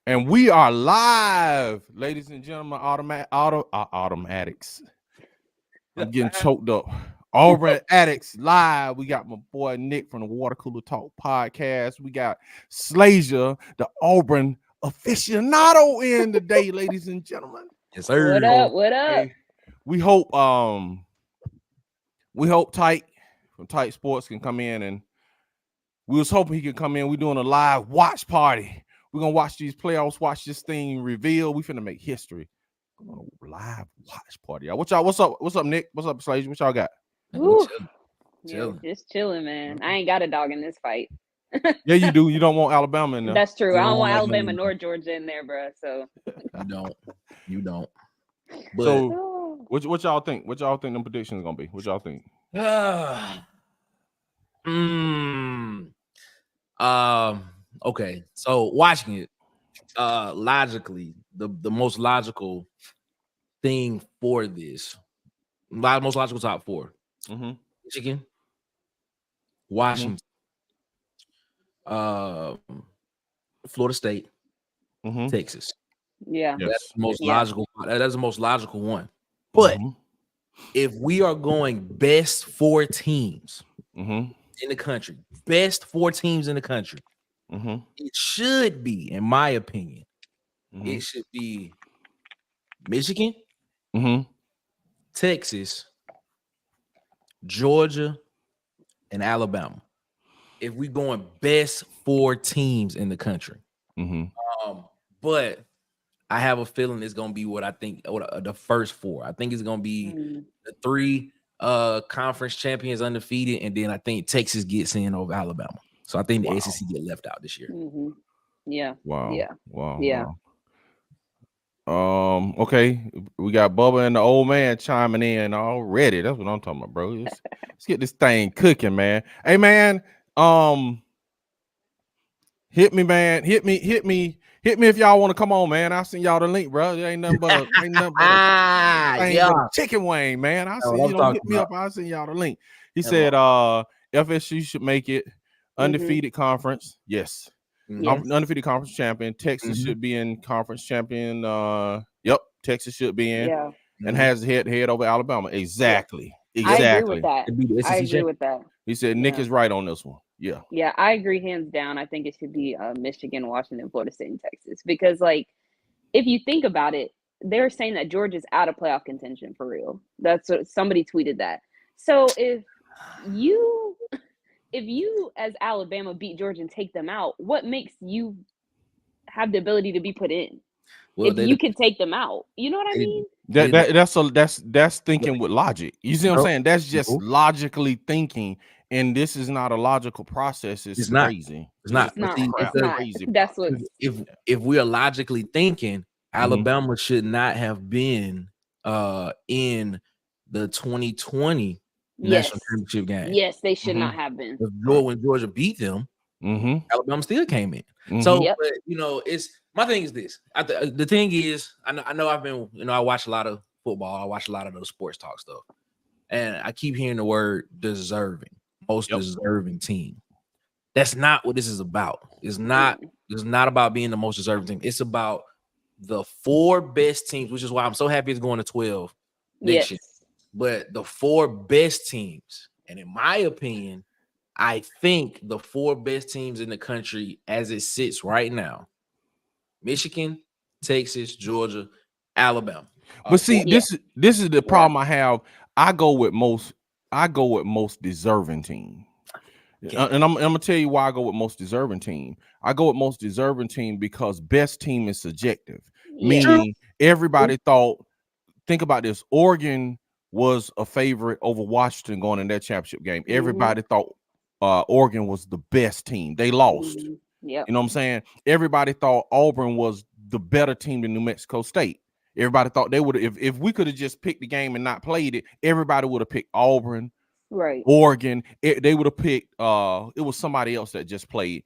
And we are live, ladies and gentlemen, automatics. I'm getting choked up. Auburn Addicts live. We got my boy Nick from the Water Cooler Talk podcast. We got SLAYSIA, the Auburn aficionado in today, ladies and gentlemen. Yes, sir. What up? What up? Hey, we hope Tight from Tight Sports can come in, and we was hoping he could come in. We're doing a live watch party. We're gonna watch these playoffs, watch this thing reveal. We finna make history. Come on, live watch party. What's up? What's up, Nick? What's up, SLAYSIA? What y'all got? Chilling. Yeah, just chilling, man. I ain't got a dog in this fight. Yeah, you do. You don't want Alabama in there. That's true. I don't want Alabama nor Georgia in there, bro. So you don't. But so what y'all think? What y'all think them predictions gonna be? What y'all think? Okay. So watching it, logically, the most logical thing for this, most logical top four: Michigan, Washington, Florida State, Texas. Yeah, that's the most logical. That's the most logical one. But if we are going best four teams in the country, best four teams in the country, it should be, in my opinion, it should be Michigan, Texas, Georgia, and Alabama. If we going best four teams in the country, but I have a feeling it's gonna be what I think the first four. I think it's gonna be the three conference champions undefeated, and then I think Texas gets in over Alabama. So I think the SEC get left out this year. Yeah. Wow. Yeah. Wow. Yeah. Wow. Okay. We got Bubba and the old man chiming in already. That's what I'm talking about, bro. Let's get this thing cooking, man. Hey, man. Hit me, man. Hit me if y'all want to come on, man. I'll send y'all the link, bro. There ain't nothing but a chicken wing, man. I'll send you. Hit me up. I'll send y'all the link. He said FSU should make it undefeated conference. Yes. Undefeated conference champion. Texas should be in conference champion. Texas should be in and has head over Alabama. Exactly. I agree with that. I agree with that. He said Nick is right on this one. Yeah, I agree hands down. I think it should be Michigan, Washington, Florida State, and Texas, because like if you think about it, they're saying that Georgia's out of playoff contention for real. That's what somebody tweeted that. So if you as Alabama beat Georgia and take them out, what makes you have the ability to be put in? Well, if you can take them out, you know what I mean? That's thinking with logic. You see what I'm saying? That's just logically thinking, and this is not a logical process. It's crazy. It's not. Crazy. That's what. If we are logically thinking, Alabama should not have been in the 2020 national championship game. Yes, they should not have been. When Georgia beat them, Alabama still came in. So but, it's my thing is this. The thing is, I know I've been, I watch a lot of football. I watch a lot of those sports talk stuff, and I keep hearing the word deserving, most deserving team. That's not what this is about. It's not about being the most deserving team. It's about the four best teams, which is why I'm so happy it's going to 12 next year. But the four best teams, and in my opinion, I think the four best teams in the country as it sits right now: Michigan, Texas, Georgia, Alabama. But see, this is the problem I have. I go with most deserving team. And I'm gonna tell you why I go with most deserving team. I go with most deserving team because best team is subjective. Meaning everybody thought, think about this, Oregon was a favorite over Washington going in that championship game. Everybody thought Oregon was the best team. They lost. You know what I'm saying? Everybody thought Auburn was the better team than New Mexico State. Everybody thought they would have, if we could have just picked the game and not played it, everybody would have picked Auburn, Oregon. They would have picked it was somebody else that just played.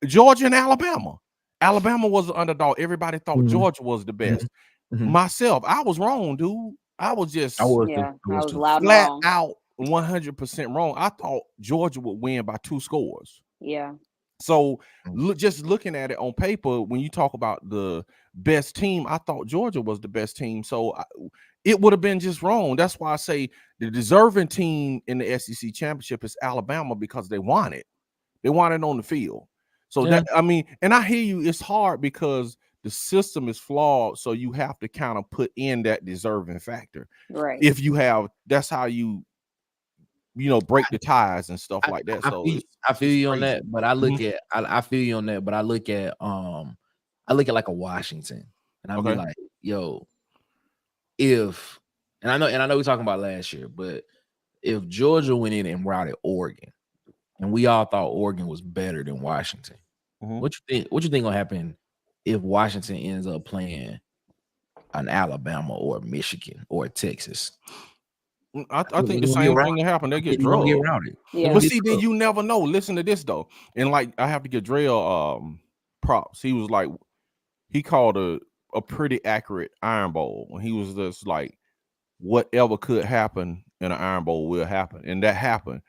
Georgia and Alabama. Alabama was the underdog. Everybody thought Georgia was the best. Myself, I was wrong, dude. I was flat out 100% wrong. I thought Georgia would win by 2 scores. Yeah. So just looking at it on paper, when you talk about the best team, I thought Georgia was the best team. So it would have been just wrong. That's why I say the deserving team in the SEC championship is Alabama, because they want it. They want it on the field. So that, I mean, and I hear you, it's hard because the system is flawed. So you have to kind of put in that deserving factor. Right. If you have, that's how you break the ties and stuff like that. So I feel you on that, but I look at I feel you on that, but I look at like a Washington, and I'll be like, yo, if and I know we're talking about last year, but if Georgia went in and routed Oregon, and we all thought Oregon was better than Washington, what you think gonna happen if Washington ends up playing an Alabama or Michigan or Texas? I think the same thing will happen. They get drugged. But see, then you never know. Listen to this though, and like I have to get Drell props. He was like, he called a pretty accurate Iron Bowl, and he was just like, whatever could happen in an Iron Bowl will happen, and that happened.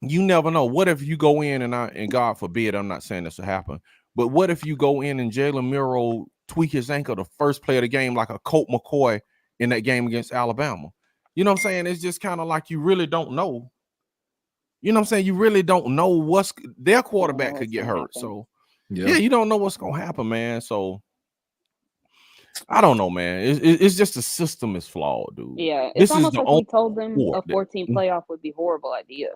You never know. What if you go in and God forbid, I'm not saying this will happen, but what if you go in and Jalen Miro tweak his ankle the first play of the game, like a Colt McCoy in that game against Alabama? You know what I'm saying? It's just kind of like you really don't know. You know what I'm saying? You really don't know what's their quarterback could get hurt. So yeah, you don't know what's gonna happen, man. So I don't know, man. It's just the system is flawed, dude. Yeah, it's almost like we told them a 14 playoff would be a horrible idea.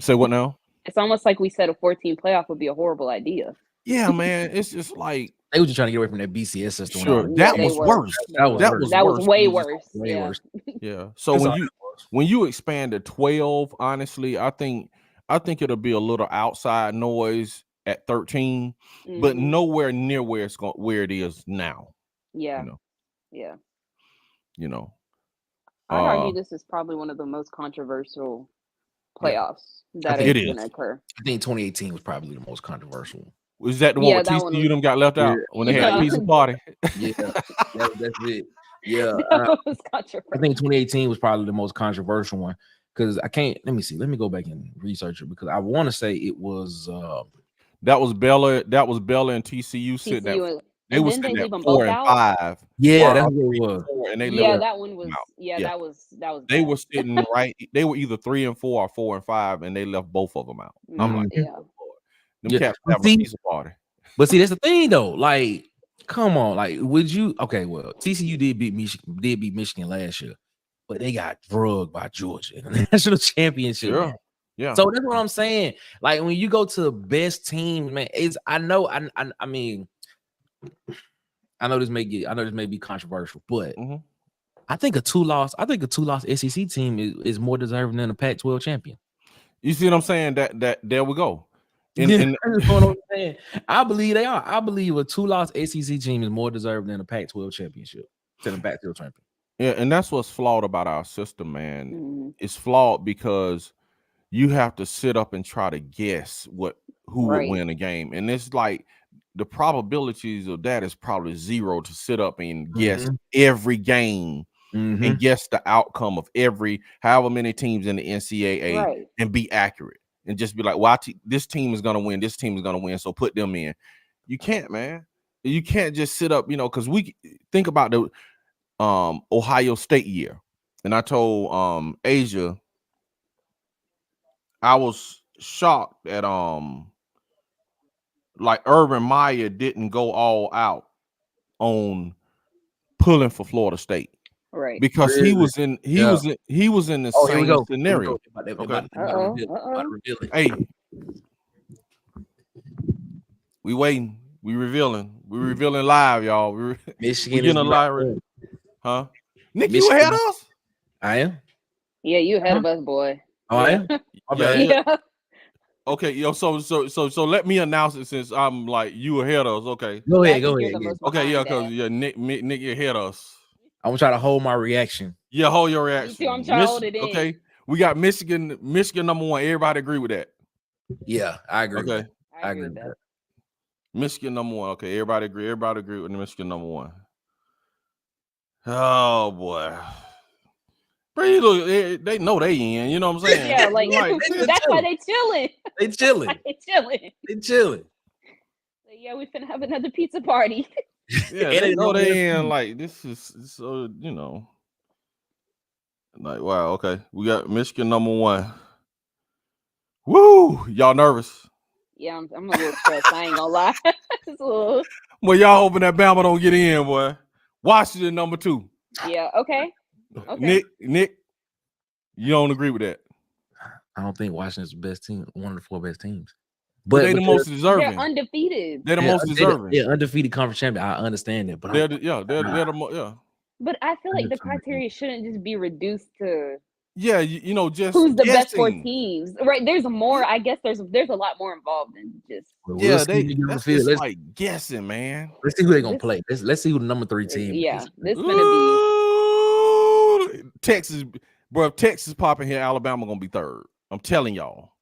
Say what now? It's almost like we said a 14 playoff would be a horrible idea. Yeah, man. It's just like they were just trying to get away from that BCS system. Sure, that was worse. That was way worse. Way worse. Yeah. So when you expand to 12, honestly, I think it'll be a little outside noise at 13, but nowhere near where it is now. Yeah. Yeah. I'd argue this is probably one of the most controversial playoffs that is going to occur. I think 2018 was probably the most controversial. Was that the one where TCU them got left out when they had a pizza party? Yeah, that's it. Yeah, I think 2018 was probably the most controversial one because I can't. Let me see. Let me go back and research it because I want to say it was. That was Bella. That was Bella and TCU sitting at. They were sitting at 4 and 5. Yeah, that's what it was. And they that one was. Yeah, that was. They were sitting right. They were either 3 and 4 or 4 and 5, and they left both of them out. I'm like, them cats have a pizza party. But see, that's the thing though. Like, come on, like, would you? Okay, well, TCU did beat Michigan last year, but they got drugged by Georgia in the national championship. Yeah. So that's what I'm saying. Like, when you go to the best team, man, I know this may be controversial, but I think a two-loss SEC team is more deserving than a Pac-12 champion. You see what I'm saying? That there we go. I believe they are. I believe a two-loss SEC team is more deserving than a Pac-12 championship than a Pac-12 champion. Yeah, and that's what's flawed about our system, man. It's flawed because you have to sit up and try to guess who would win a game, and it's like the probabilities of that is probably 0 to sit up and guess every game and guess the outcome of however many teams in the NCAA and be accurate. And just be like, well, this team is gonna win. This team is gonna win. So put them in. You can't, man. You can't just sit up, because we think about the Ohio State year. And I told Asia, I was shocked that like Urban Meyer didn't go all out on pulling for Florida State. Right. Because he was in the same scenario. Hey, we waiting. We revealing live, y'all. Michigan is live. Huh? Nick, you ahead of us? I am. Yeah, you ahead of us, boy. Oh, I am. Yeah. Okay, yo. So let me announce it since I'm like you ahead of us. Okay. Go ahead. Okay, yeah, because Nick, you ahead of us. I'm gonna try to hold my reaction. Yeah, hold your reaction. I'm trying to hold it in. Okay, we got Michigan number 1. Everybody agree with that? Yeah, I agree. Okay, I agree with that. Michigan number 1. Okay, everybody agree with Michigan number 1. Oh boy, They know they in. You know what I'm saying? Yeah, like that's why they chilling. They chilling. They chilling. So, yeah, we finna have another pizza party. Yeah, they know they in. Like this is so you know. Like wow, okay, we got Michigan #1. Woo, y'all nervous? Yeah, I'm a little stressed. I ain't gonna lie. Well, y'all hoping that Bama don't get in, boy. Washington #2. Yeah. Okay. Nick, you don't agree with that? I don't think Washington's the best team, one of the 4 best teams. But they the most deserving. They're undefeated. They're the most deserving. Yeah, undefeated conference champion. I understand that, but they're the most. But I feel like the criteria shouldn't just be reduced to you know, just who's the best 4 teams, right? There's more. I guess there's a lot more involved than just. That's just like guessing, man. Let's see who they're gonna play. Let's see who the #3 team. Yeah, this gonna be Texas, bro. If Texas popping here, Alabama gonna be 3rd. I'm telling y'all.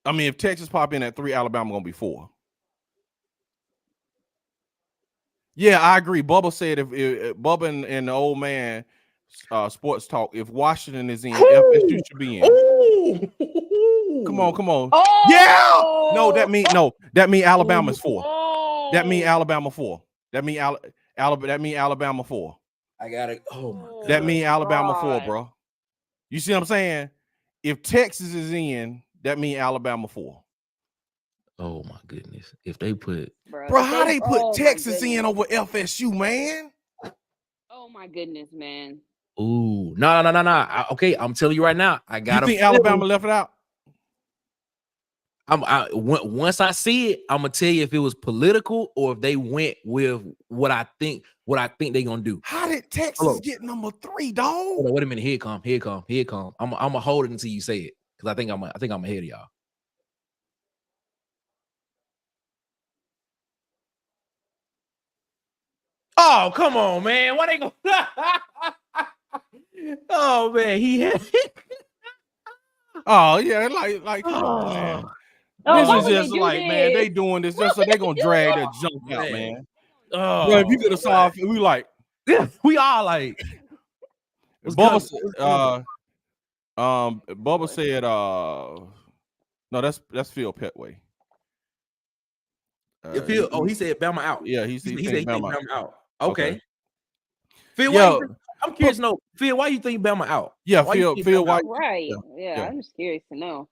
I mean, if Texas pop in at 3, Alabama gonna be 4. Yeah, I agree. Bubba said if Bubba and the old man sports talk, if Washington is in, FSU should be in. Ooh. Come on. Oh! Yeah. No, that mean Alabama's 4. Oh. That mean Alabama 4. That mean Alabama 4. I got it. Oh my God. That mean Alabama 4, bro. You see what I'm saying? If Texas is in, that mean Alabama 4. Oh my goodness! If they put, bro, how they put Texas in over FSU, man? Oh my goodness, man! Ooh, no. Okay, I'm telling you right now, I got. You think Alabama left it out? Once I see it, I'm gonna tell you if it was political or if they went with what I think they're gonna do. How did Texas get #3, dog? Hold on, wait a minute. Here it come. I'm gonna hold it until you say it because I think I'm ahead of y'all. Oh, come on, man. Why they go? Oh man, he had oh yeah, like come on, man. This is just like, man, they doing this just so they gonna drag that junk out, man. Oh, bro, if you could have saw, we like, we all like. Bubba said, no, that's Phil Petway. He said Bama out. Yeah, he said Bama out. Okay. Phil, I'm curious to know, Phil, why you think Bama out? Yeah, Phil, why? Right. Yeah, I'm just curious to know.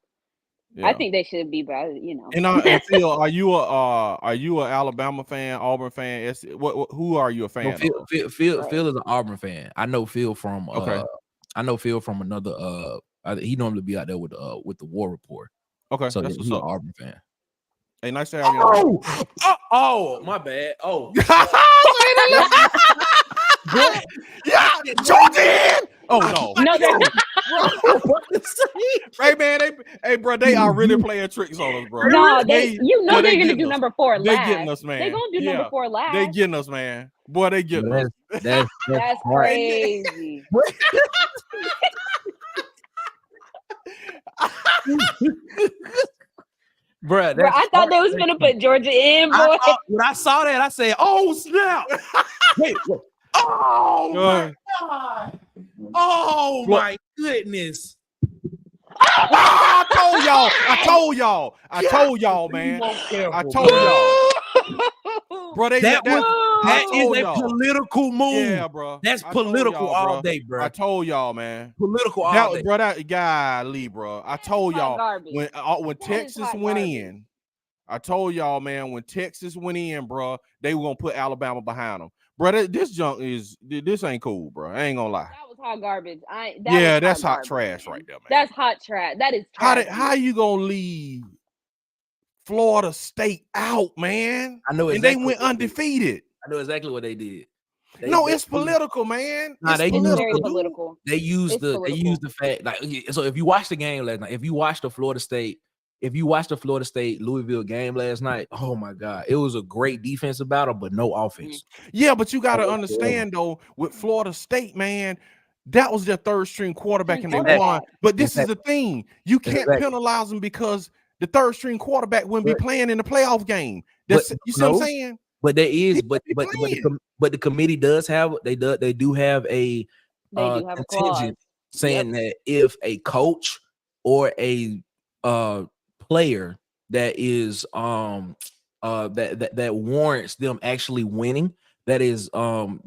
Yeah. I think they should be, but you know. And Phil, are you a Alabama fan, Auburn fan? Who are you a fan? No, Phil is an Auburn fan. I know Phil from another. He normally be out there with the War Report. Okay, so he's an Auburn fan. Hey, nice to have you. Oh, my bad. Oh. Yeah, Jordan. Oh no, Hey man, they are really playing tricks on us, bro. No, they're gonna do #4 last. They getting us, man. They're gonna do #4 last. They getting us, man. Boy, they getting us. That's crazy. Bro, I thought they was gonna put Georgia in, boy. When I saw that, I said, "Oh snap!" Wait. Oh my God! Oh my goodness! I told y'all, man. I told y'all, bro. That is a political move. Yeah, bro. That's political all day, bro. I told y'all, man. Political all day, bro. That guy, Lee, bro. I told y'all when Texas went in. I told y'all, man. When Texas went in, bro, they were gonna put Alabama behind them. Bro, this ain't cool, bro. I ain't gonna lie. That was hot garbage. That's hot trash right there, man. That's hot trash. That is trash. How you gonna leave Florida State out, man? I know exactly. And they went undefeated. I know exactly what they did. It's political, man. Very political. They used the fact, like, so if you watch the game last night, if you watch the Florida State Louisville game last night, oh my God, it was a great defensive battle, but no offense. Yeah, but you got to understand though, with Florida State, man, that was their 3rd string quarterback and they won. But this is the thing, you can't penalize them because the 3rd string quarterback wouldn't be playing in the playoff game. You see what I'm saying? But there is, but the committee does have they do have a contingent saying that if a coach or a player that is that warrants them actually winning, that is now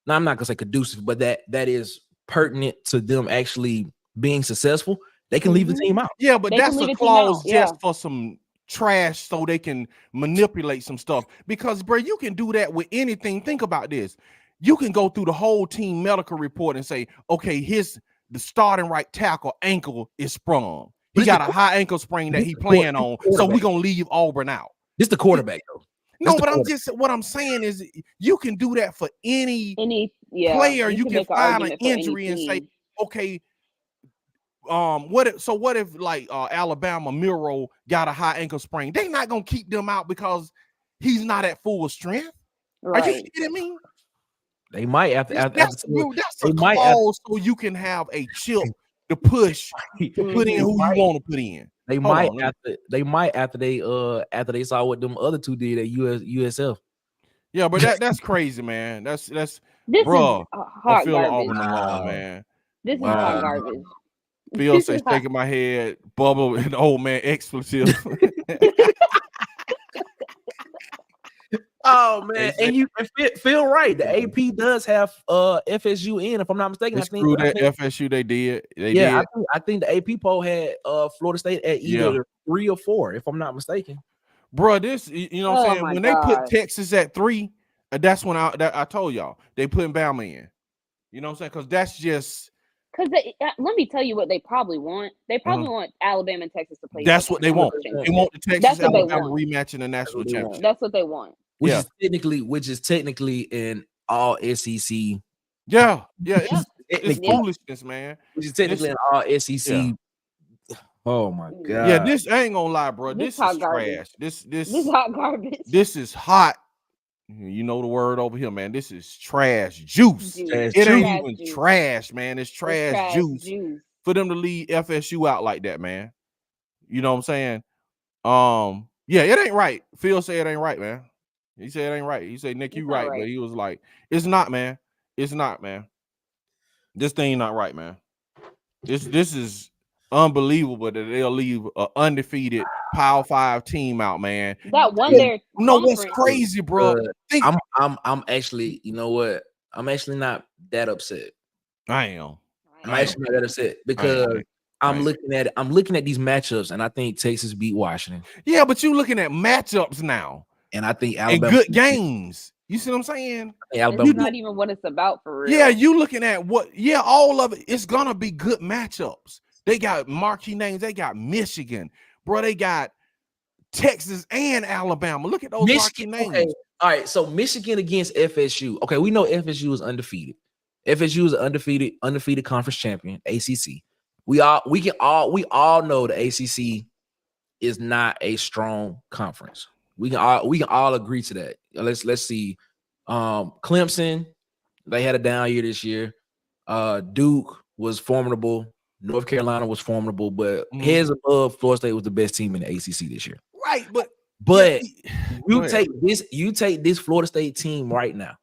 I'm not gonna say conducive, but that is pertinent to them actually being successful, they can leave the team out. Yeah, but that's a clause just for some trash so they can manipulate some stuff. Because, bro, you can do that with anything. Think about this. You can go through the whole team medical report and say, okay, the starting right tackle ankle is sprung. He got a high ankle sprain that he playing on, so we're gonna leave Auburn out. This the quarterback, though. No, but what I'm saying is you can do that for any player. You can find an injury and say, okay, what if like Alabama Miro got a high ankle sprain? They're not gonna keep them out because he's not at full strength. Right. Are you kidding me? They might have to. That's a clause so you can have a chip to push to put in who you want to put in. They might after they saw what them other two did at USF. Yeah, but that's crazy, man. This bro, is hot garbage, man. This is hot garbage. Phil says shaking my head, bubble, and old man expletive. Oh man, and you feel right. The AP does have FSU in, if I'm not mistaken. I think FSU they did. I think the AP poll had Florida State at either 3 or 4, if I'm not mistaken. Bro, this you know what I'm saying? When they put Texas at 3, that's when I told y'all they putting Bama in. You know what I'm saying? Because that's just because let me tell you what they probably want. They probably want Alabama and Texas to play. That's what they want. They want the Texas Alabama rematch in the national championship. That's what they want. Which is technically an all SEC. Yeah. It's foolishness, man. Which is technically an all SEC. Yeah. Oh my god. Yeah, this I ain't gonna lie, bro. This is trash. This is hot garbage. This is hot. You know the word over here, man. This is trash juice. It ain't even trash, man. It's trash juice for them to leave FSU out like that, man. You know what I'm saying? Yeah, it ain't right. Phil said it ain't right, man. He said it ain't right. He said, Nick, you right, but he was like, it's not, man. It's not, man. This thing not right, man. This is unbelievable that they'll leave an undefeated Power 5 team out, man. That won their what's crazy, bro? I'm actually, you know what? I'm actually not that upset. I am. I'm actually not that upset because I'm looking at these matchups, and I think Texas beat Washington. Yeah, but you looking at matchups now. And I think Alabama and good games. You see what I'm saying? It's not even what it's about for real. Yeah, you looking at all of it. It's gonna be good matchups. They got marquee names. They got Michigan, bro. They got Texas and Alabama. Look at those marquee names. Okay. All right, so Michigan against FSU. Okay, we know FSU is undefeated. FSU is an undefeated conference champion, ACC. We all know the ACC is not a strong conference. We can all agree to that. Let's see. Clemson, they had a down year this year. Duke was formidable. North Carolina was formidable, but heads above, Florida State was the best team in the ACC this year. Right, but you take this Florida State team right now.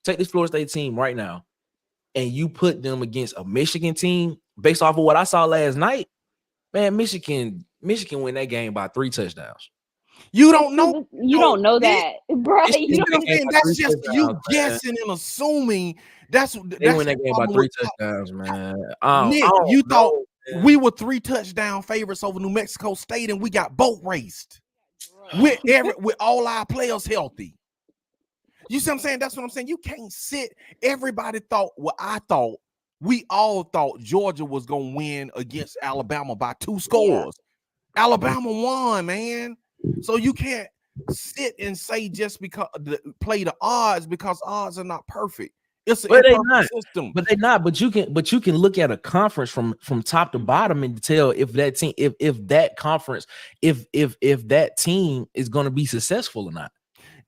Take this Florida State team right now, and you put them against a Michigan team based off of what I saw last night. Man, Michigan win that game by 3 touchdowns. You don't know. You don't know that, bro. That's just you guessing and assuming. That's they win that game by 3 touchdowns, man. Nick, you thought we were 3 touchdown favorites over New Mexico State, and we got boat raced with all our players healthy. You see what I'm saying? That's what I'm saying. You can't sit. Everybody thought what I thought. We all thought Georgia was gonna win against Alabama by 2 scores. Yeah. Alabama won, man. So you can't sit and say just because play the odds, because odds are not perfect. It's an imperfect system. But they're not. But you can look at a conference from top to bottom and tell if that team, if that conference, if that team is going to be successful or not.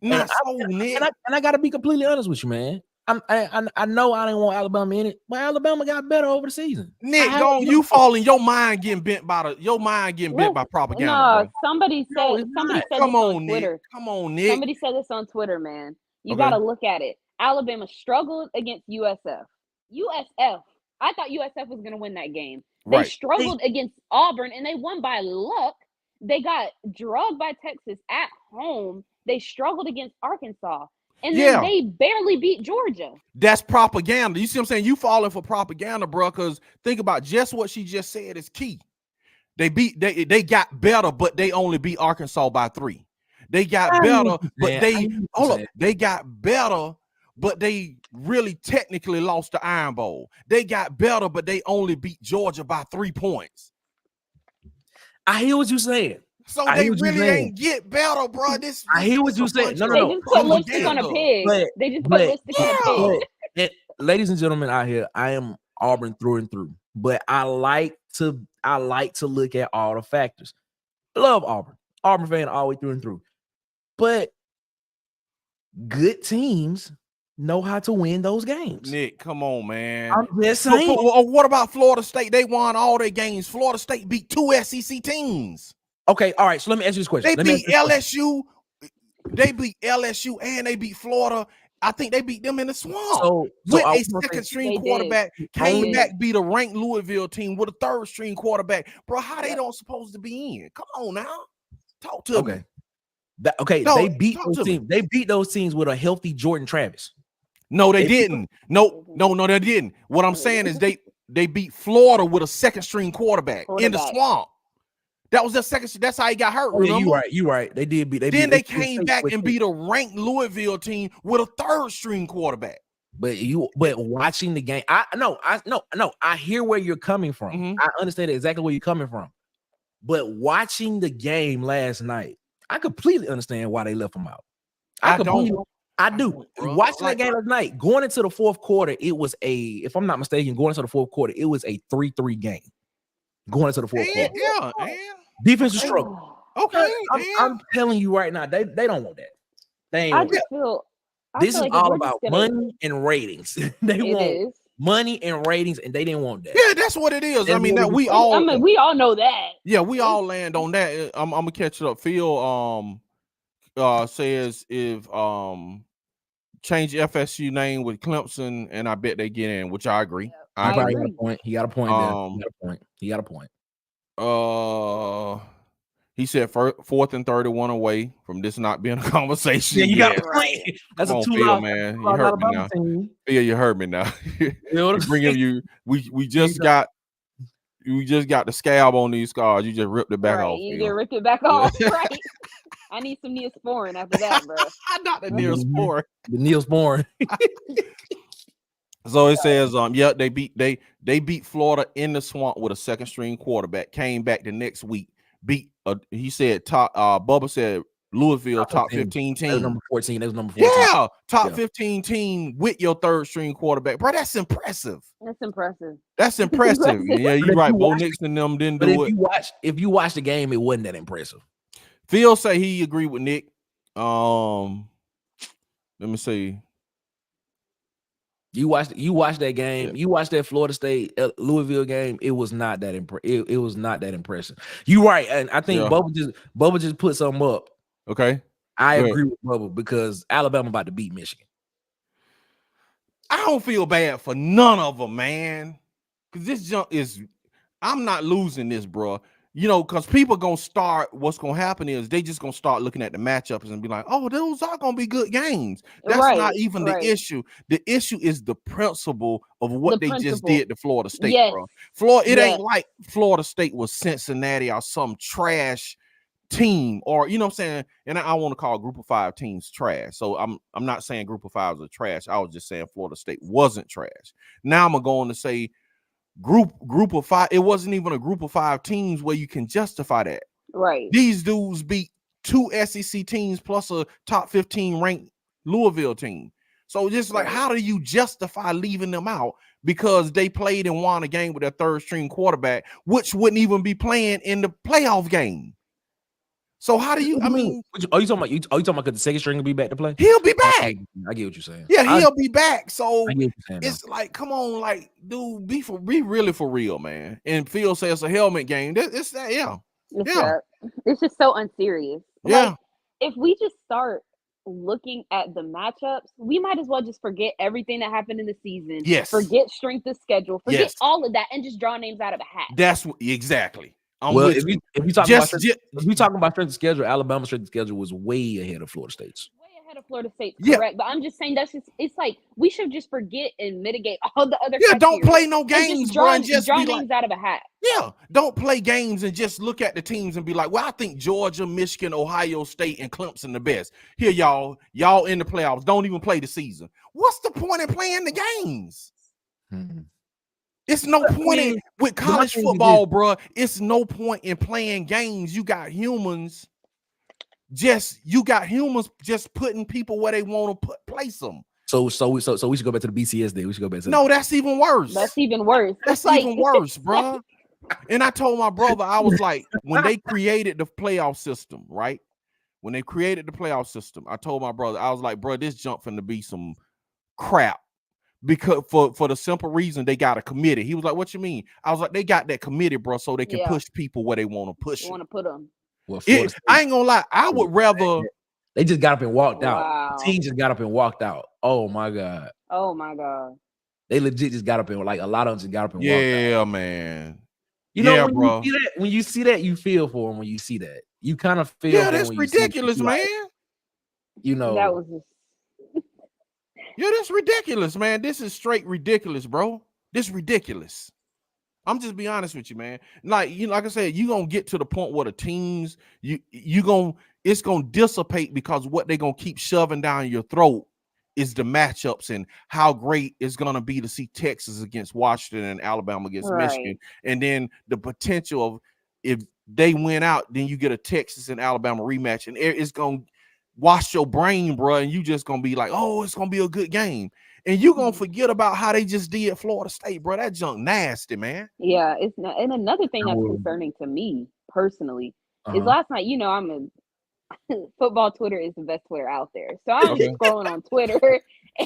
And I got to be completely honest with you, man. I know I didn't want Alabama in it, but Alabama got better over the season. Nick, you falling, your mind getting bent by propaganda. No, bro. somebody said this on Twitter. Nick. Come on, Nick. Somebody said this on Twitter, man. You got to look at it. Alabama struggled against USF. I thought USF was going to win that game. They struggled against Auburn, and they won by luck. They got drugged by Texas at home. They struggled against Arkansas. And then they barely beat Georgia. That's propaganda. You see what I'm saying? You falling for propaganda, bro, because think about just what she just said is key. They got better, but they only beat Arkansas by 3. They got better, but they got better, but they really technically lost the Iron Bowl. They got better, but they only beat Georgia by 3 points. I hear what you're saying. So they really ain't get better, bro. I hear what you're saying. No. They just put lipstick on a pig. They just put lipstick on a pig. Ladies and gentlemen out here, I am Auburn through and through, but I like to look at all the factors. I love Auburn fan all the way through and through, but good teams know how to win those games. Nick, come on, man. I'm just saying. What about Florida State? They won all their games. Florida State beat 2 SEC teams. Okay, all right. So let me ask you this question. They beat LSU. They beat LSU and they beat Florida. I think they beat them in the swamp. With a second-string quarterback, came back, beat a ranked Louisville team with a third-string quarterback. Bro, how they don't supposed to be in? Come on now. Talk to me. They beat those teams. They beat those teams with a healthy Jordan Travis. No, they didn't. No, they didn't. What I'm saying is they beat Florida with a second-string quarterback in the swamp. That was their second. That's how he got hurt. Remember? You right. They did beat. They came back and beat a ranked Louisville team with a third-string quarterback. But watching the game, I hear where you're coming from. Mm-hmm. I understand exactly where you're coming from. But watching the game last night, I completely understand why they left him out. I do. Watching that game last night, going into the fourth quarter, it was if I'm not mistaken, going into the fourth quarter, it was a 3-3 game. Going into the fourth quarter. Yeah. Defensive struggle. Okay. I'm telling you right now, they don't want that. They ain't want that. This is like all about money and ratings. They want money and ratings, and they didn't want that. Yeah, that's what it is. We all know that. Yeah, we all land on that. I'm gonna catch it up. Phil says if change FSU name with Clemson, and I bet they get in, which I agree. I agree. He got a point. He got a point. He said 4th and 31 away from this not being a conversation. Yeah, you got a point. That's a 2 Phil, man. You heard me now. Phil, you heard me now. We just got the scab on these scars. You just ripped it back off. You just ripped it back off, right? I need some Neosporin after that, bro. Not the Neosporin. The Neosporin. So it says, they beat Florida in the swamp with a second-string quarterback. Came back the next week, beat. He said Bubba said Louisville top 15 team. That was number 14. That was number 14. Yeah, top 15 team with your third-string quarterback, bro. That's impressive. That's impressive. Yeah, you're right. Bo Nix and them didn't do it. If you watch the game, it wasn't that impressive. Phil say he agreed with Nick. Let me see. You watched that game. Yeah. You watched that Florida State Louisville game. It was not that it was not that impressive. You right, and I think Bubba just put something up. Okay, I agree with Bubba because Alabama about to beat Michigan. I don't feel bad for none of them, man. Because this junk is, I'm not losing this, bro. Because people gonna start. What's gonna happen is they just gonna start looking at the matchups and be like, "Oh, those are gonna be good games." That's not even the issue. The issue is the principle of what they just did to Florida State, bro. It ain't like Florida State was Cincinnati or some trash team, or you know what I'm saying. And I want to call Group of 5 teams trash. So I'm not saying Group of 5s are trash. I was just saying Florida State wasn't trash. Now I'm going to say. Group of 5, it wasn't even a group of 5 teams where you can justify that. Right. These dudes beat 2 SEC teams plus a top 15 ranked Louisville team. So just like, how do you justify leaving them out because they played and won a game with their third string quarterback, which wouldn't even be playing in the playoff game? So how do you? I mean, are you talking about? Are you talking about because the second string will be back to play? He'll be back. I get what you're saying. Yeah, he'll be back. So I get what you're saying, it's like, come on, like, dude, be really for real, man. And Phil says it's a helmet game. It's that, It's just so unserious. Yeah. Like, if we just start looking at the matchups, we might as well just forget everything that happened in the season. Yes. Forget strength of schedule. Forget all of that and just draw names out of a hat. That's exactly. If we talking about strength of schedule, Alabama's strength of schedule was way ahead of Florida State's. Way ahead of Florida State's, correct. But I'm just saying it's like we should just forget and mitigate all the other. Yeah, don't play no games, bro. And just draw names out of a hat. Yeah, don't play games and just look at the teams and be like, well, I think Georgia, Michigan, Ohio State, and Clemson the best. Here, y'all in the playoffs. Don't even play the season. What's the point in playing the games? It's no point with college football, bro. It's no point in playing games. You got humans just putting people where they want to place them. So we should go back to the BCS day. We should go back to No, that's even worse. That's even worse. That's even worse, bro. And I told my brother, I was like, when they created the playoff system, right? When they created the playoff system, I told my brother, I was like, bro, this jump finna be some crap. Because for the simple reason they got a committee. He was like, what you mean? I was like, they got that committee, bro, so they can push people where they want to push. They want to put them. Well, I ain't gonna lie, I would rather they just got up and walked out. The team just got up and walked out. Oh my god. Oh my god. They legit just got up and like a lot of them just got up and walked out. Yeah, man. You know, when you see that, you feel for them. When you see that, you kind of feel. Yeah, that's ridiculous, man. You know, that was just. Yeah, that's ridiculous, man. This is straight ridiculous, bro. This is ridiculous. I'm just be honest with you, man. Like, like I said, you gonna get to the point where the teams it's gonna dissipate because what they gonna keep shoving down your throat is the matchups and how great it's gonna be to see Texas against Washington and Alabama against Michigan, and then the potential of if they win out, then you get a Texas and Alabama rematch, and it's gonna wash your brain, bro, and you just gonna be like, oh, it's gonna be a good game, and you gonna forget about how they just did Florida State, bro. That junk nasty, man. Yeah, it's not. And another thing that's concerning to me personally is last night. You know, I'm a football Twitter is the best Twitter out there, so I'm just scrolling on Twitter,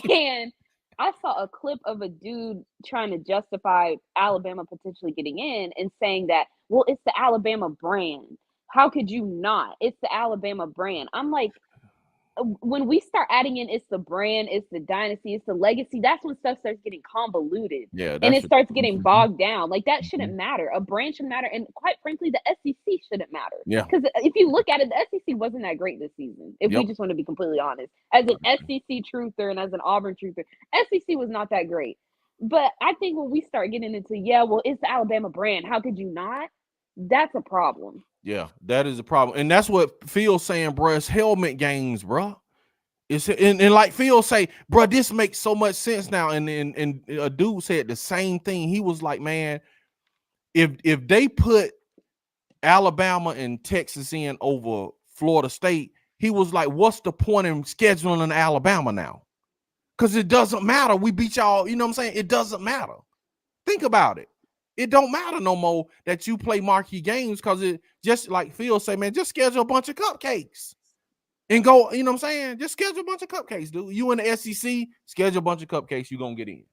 and I saw a clip of a dude trying to justify Alabama potentially getting in and saying that, well, it's the Alabama brand. How could you not? It's the Alabama brand. I'm like, when we start adding in it's the brand, it's the dynasty, it's the legacy, that's when stuff starts getting convoluted. Yeah, and it starts getting bogged down. Like, that shouldn't matter. A brand should matter. And quite frankly, the SEC shouldn't matter. Yeah. Because if you look at it, the SEC wasn't that great this season. If we just want to be completely honest. As an SEC truther and as an Auburn truther, SEC was not that great. But I think when we start getting into, it's the Alabama brand, how could you not? That's a problem. Yeah, that is a problem. And that's what Phil's saying, bro. It's helmet games, bro. It's and like Phil say, bro, this makes so much sense now. And a dude said the same thing. He was like, man, if they put Alabama and Texas in over Florida State, he was like, what's the point in scheduling Alabama now? Because it doesn't matter. We beat y'all, you know what I'm saying? It doesn't matter. Think about it. It don't matter no more that you play marquee games, because it just like Phil say, man, just schedule a bunch of cupcakes and go, you know what I'm saying? Just schedule a bunch of cupcakes, dude. You in the SEC, schedule a bunch of cupcakes, you're gonna get in.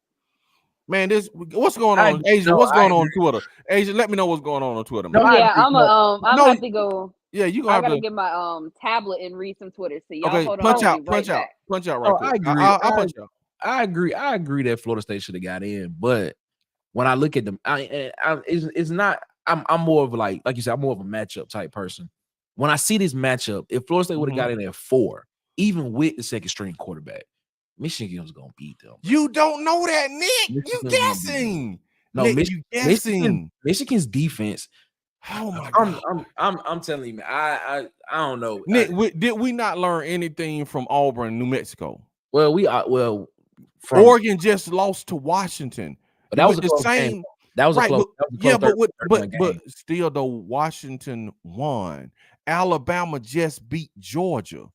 Man, what's going on, Asia? What's going on Twitter? Asia, let me know what's going on Twitter, man. I'm gonna have to go. Yeah, you I gotta get my tablet and read some Twitter. So y'all hold on. Punch out right quick. I agree that Florida State should have got in, but when I look at them, it's not. I'm more of like you said, I'm more of a matchup type person. When I see this matchup, if Florida State would have got in at 4, even with the second string quarterback, Michigan was gonna beat them. You don't know that, Nick. You guessing? No, Nick, you guessing? Michigan's defense. Oh my God! I'm telling you, man. I don't know. Nick, did we not learn anything from Auburn, New Mexico? Well, Oregon just lost to Washington. But that was the same. Game. That was right, a close. But still, though, Washington won. Alabama just beat Georgia.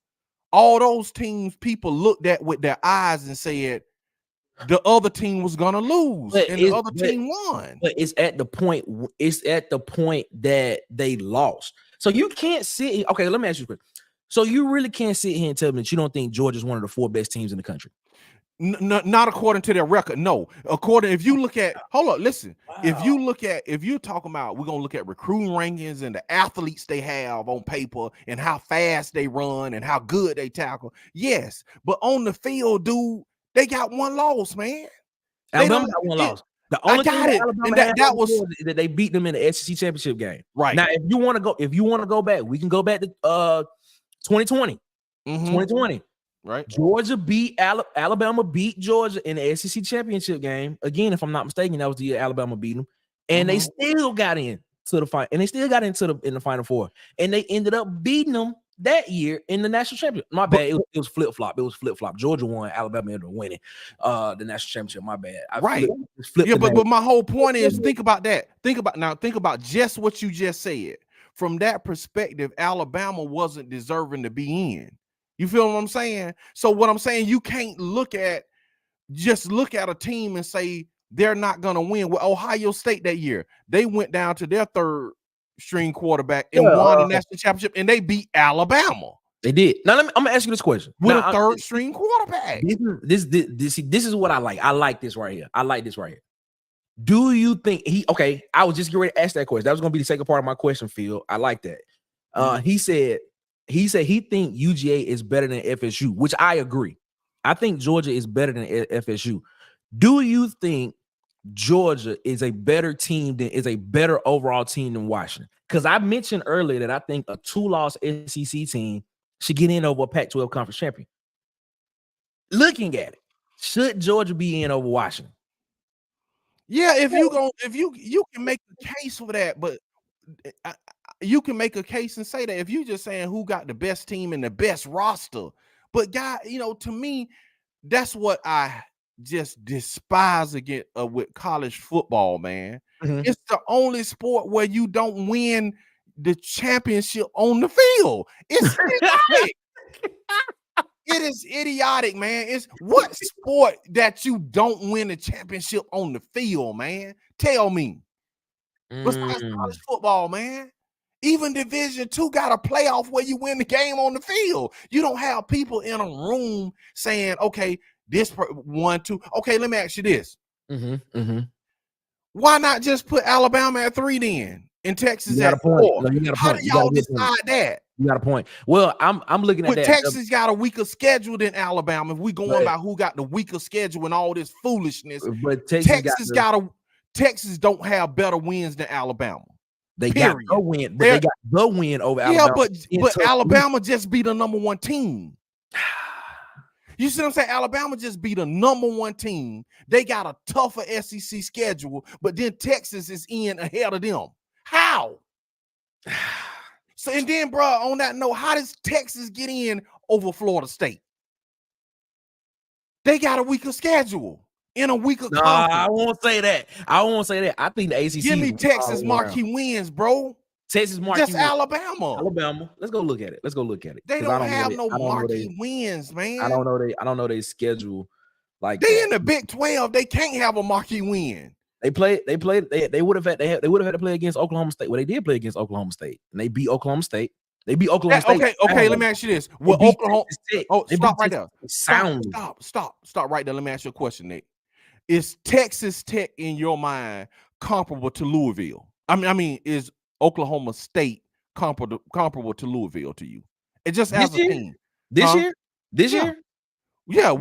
All those teams, people looked at with their eyes and said the other team was gonna lose, and the other team won. But it's at the point. It's at the point that they lost. So you can't sit. Okay, let me ask you a question. So you really can't sit here and tell me that you don't think Georgia's one of the 4 best teams in the country? Not according to their record. No, if you look at, hold up, listen. Wow. If you're talking about, we're gonna look at recruiting rankings and the athletes they have on paper and how fast they run and how good they tackle. Yes, but on the field, dude, they got 1 loss, man. Alabama got 1 loss. The only thing Alabama had that was that they beat them in the SEC championship game. Right now, if you want to go back, we can go back to 2020. 2020. Right. Georgia beat Alabama beat Georgia in the SEC championship game. Again, if I'm not mistaken, that was the year Alabama beat them. And they still got in to the final, and they still got into the Final Four. And they ended up beating them that year in the national championship. My bad. It was flip-flop. It was flip-flop. Georgia won, Alabama ended up winning the national championship. My bad. But my whole point is, think about that. Think about just what you just said. From that perspective, Alabama wasn't deserving to be in. You feel what I'm saying? So what I'm saying, you can't look at a team and say they're not going to win. With Ohio State that year, they went down to their 3rd string quarterback and won the national championship, and they beat Alabama. They did. Now I'm gonna ask you this question. With a 3rd string quarterback. This is what I like. I like this right here. Do you think I was just getting ready to ask that question. That was gonna be the second part of my question, Phil. I like that. He said he think UGA is better than FSU, which I agree. I think Georgia is better than FSU. Do you think Georgia is a better overall team than Washington? Because I mentioned earlier that I think a 2-loss SEC team should get in over a Pac-12 conference champion. Looking at it, should Georgia be in over Washington? Yeah, if you can make a case for that, but you can make a case and say that if you're just saying who got the best team and the best roster. But to me, that's what I just despise again with college football, man. It's the only sport where you don't win the championship on the field. It's idiotic. It is idiotic, man. It's what sport that you don't win a championship on the field, man? Tell me. Besides college football, man. Even Division II got a playoff where you win the game on the field. You don't have people in a room saying, okay, this 1, 2. Okay, let me ask you this. Why not just put Alabama at 3 then and Texas at 4? How do y'all decide that? You got a point. Well, I'm looking at that. Texas got a weaker schedule than Alabama. If we going by who got the weaker schedule and all this foolishness, but Texas don't have better wins than Alabama. They got the win, but they got the win over Alabama. Yeah, but Alabama just beat the number 1 team. You see what I'm saying? Alabama just beat a number 1 team. They got a tougher SEC schedule, but then Texas is in ahead of them. How? So, and then, bro, on that note, how does Texas get in over Florida State? They got a weaker schedule in a weaker conference. I won't say that. I think the ACC. Give me Texas marquee wins, bro. Texas marquee just wins. Alabama. Let's go look at it. They don't have no marquee wins, man. I don't know they schedule like they in the Big 12. They can't have a marquee win. They would have had to play against Oklahoma State. Well, they did play against Oklahoma State, and they beat Oklahoma State. Okay. Let me ask you this: Will Oklahoma? Stop right there. Stop right there. Let me ask you a question, Nick. Is Texas Tech in your mind comparable to Louisville? I mean, is Oklahoma State comparable to Louisville to you? It just as a team. This year? Yeah.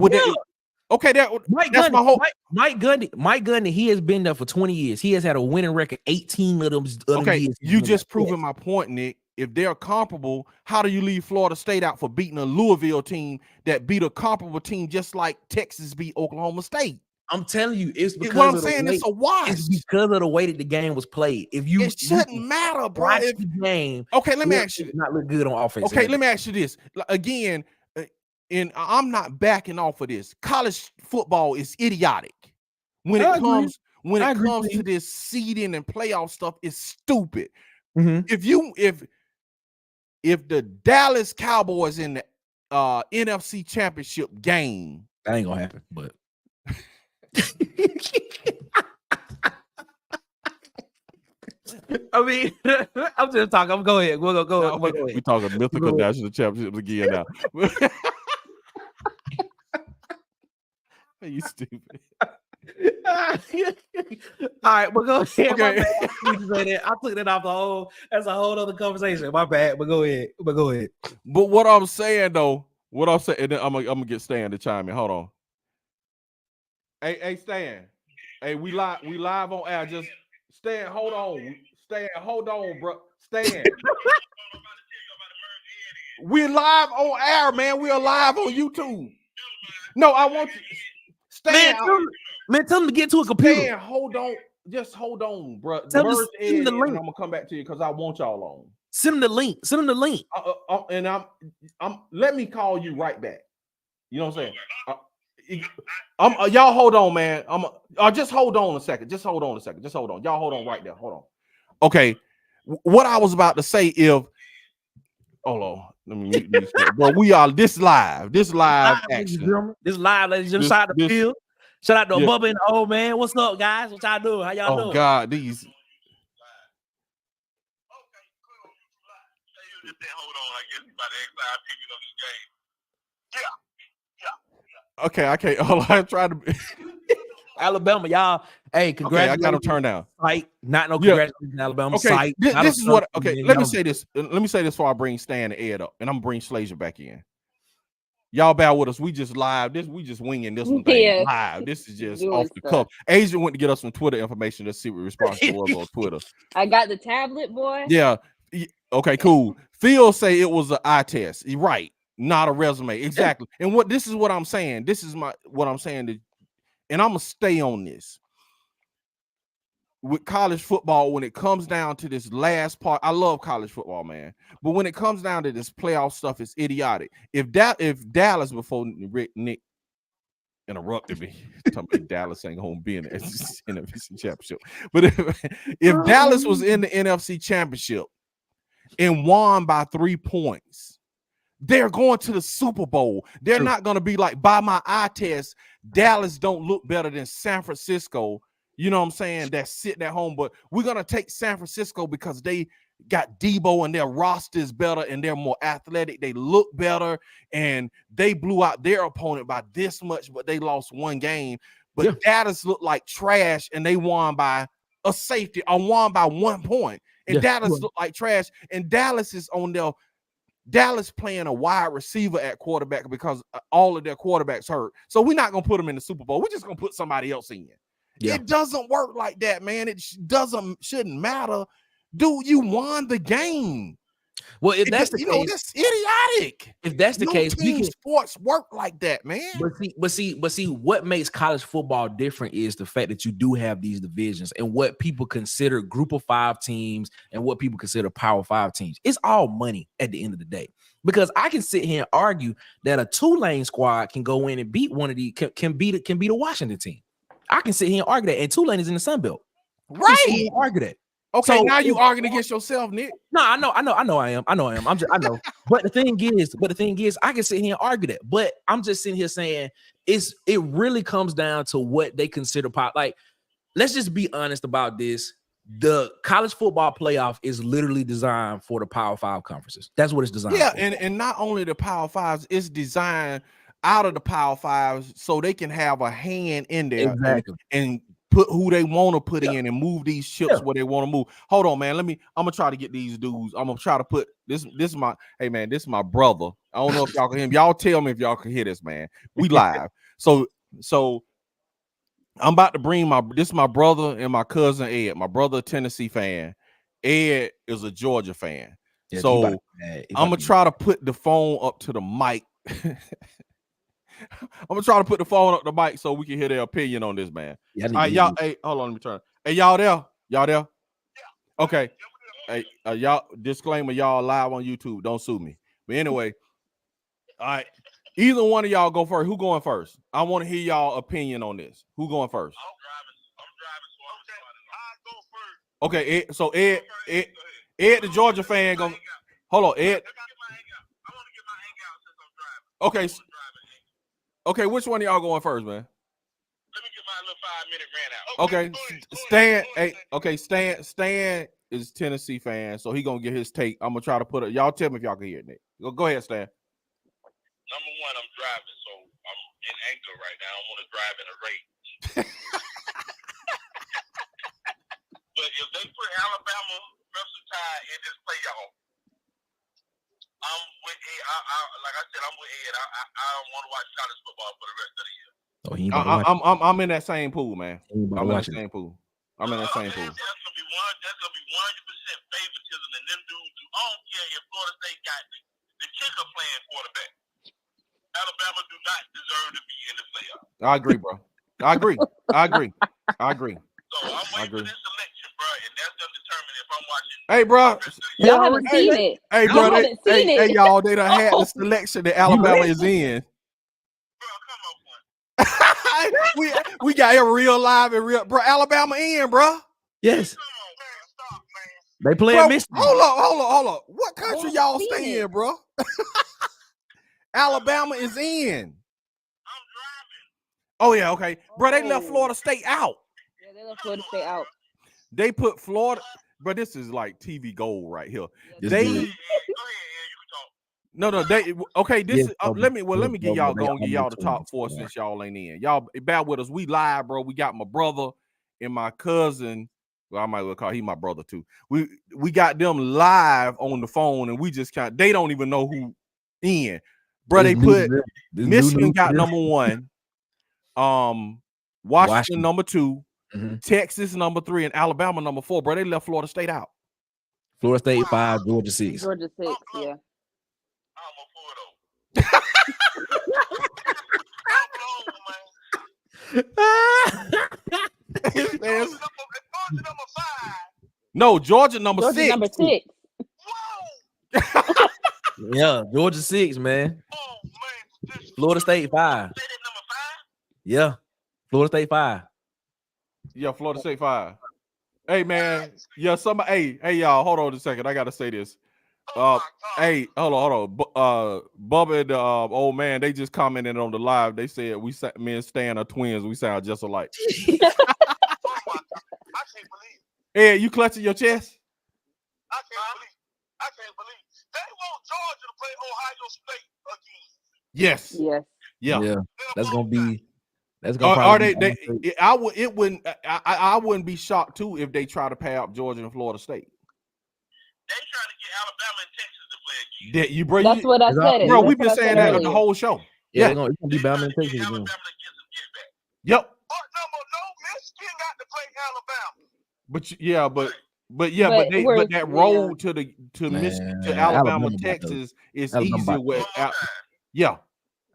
Okay, that's my whole. Mike Gundy, he has been there for 20 years. He has had a winning record 18 of them. Years. You just proving my point, Nick. If they're comparable, how do you leave Florida State out for beating a Louisville team that beat a comparable team just like Texas beat Oklahoma State? I'm telling you, it's because what I'm saying. It's a wash. It's because of the way that the game was played. It shouldn't matter, bro. Watch the game. Okay, let me ask you. Not look good on offense. Okay, let me ask you this again. And I'm not backing off of this. College football is idiotic when it comes to this seeding and playoff stuff. It's stupid. If the Dallas Cowboys in the NFC Championship game, that ain't gonna happen. But I mean, I'm just talking. I'm go ahead. We'll go ahead. We talking mythical national championships again now. You stupid. All right, but go ahead. Okay. I took that off the whole. That's a whole other conversation. My bad. But go ahead. But what I'm saying though, and then I'm gonna get Stan to chime in. Hold on. Hey, Stan. Hey, we live on air. Just Stan, hold on. Stan, hold on, bro. Stan. We're live on air, man. We are live on YouTube. No, I want you. Stan, tell him to get to a computer. Stan, hold on. Just hold on, bro. Send the link. And I'm gonna come back to you because I want y'all on. Send him the link. And I'm let me call you right back. You know what I'm saying? Y'all hold on, man. Just hold on a second. Just hold on. Y'all hold on right there. Hold on. Okay. What I was about to say, hold on. Let me mute these. Bro, this live action. This live, ladies and gentlemen. Shout out to Phil. Shout out to Bubba and the old man. What's up, guys? What y'all doing? How y'all doing? Oh God, these. Okay, I can't. Oh, I tried to. Alabama, y'all. Hey, congratulations. Okay, I got them turned down. Site, not no congratulations, Alabama. Okay, site. This is what. Okay, let me say this. Let me say this before I bring Stan and Ed up, and I'm gonna bring SLAYSIA back in. Y'all bear with us. We just live. We just winging this one thing live. This is just off the cuff. Asia went to get us some Twitter information. Let's see what response was on Twitter. I got the tablet, boy. Yeah. Okay, cool. Phil say it was an eye test. Right. Not a resume. Exactly. And this is what I'm saying. This is what I'm saying. And I'm gonna stay on this. With college football, when it comes down to this last part, I love college football, man. But when it comes down to this playoff stuff, it's idiotic. If Dallas, before Nick interrupted me, talking about Dallas ain't gonna be in the NFC Championship. But if Dallas was in the NFC Championship and won by 3 points, they're going to the Super Bowl. They're not going to be like, by my eye test, Dallas don't look better than San Francisco. You know what I'm saying? That's sitting at home. But we're going to take San Francisco because they got Debo and their roster is better and they're more athletic. They look better and they blew out their opponent by this much, but they lost one game. But Dallas looked like trash and they won by a safety or won by 1 point. And Dallas looked like trash. And Dallas is on their Dallas playing a wide receiver at quarterback because all of their quarterbacks hurt. So we're not going to put them in the Super Bowl. We're just going to put somebody else in. Yeah. It doesn't work like that, man. It shouldn't matter. Dude, you won the game. Well, if that's the case, that's idiotic. If that's the case, sports work like that, man. But see, what makes college football different is the fact that you do have these divisions and what people consider group of 5 teams and what people consider power 5 teams. It's all money at the end of the day. Because I can sit here and argue that a Tulane squad can go in and beat one of these, can beat a Washington team. I can sit here and argue that, and Tulane is in the Sun Belt. Right. Argue that. Okay, so now you arguing against yourself, Nick. No, I know I am. I know. But the thing is, I can sit here and argue that. But I'm just sitting here saying it really comes down to what they consider pop. Like, let's just be honest about this. The college football playoff is literally designed for the Power 5 conferences. That's what it's designed for. And not only the Power 5s, it's designed out of the Power 5s so they can have a hand in there and put who they want to put in and move these chips where they want to move. Hold on, man. I'm gonna try to get these dudes. I'm gonna try to put this is my this is my brother. I don't know if y'all can hear him. Y'all tell me if y'all can hear this, man. We live. So I'm about to bring this is my brother and my cousin Ed. My brother, a Tennessee fan. Ed is a Georgia fan. Yeah, so I'm gonna try to put the phone up to the mic. I'm gonna try to put the phone up the mic so we can hear their opinion on this, man. All right, y'all. Hey, hold on, let me turn. Hey, y'all there? Y'all there? Okay. Hey, y'all. Disclaimer: y'all live on YouTube. Don't sue me. But anyway, all right. Either one of y'all go first. Who going first? I want to hear y'all opinion on this. Who going first? I'm driving. Okay. So Ed, the Georgia fan, go. Hold on, Ed. Okay. Okay, which one of y'all going first, man? Let me get my little 5-minute rant out. Okay, Stan. Hey, okay, Stan is Tennessee fan, so he gonna get his take. I'm gonna try to put it. Y'all tell me if y'all can hear it. Nick. Go ahead, Stan. Number one, I'm driving, so I'm in anger right now. I don't want to drive in a rage. But if they put Alabama versatile in this playoff, I'm with Ed. Like I said, I'm with Ed. I don't want to watch college football for the rest of the year. Oh, he ain't I'm in that same pool, man. I'm in that same pool. I'm in that same pool. That's gonna be 100% favoritism, and them dudes. I don't care if Florida State got the kicker playing quarterback. Alabama do not deserve to be in the playoffs. I agree, bro. I agree. So I'm waiting for this selection, bro, and that's gonna determine if I'm watching. Hey, bro. Y'all haven't seen it. Hey, bro. Hey, y'all. They done had the selection that Alabama is in. Bro, come on, boy. we got it real live and real, bro. Alabama in, bro. Yes. Come on, man. Stop, man. They play Bro, Michigan. Hold up. What country y'all stay in, bro? Alabama is in. I'm driving. Oh yeah, okay, bro. They left Florida State out. Yeah, they left Florida State out. They put Florida, but this is like TV gold right here. This They good. Go ahead, you can talk. no, they okay. This Yes, is let me get y'all they going, get y'all the almost top four won. since y'all ain't in. Y'all bear with us. We live, bro. We got my brother and my cousin. Well, I might well call he my brother too. We got them live on the phone, and we just can't. They don't even know who in. Bro, they put Michigan got number one, Washington number 2, Texas number 3, and Alabama number 4. Bro, they left Florida State out. Florida State 5, Georgia 6. Georgia 6, yeah. I'm a Georgia number 5. No, Georgia number 6. Number 6. Whoa. Yeah, Georgia 6, man. Oh, man. Florida State 5. Say that number 5? Yeah, Florida State 5. Yeah, Florida State 5. Hey, man. Yeah, somebody. Hey, y'all. Hold on a second. I gotta say this. Hey, hold on. Bubba and the old man, they just commented on the live. They said me and Stan are twins. We sound just alike. Oh my God. I can't believe it. Hey, you clutching your chest? I can't believe it. They want Georgia to play Ohio State again. Yes. Yes. Yeah. That's gonna be. That's Are gonna. they? I wouldn't be shocked too if they try to pay up Georgia and Florida State. They trying to get Alabama and Texas to play again. That's what I said. Bro, we've been saying that the whole show. Yeah, they're gonna be Alabama and Texas again. Alabama to get some get back. Yep. But no, Michigan got to play Alabama. But that road to Alabama, Texas is easier with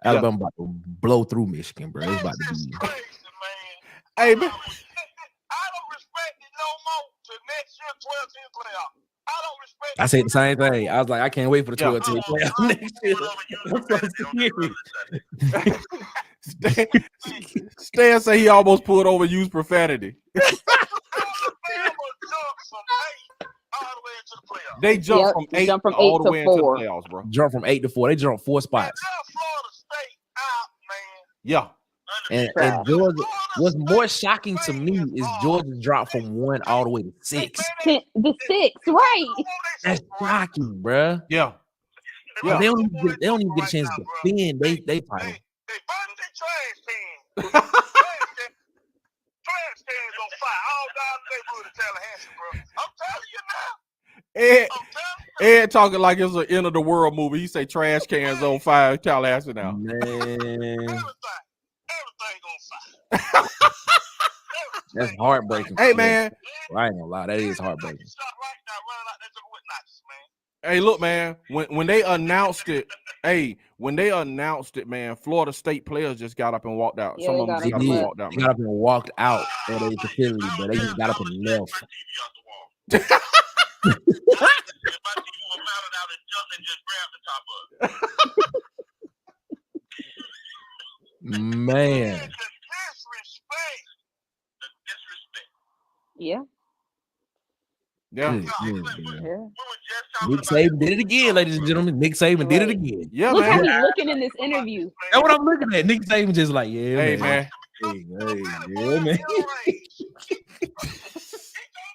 Alabama about to blow through Michigan, bro. It's about to be crazy, man. Hey, man. I don't respect it no more to next year 12-team playoff. I don't respect it. I said the same thing. I was like, I can't wait for the 12-team playoff next year. Stan say he almost pulled over and used profanity. They jumped from 8 all the way into the playoffs, bro. Jump from 8 to 4. They jumped 4 spots. Florida State out, man. Yeah. And Georgia, what's more shocking to me is Georgia dropped from 1 all the way to 6. The 6, right? That's shocking, bro. Yeah. They don't even get a chance to defend they title. They burned their trash can. Trash cans on fire all down the neighborhood of Tallahassee, bro. I'm telling you now. Ed talking like it's an end of the world movie. He say trash cans on fire in Tallahassee now. Man. Everything on fire. That's heartbreaking. Hey, man. I ain't gonna lie, that is heartbreaking. Hey, look, man. When they announced it, man, Florida State players just got up and walked out. Yeah, Some of them just got up and walked out. They got up and walked out of their facility, but they just got up and left. Man. Yeah. Yeah. Nick Saban did it again, ladies and gentlemen. Nick Saban did it again. Yeah, Look man. how he's looking in this interview. That's what I'm looking at. Nick Saban just like, yeah, Hey, man. man. Hey, yeah, man. He told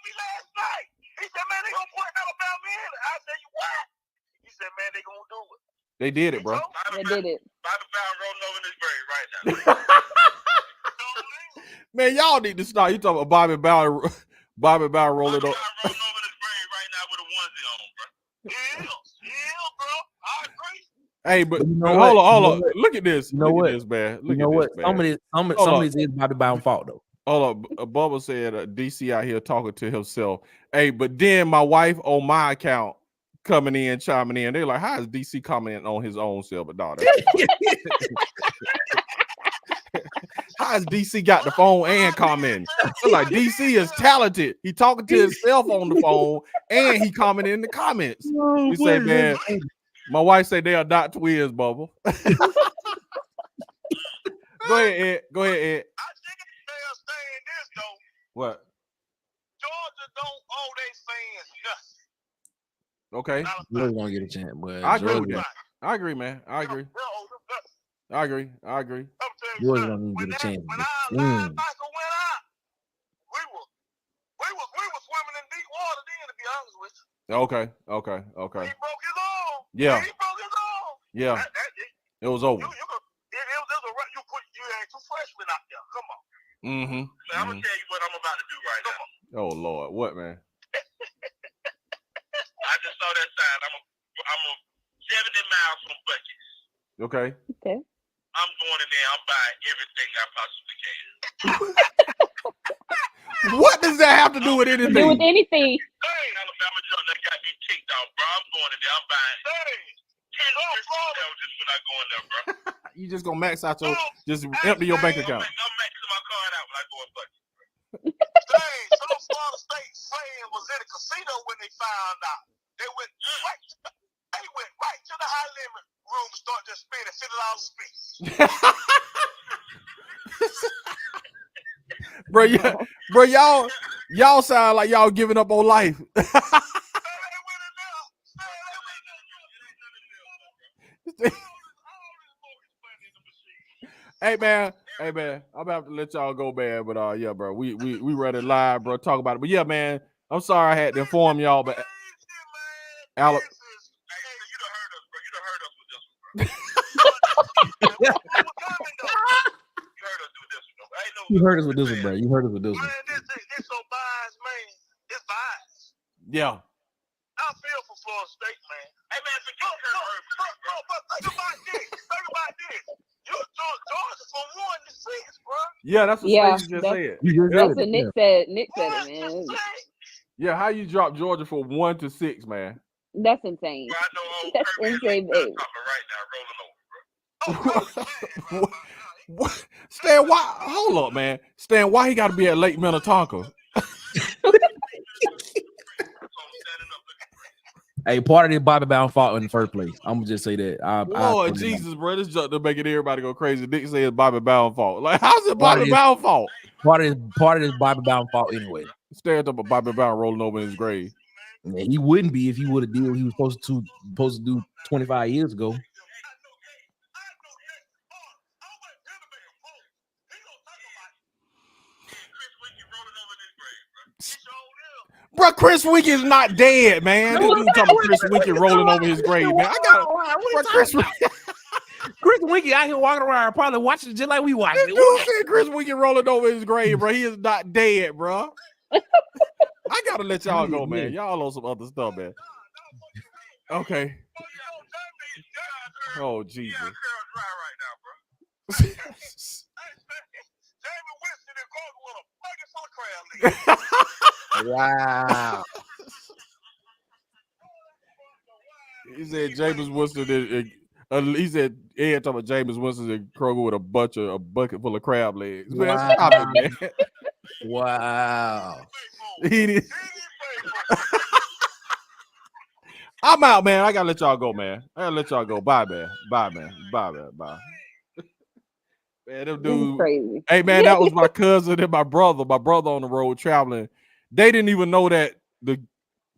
me last night. He said, man, said, man, they gonna do it. They did it, bro. They did it. Bobby Brown rolling over in his grave right now. Man, y'all need to stop. You talking about Bobby Brown rolling up. Bobby Brown rolling over in his grave right now with a onesie on, bro. Yeah, bro. I agree. Hey, but, You know but what? hold on. You know what? Look at this. You know Look what? at this, man. Look You know at what? this, man. Some of these is Bobby Brown fault though. Hold up. Bubba said DC out here talking to himself. Hey, but then my wife on my account coming in, chiming in. They're like, how is DC commenting on his own self? But no, how has DC got the phone and commenting? They're like, DC is talented. He talking to himself on the phone and he commenting in the comments. We say, man, my wife say they are not twins, Bubba. Go ahead, Ed. Go ahead, Ed. I think they're saying this though. What? Georgia don't owe their fans nothing. Okay. Georgia gonna get a chance, but I agree with that. I agree, man. I agree. I'm telling Georgia you, gonna get a chance. when our linebacker went out, we were swimming in deep water then, to be honest with you. Okay. He broke his arm. Yeah. He broke his arm. Yeah. It was over. You had two freshmen out there. Come on. Mm-hmm. I'm gonna tell you what I'm about to do right now. Oh Lord, what, man? I just saw that sign. I'm 70 miles from Buc-ee's. Okay. Okay. I'm going in there. I'm buying everything I possibly can. What does that have to do with anything? Do with anything. Hey, Alabama junk that got me kicked out, bro. I'm going in there. I'm buying 10 sandwiches when I go in there, bro. You just gonna max out your, just empty your bank account. I'm maxing my card out when I go in Buc-ee's. Dang, some Florida State fan was in a casino when they found out. They went right to the high limit room and started just spending $50 spend. Bro, y'all sound like y'all giving up on life. Hey man, I'm gonna have to let y'all go, man. But yeah, bro, we running live, bro. Talk about it. But yeah, man, I'm sorry I had to inform y'all, but You heard us with this one, bro. You heard us with this one. Man, this so biased, man. It's biased. Yeah. I feel for Florida State, man. Hey, man, think about this. You're Georgia from 1 to 6, bro. Yeah, that's what Stacey just said. That's what Nick said. Nick said it, man. Yeah, how you drop Georgia from 1 to 6, man? That's insane. Bro, I know That's insane, babe. Right now, rolling over, bro. What? Stan, why? Hold up, man. Stan, why he got to be at Lake Minnetonka? Hey, part of this Bobby Brown fault in the first place. I'm gonna just say that. Lord Jesus, bro, this junk to making everybody go crazy. Nick says Bobby Brown fault. Like, how's it Bobby Brown fault? Part of this Bobby Brown fault anyway. Stand up, Bobby Brown rolling over in his grave. Yeah, he wouldn't be if he would have did what he was supposed to do 25 years ago. Bro, Chris Winkie is not dead, man. This dude talking about Chris Winkie rolling over his grave, man. I got Chris Winkie out here walking around, probably watching it just like we watching it. Dude said Chris Winkie rolling over his grave, bro. He is not dead, bro. I gotta let y'all go, man. Y'all on some other stuff, man. Okay. Oh Jesus. Wow. He said Jameis Winston. He said Ed talking about Jameis Winston and Kroger with a bucket full of crab legs. Man, Wow. stop it, man. Wow. He did. I'm out, man. I gotta let y'all go, man. I gotta let y'all go. Bye, man. Bye, man. Bye, man. Bye. Man, them dudes. Crazy. Hey, man, that was my cousin and my brother. My brother on the road traveling. They didn't even know that the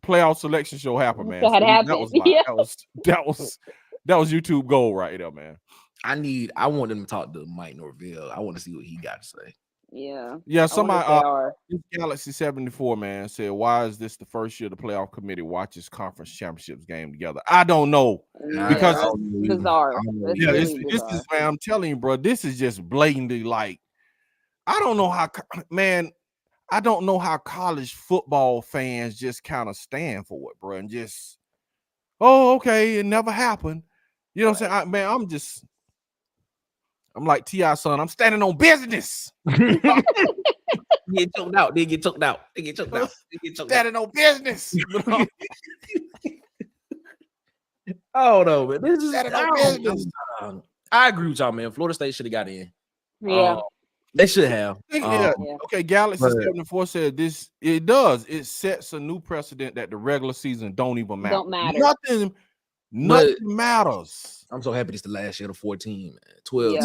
playoff selection show happened, man. That had happened. That was YouTube gold right there, man. I want them to talk to Mike Norvell. I want to see what he got to say. Yeah. Somebody Galaxy 74 man said, why is this the first year the playoff committee watches conference championships game together? I don't know. Because it's bizarre. It's just, man, I'm telling you, bro, this is just blatantly like, I don't know how college football fans just kind of stand for it, bro, and just, okay, it never happened. You know what I'm saying? I'm like T.I. son, I'm standing on business. Get choked out. They get choked out. Standing on business. Oh no, man. This is business. I agree with y'all, man. Florida State should have got in. Yeah. They should have. Okay, Galaxy 74 said this. It does. It sets a new precedent that the regular season don't even matter. Nothing matters. I'm so happy this the last year of 14, man. 12.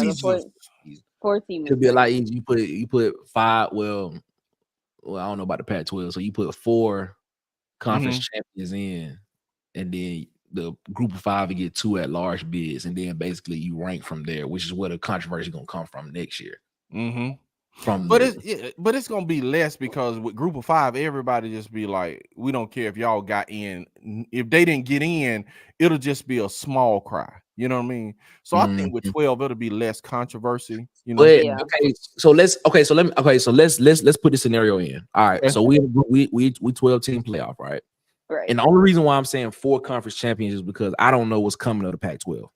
Yeah, 14 could be a lot easier. You put 5. Well, I don't know about the Pac-12. So you put 4 conference champions in, and then the group of 5 will get 2 at-large bids, and then basically you rank from there, which is where the controversy is gonna come from next year. But it's gonna be less because with group of 5, everybody just be like, we don't care if y'all got in. If they didn't get in, it'll just be a small cry. You know what I mean? So I think with 12, it'll be less controversy. You know. So let's put this scenario in. All right. So we 12-team playoff, right? Right. And the only reason why I'm saying 4 conference champions is because I don't know what's coming of the Pac-12.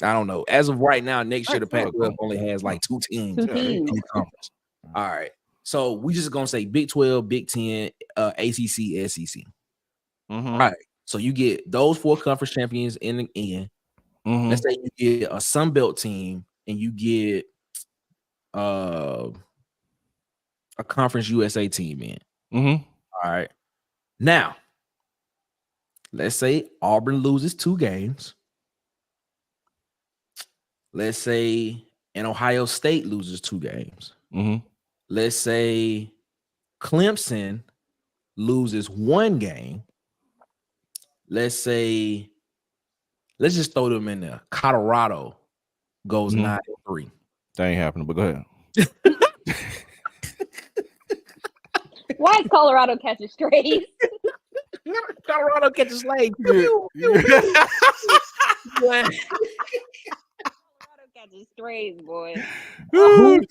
I don't know. As of right now, next year the Pac-12 only has like 2 teams in the conference. All right. So we just gonna say Big 12, Big 10, ACC, SEC. All right. So you get those 4 conference champions in the end. Let's say you get a Sun Belt team and you get a Conference USA team in. All right. Now, let's say Auburn loses 2 games. Let's say and Ohio State loses 2 games. Let's say Clemson loses 1 game. Let's just throw them in there. Colorado goes 9-3. That ain't happening, but go ahead. Why is Colorado catching strays? Colorado catches slaves. Catching strays, boy.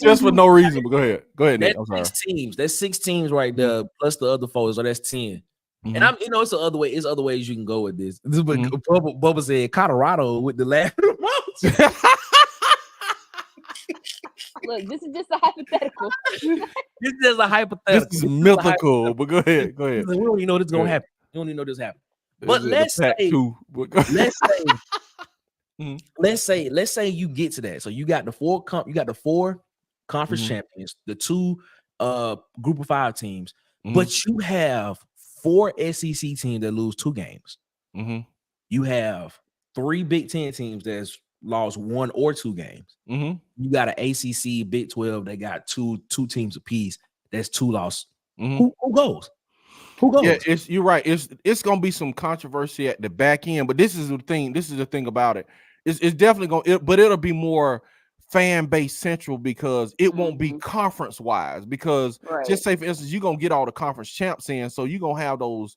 Just for no reason, but go ahead. Go ahead, Nick. I'm sorry. 6 teams. That's 6 teams right there, plus the other 4, so that's 10. And I'm, it's the other way. It's other ways you can go with this. This is what Bubba said. Colorado with the last Look, this is just a hypothetical. This is a hypothetical. This is mythical, but go ahead. Go ahead. We don't even know this is gonna happen. We don't even know this happen. But let's say you get to that. So you got the 4 conference champions, the 2 group of 5 teams, but you have 4 SEC teams that lose 2 games. You have 3 Big 10 teams that's lost 1 or 2 games. You got an ACC, Big 12 that got two teams apiece. That's 2 losses. Who goes? Who goes? Yeah, you're right. It's gonna be some controversy at the back end, but this is the thing. This is the thing about it. It's definitely gonna, but it'll be more fan base central because it won't be conference wise. Because just say for instance, you're gonna get all the conference champs in, so you're gonna have those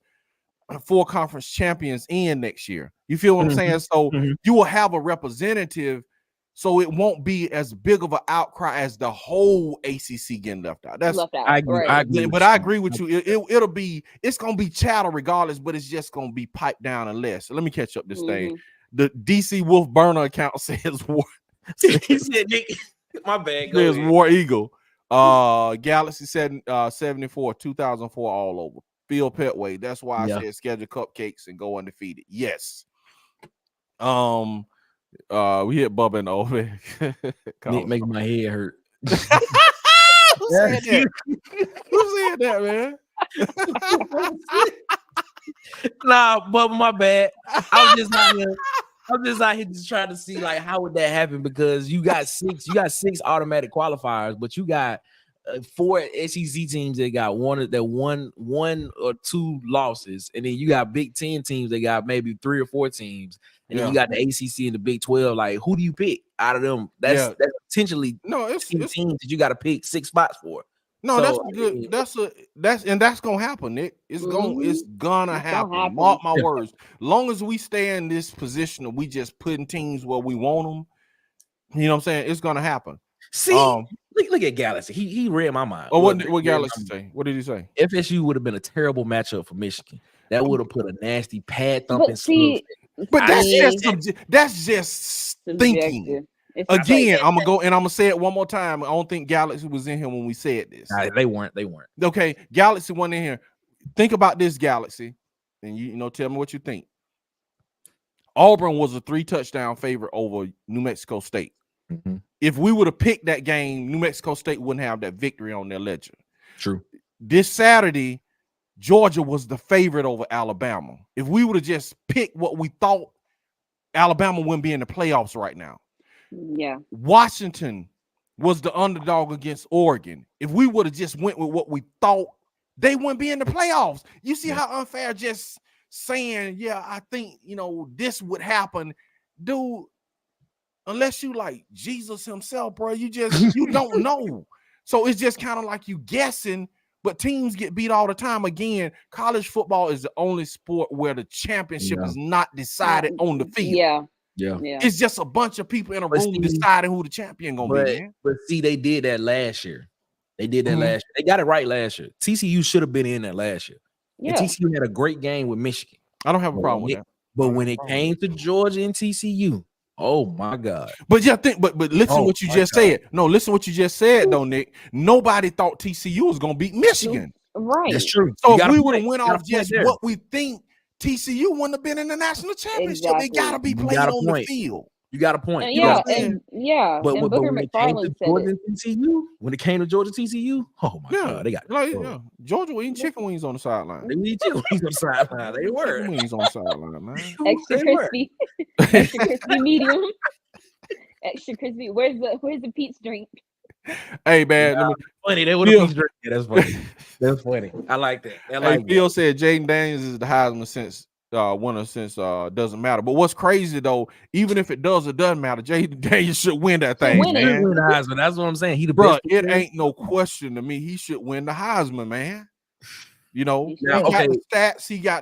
4 conference champions in next year. You feel what I'm saying? So you will have a representative, so it won't be as big of an outcry as the whole ACC getting left out. That's left out. I agree, but I agree with you. It's gonna be chatter regardless, but it's just gonna be piped down and less. So let me catch up this thing. The DC Wolf burner account says war. He said, my bad. Says War Eagle. Galaxy 74, 2004 all over. Phil Petway. That's why I said schedule cupcakes and go undefeated. Yes. We hit Bubba in the over. Nick making my head hurt. Who said that? Who said that, man? Nah, Bubba, my bad. I'm just out here just trying to see like how would that happen, because you got 6 automatic qualifiers, but you got 4 SEC teams that got one or 2 losses, and then you got Big 10 teams that got maybe 3 or 4 teams, and then you got the ACC and the Big 12. Like, who do you pick out of them? That's potentially it's teams that you got to pick 6 spots for. No, So, that's good. That's gonna happen, Nick. It's gonna happen. Mark my words. Long as we stay in this position of we just putting teams where we want them, you know what I'm saying? It's gonna happen. See, look at Galaxy. He read my mind. Oh, what Galaxy say? What did he say? FSU would have been a terrible matchup for Michigan. That would have put a nasty pad thumping. But that's just thinking. Again, I'm gonna go and I'm gonna say it one more time. I don't think Galaxy was in here when we said this. They weren't. Okay, Galaxy wasn't in here. Think about this, Galaxy, and you know, tell me what you think. Auburn was a 3-touchdown favorite over New Mexico State. Mm-hmm. If we would have picked that game, New Mexico State wouldn't have that victory on their ledger. True. This Saturday, Georgia was the favorite over Alabama. If we would have just picked what we thought, Alabama wouldn't be in the playoffs right now. Yeah. Washington was the underdog against Oregon. If we would have just went with what we thought, they wouldn't be in the playoffs. You see how unfair just saying, yeah, I think, you know, this would happen. Dude, unless you like Jesus himself, bro, you don't know. So it's just kind of like you guessing, but teams get beat all the time. Again, college football is the only sport where the championship is not decided on the field. Yeah. It's just a bunch of people in a room deciding who the champion gonna be, man. But see, they did that last year. They did that last year. They got it right last year. TCU should have been in that last year. Yeah. And TCU had a great game with Michigan. I don't have a problem with that. But when it came to Georgia and TCU, oh my God. But yeah, but listen to what you just said. No, listen what you just said though, Nick. Nobody thought TCU was gonna beat Michigan. Right. That's true. So if we would have went off just what we think, TCU wouldn't have been in the national championship. They gotta be playing on the field. You got a point. But when it came to Georgia TCU, oh my God, they got Georgia were eating chicken wings on the sideline. They eat chicken wings on the sideline. They were chicken wings on the sideline, man. Extra crispy, extra crispy medium, extra crispy. Where's the Pete's drink? Hey man, funny. They would have Pete's drink. Yeah, that's funny. That's funny. I like that. Phil said Jaden Daniels is the Heisman winner since doesn't matter. But what's crazy though, even if it doesn't matter, Jaden Daniels should win that thing, man. Win the Heisman. That's what I'm saying. He the best. It ain't no question to me. He should win the Heisman, man. You know, he got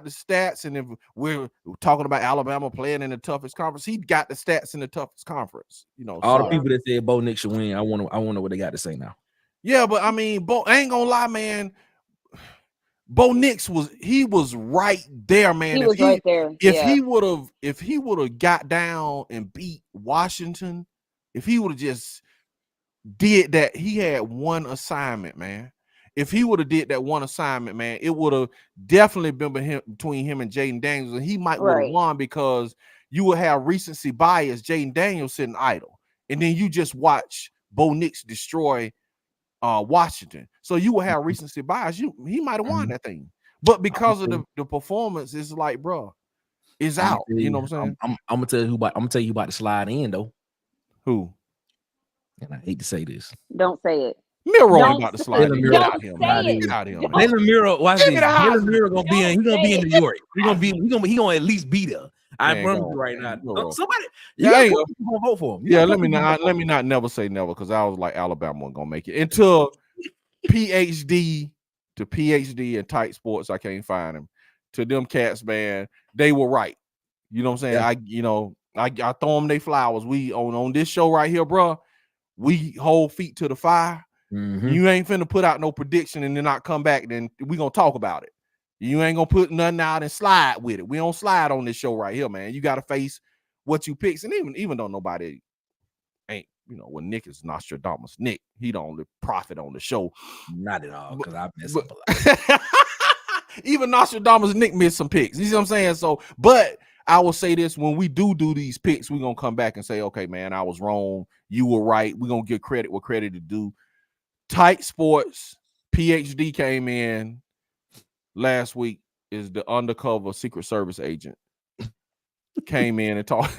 the stats, and if we're talking about Alabama playing in the toughest conference, he got the stats in the toughest conference. You know, all the people that said Bo Nix should win, I wonder what they got to say now. Yeah, but I mean, I ain't gonna lie, man. Bo Nix was right there, man. He was right there. If he would have got down and beat Washington, if he would have just did that, he had one assignment, man. If he would have did that one assignment, man, it would have definitely been between him and Jaden Daniels, and he might would have won because you would have recency bias. Jaden Daniels sitting idle, and then you just watch Bo Nix destroy Washington. So you will have recency bias. He might have won that thing, but because of the performance, it's like, bro, it's out. You know what I'm saying? I'm gonna tell you about to slide in though. Who? And I hate to say this. Don't say it. Miro ain't about to slide in. Get out here, man. Miro, watch this. Miro gonna be in. He gonna be in New York. He gonna at least be there. I promise you right now. Somebody, gonna vote for him. Let me not never say never, because I was like Alabama wasn't gonna make it until PhD and Tight Sports. I can't find him. To them cats, man, they were right. You know what I'm saying? I throw them they flowers. We on this show right here, bro. We hold feet to the fire. Mm-hmm. You ain't finna put out no prediction and then not come back. Then we gonna talk about it. You ain't gonna put nothing out and slide with it. We don't slide on this show right here, man. You gotta face what you pick. And even though nobody ain't, when Nick is Nostradamus, Nick, he the only prophet on the show. Not at all, because I messed up a lot. Even Nostradamus, Nick missed some picks. You see what I'm saying? So, but I will say this: when we do these picks, we're gonna come back and say, okay, man, I was wrong. You were right. We're gonna give credit where credit is due. Tight Sports, PhD came in last week, is the undercover Secret Service agent. Came in and talked.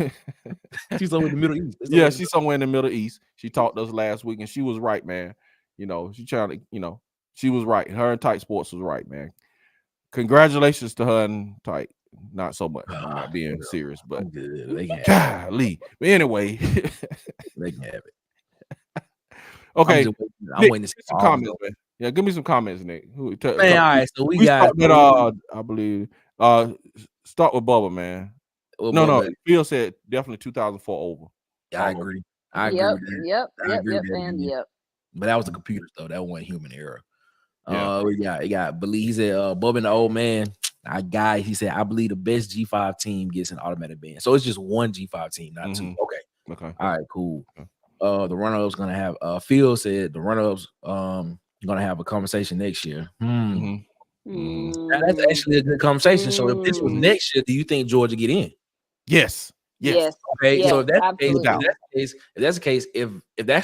She's somewhere in the Middle East. Yeah, she's somewhere in the Middle East. She talked to us last week, and she was right, man. She trying to, she was right. Her and Tight Sports was right, man. Congratulations to her and Tight. Not so much. I'm not being serious, but golly. But anyway, they can have it. Okay, I'm waiting to see some comments, man. Yeah, give me some comments, Nick. Man, all right, so we got I believe start with Bubba, man. No, Phil said definitely 2004 over. Yeah, I agree. I agree with that. Yep. But that was the computers though. That wasn't human error. Yeah. He got believe he said Bubba and the old man. He said, I believe the best G5 team gets an automatic ban. So it's just one G5 team, not two. Okay. All right, cool. Okay. The runner-ups gonna have Phil said the runner-ups gonna have a conversation next year. Now, that's actually a good conversation. So if this was next year, do you think Georgia get in? Yes. Okay. Yes, so if that's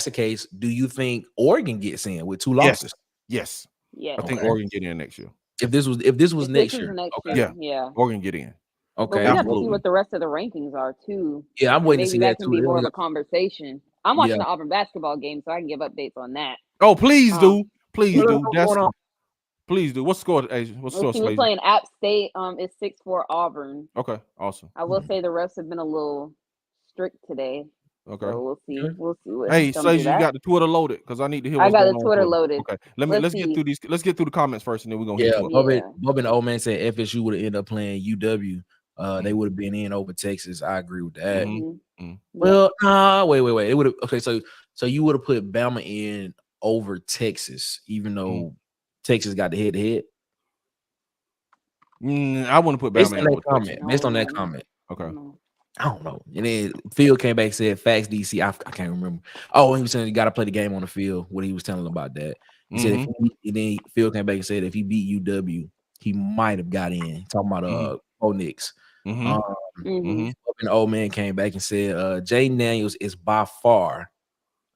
the case, do you think Oregon gets in with 2 losses? Yes. Yeah. I think Oregon get in next year. If this was next year. Yeah. Oregon get in. Okay. But we have to see what the rest of the rankings are too. Yeah, I'm waiting to see that too. Maybe that can be more of a conversation. I'm watching the Auburn basketball game, so I can give updates on that. Oh, please do. Please do. Please do. What's the score? What's the score? We're playing App State. It's 6-4 Auburn. Okay, awesome. I will say the refs have been a little strict today. Okay. So we'll see. We'll see what. Hey, so you got the Twitter loaded because I need to hear. I got the Twitter loaded. Okay, let's get through these. Let's get through the comments first, and then we're gonna hit you. Bubba and the old man said FSU would have ended up playing UW. They would have been in over Texas. I agree with that. Well, wait. It would have. Okay, so you would have put Bama in over Texas, even though Texas got the head-to-head. I wouldn't put Bama in over Texas. Based on that comment. Okay. I don't know. And then Phil came back and said, facts, DC. I can't remember. Oh, he was saying you got to play the game on the field. What he was telling about that. He said, and then Phil came back and said if he beat UW, he might have got in. Talking about Knicks. And the old man came back and said, Jay Daniels is by far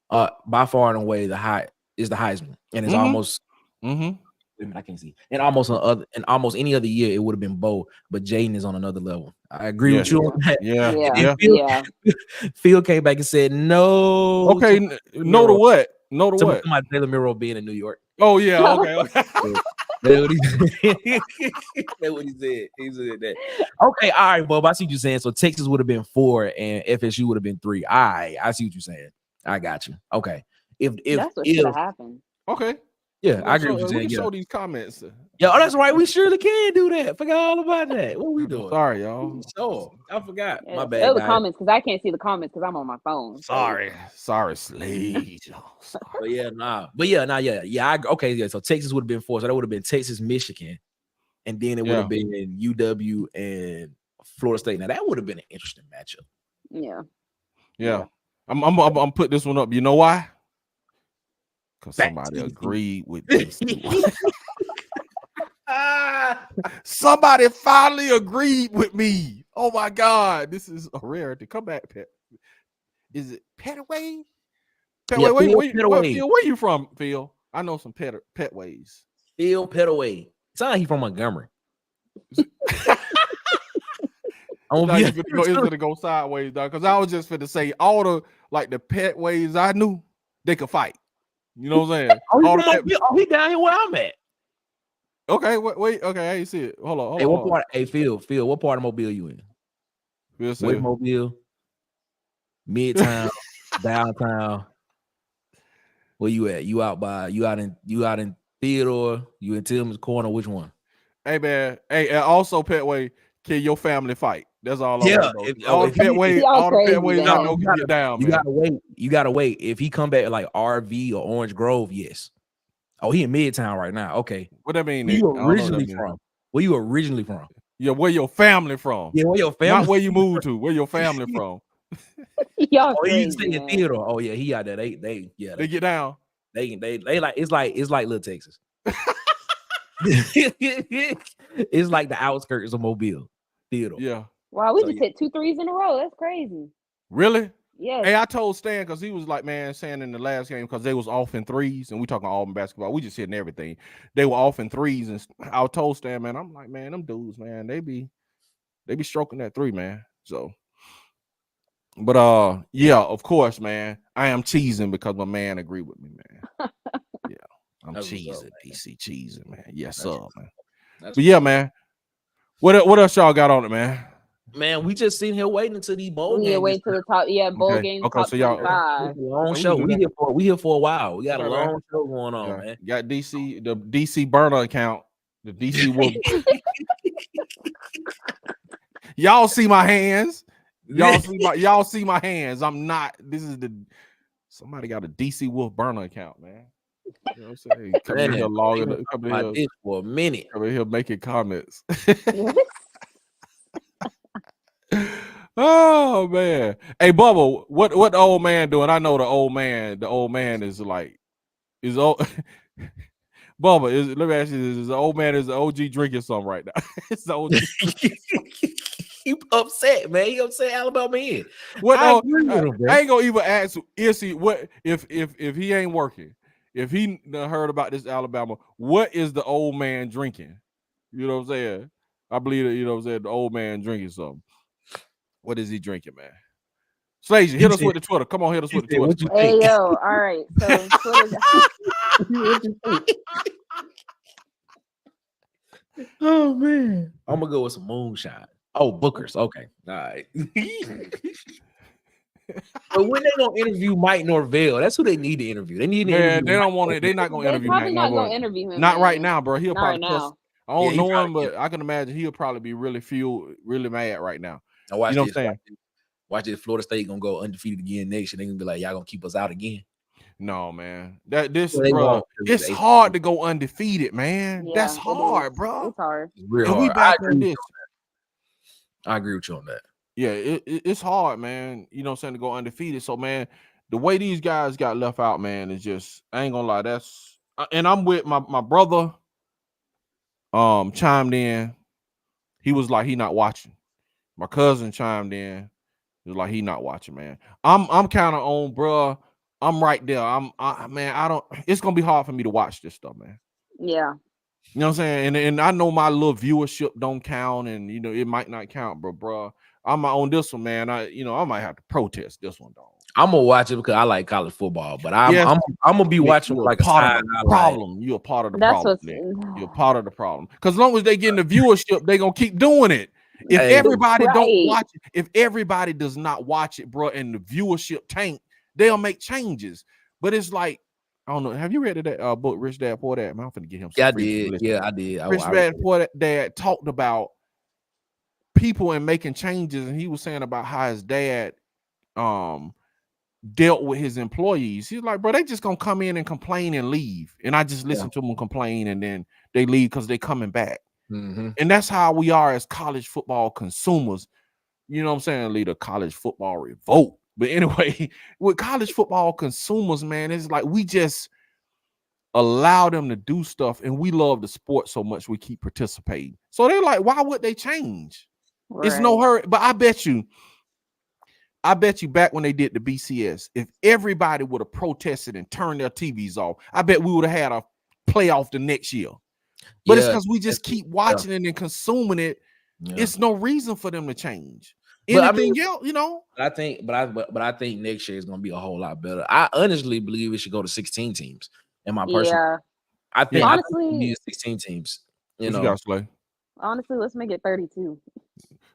and away the Heisman. And it's almost I can't see. And almost any other year, it would have been Bo, but Jaden is on another level. I agree with you on that. Yeah. Phil came back and said, no. Okay, no to what? No to what? My Taylor Miro being in New York. Oh, yeah. Okay. That's what he said. He said that. Okay, all right, Bob. I see what you're saying. So Texas would have been 4 and FSU would have been 3. All right, I see what you're saying. I got you. Okay. If that's what should have happened. Okay. Yeah, I agree with you saying. We can show these comments. Yeah, that's right. We surely can do that. Forgot all about that. What are we doing? Sorry, y'all. So I forgot. Yeah, my bad. Show the comments because I can't see the comments because I'm on my phone. Sorry, Slade. Okay. So Texas would have been 4. So that would have been Texas, Michigan, and then it would have been UW and Florida State. Now that would have been an interesting matchup. Yeah. I'm putting this one up. You know why? Because somebody agreed with this. Somebody finally agreed with me. Oh my God, this is a rarity. Come back, Pet. Is it Petaway? Where you from, Phil? I know some Petways. Phil Petaway. Sound like he from Montgomery. I'm gonna go sideways, dog. Because I was just finna say all the Petways I knew, they could fight. You know what I'm saying? He down here where I'm at. Okay, wait. Okay, I ain't see it. Hold on. What part? Hey, Phil, what part of Mobile you in? West Mobile, Midtown, downtown. Where you at? You out in Theodore? You in Tillman's Corner? Which one? Hey man. Hey, and also Petway, can your family fight? That's all I want to know. All the Petways I know can get down. You gotta wait. If he come back like RV or Orange Grove, yes. Oh, he in Midtown right now. Okay. What that mean? Where you originally from? Where you originally from? Yeah, where your family from? Yeah, where your family? Not where you moved to. Where your family from? Y'all he's in Theodore. Oh yeah, he out there. They get down. They like it's like Little Texas. It's like the outskirts of Mobile, Theodore. Yeah. Wow, we just hit 2 threes in a row. That's crazy. Really? Yeah. Hey, I told Stan because he was like, man, saying in the last game because they was off in threes, and we talking Auburn basketball. We just hitting everything. They were off in threes, and I told Stan, man, I'm like, man, them dudes, man, they be stroking that 3, man. So, but yeah, of course, man, I am cheesing because my man agreed with me, man. Yeah, I'm cheesing, DC cheesing, man. Yes, sir, man. But yeah, man. What else y'all got on it, man? Man, we just sitting here waiting until these bowl games. Wait till the top. Yeah, bowl games. Okay, top so y'all 25. Long show. We here for a while. We got a long show going on, man. Got DC, the DC burner account, the DC Wolf. Y'all see my hands. Y'all see my hands. I'm not. This is somebody got a DC Wolf burner account, man. You know what I'm saying? Come in here logging. Come in here for a minute. Come in here making comments. Oh man. Hey Bubba, what the old man doing? I know the old man is like old. Bubba, let me ask you this: is the old man is the OG drinking something right now? It's the OG. He upset, man. He upset Alabama in. What I ain't gonna even ask. Is he what if he ain't working? If he heard about this Alabama, what is the old man drinking? You know what I'm saying? I believe that, you know what I'm saying, the old man drinking something. What is he drinking, man? SLAYSIA, hit us with the Twitter. Come on, hit us with the Twitter. Hey, yo, all right. So Twitter. Oh, man. I'm going to go with some moonshine. Oh, Booker's. Okay. All right. But when they gonna interview Mike Norvell, that's who they need to interview. They need to interview. They don't want it. They're not gonna interview. Probably not gonna interview him. Not right now, bro. He'll probably cuss. I don't know him, but I can imagine he'll probably be really mad right now. Now watch you know this. What I'm saying? Watch this. Florida State gonna go undefeated again next year. They're gonna be like, y'all gonna keep us out again. No, man. It's hard to go undefeated, man. Yeah, that's hard, bro. It's hard. It's real hard. We back on this. I agree with you on that. Yeah, it's hard, man. You know what I'm saying, to go undefeated. So, man, the way these guys got left out, man, is just, I ain't gonna lie. That's and I'm with my brother. Chimed in. He was like, he not watching. My cousin chimed in. He was like, he not watching, man. I'm kind of on, bro. I'm right there. It's gonna be hard for me to watch this stuff, man. Yeah. You know what I'm saying? And I know my little viewership don't count, and you know it might not count, bro. I'm on this one, man. I might have to protest this one, dog. I'm gonna watch it because I like college football, but I'm gonna be watching like a part of the problem. You're a part of the problem. You're part of the problem. Because as long as they get in the viewership, they gonna keep doing it. If everybody don't watch it, if everybody does not watch it, bro, and the viewership tank, they'll make changes. But it's like, I don't know. Have you read that book, Rich Dad Poor Dad? Man, I'm finna get him. Yeah, I did. Yeah, I did. Rich Dad Poor Dad talked about people and making changes, and he was saying about how his dad dealt with his employees. He's like, bro, they just gonna come in and complain and leave, and I just listen to them complain, and then they leave because they coming back. And that's how we are as college football consumers. You know what I'm saying? Lead a college football revolt. But anyway, with college football consumers, man, it's like we just allow them to do stuff, and we love the sport so much we keep participating. So they're like, why would they change? Right. It's no hurry. But I bet you back when they did the BCS, if everybody would have protested and turned their TVs off, I bet we would have had a playoff the next year. But it's because we just keep watching it and consuming it. It's no reason for them to change. Anything else, you know? I think next year is gonna be a whole lot better. I honestly believe it should go to 16 teams. In my personal, I think honestly, we need 16 teams. You know, honestly, let's make it 32.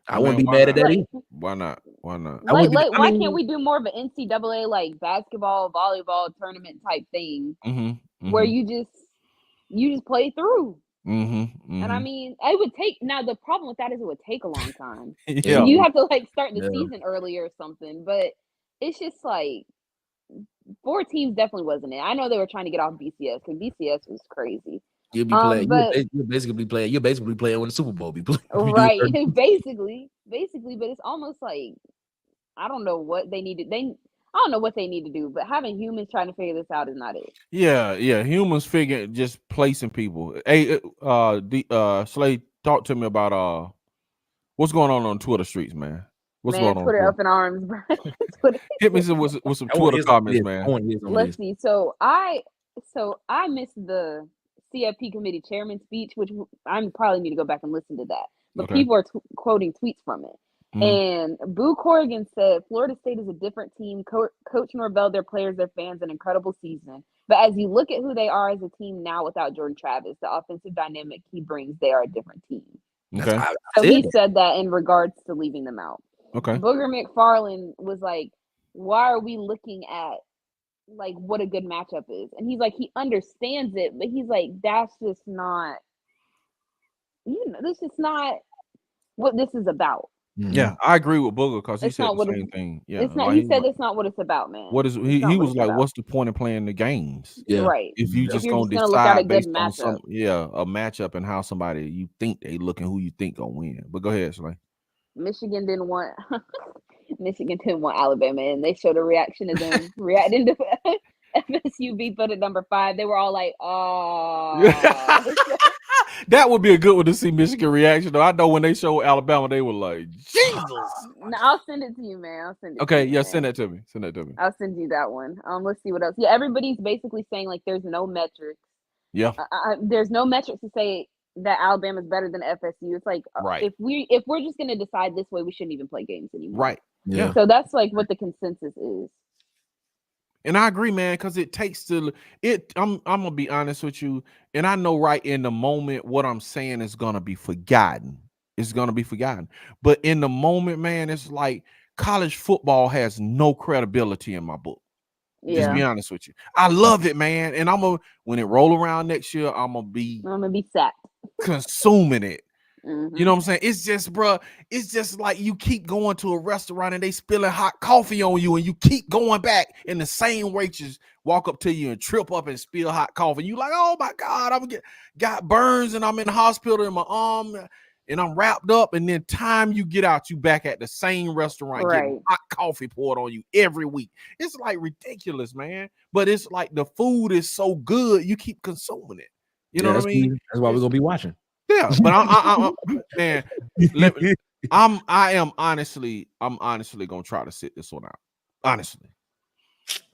I wouldn't be mad at that either. Why not? Why can't we do more of an NCAA like basketball, volleyball tournament type thing where you just play through? And I mean, it would take. Now the problem with that is it would take a long time. You have to like start the season early or something. But it's just like 4 teams definitely wasn't it. I know they were trying to get off BCS because BCS was crazy. You'll be playing. You're basically playing when the Super Bowl be playing. Right, basically. But it's almost like I don't know what they need to. I don't know what they need to do, but having humans trying to figure this out is not it. Yeah, humans just placing people. Hey, Slay, talk to me about what's going on Twitter streets, man. What's going on? Twitter up in arms, bro. Hit me with some Twitter comments, man. Let's see. So I missed the CFP committee chairman speech, which I probably need to go back and listen to that. But people are quoting tweets from it. And Boo Corrigan said, Florida State is a different team. Coach Norvell, their players, their fans, an incredible season. But as you look at who they are as a team now without Jordan Travis, the offensive dynamic he brings, they are a different team. Okay. So he said that in regards to leaving them out. Okay. Booger McFarland was like, why are we looking at like what a good matchup is? And he's like, he understands it, but he's like, that's just not, this is not what this is about. Yeah, I agree with Booger because he It's said not the what same thing. Yeah, It's not. like, He said it's not what it's about, man. What is he was like? What's the point of playing the games? Yeah. Right. If you just you're gonna just gonna look at a decide good based on matchup. a matchup and how somebody you think they look and who you think gonna win. But go ahead, Slay. Michigan didn't want Alabama, and they showed a reaction to them reacting to FSU beat put at number 5. They were all like, "Oh." That would be a good one to see Michigan reaction. Though I know when they showed Alabama, they were like, "Jesus." No, I'll send it to you, man. I'll send it. Okay, to you, yeah, man. send that to me. Send that to me. I'll send you that one. Let's see what else. Yeah, everybody's basically saying like there's no metrics. Yeah, there's no metrics to say that Alabama's better than FSU. It's like right. if we're just gonna decide this way, we shouldn't even play games anymore. Right. Yeah. So that's like what the consensus is. And I agree, man, because it takes to it. I'm gonna be honest with you, and I know right in the moment what I'm saying is gonna be forgotten. It's gonna be forgotten. But in the moment, man, it's like college football has no credibility in my book. Yeah. Just be honest with you. I love it, man. And when it roll around next year, I'm gonna be set consuming it. Mm-hmm. You know what I'm saying? It's just, bro, it's just like you keep going to a restaurant and they spilling hot coffee on you and you keep going back and the same waitress walk up to you and trip up and spill hot coffee. You like, oh my God, got burns and I'm in the hospital in my arm and I'm wrapped up. And then time you get out, you back at the same restaurant getting hot coffee poured on you every week. It's like ridiculous, man. But it's like the food is so good, you keep consuming it. You know what I mean? That's why we're gonna be watching. Yeah, but man, I'm honestly gonna try to sit this one out. Honestly,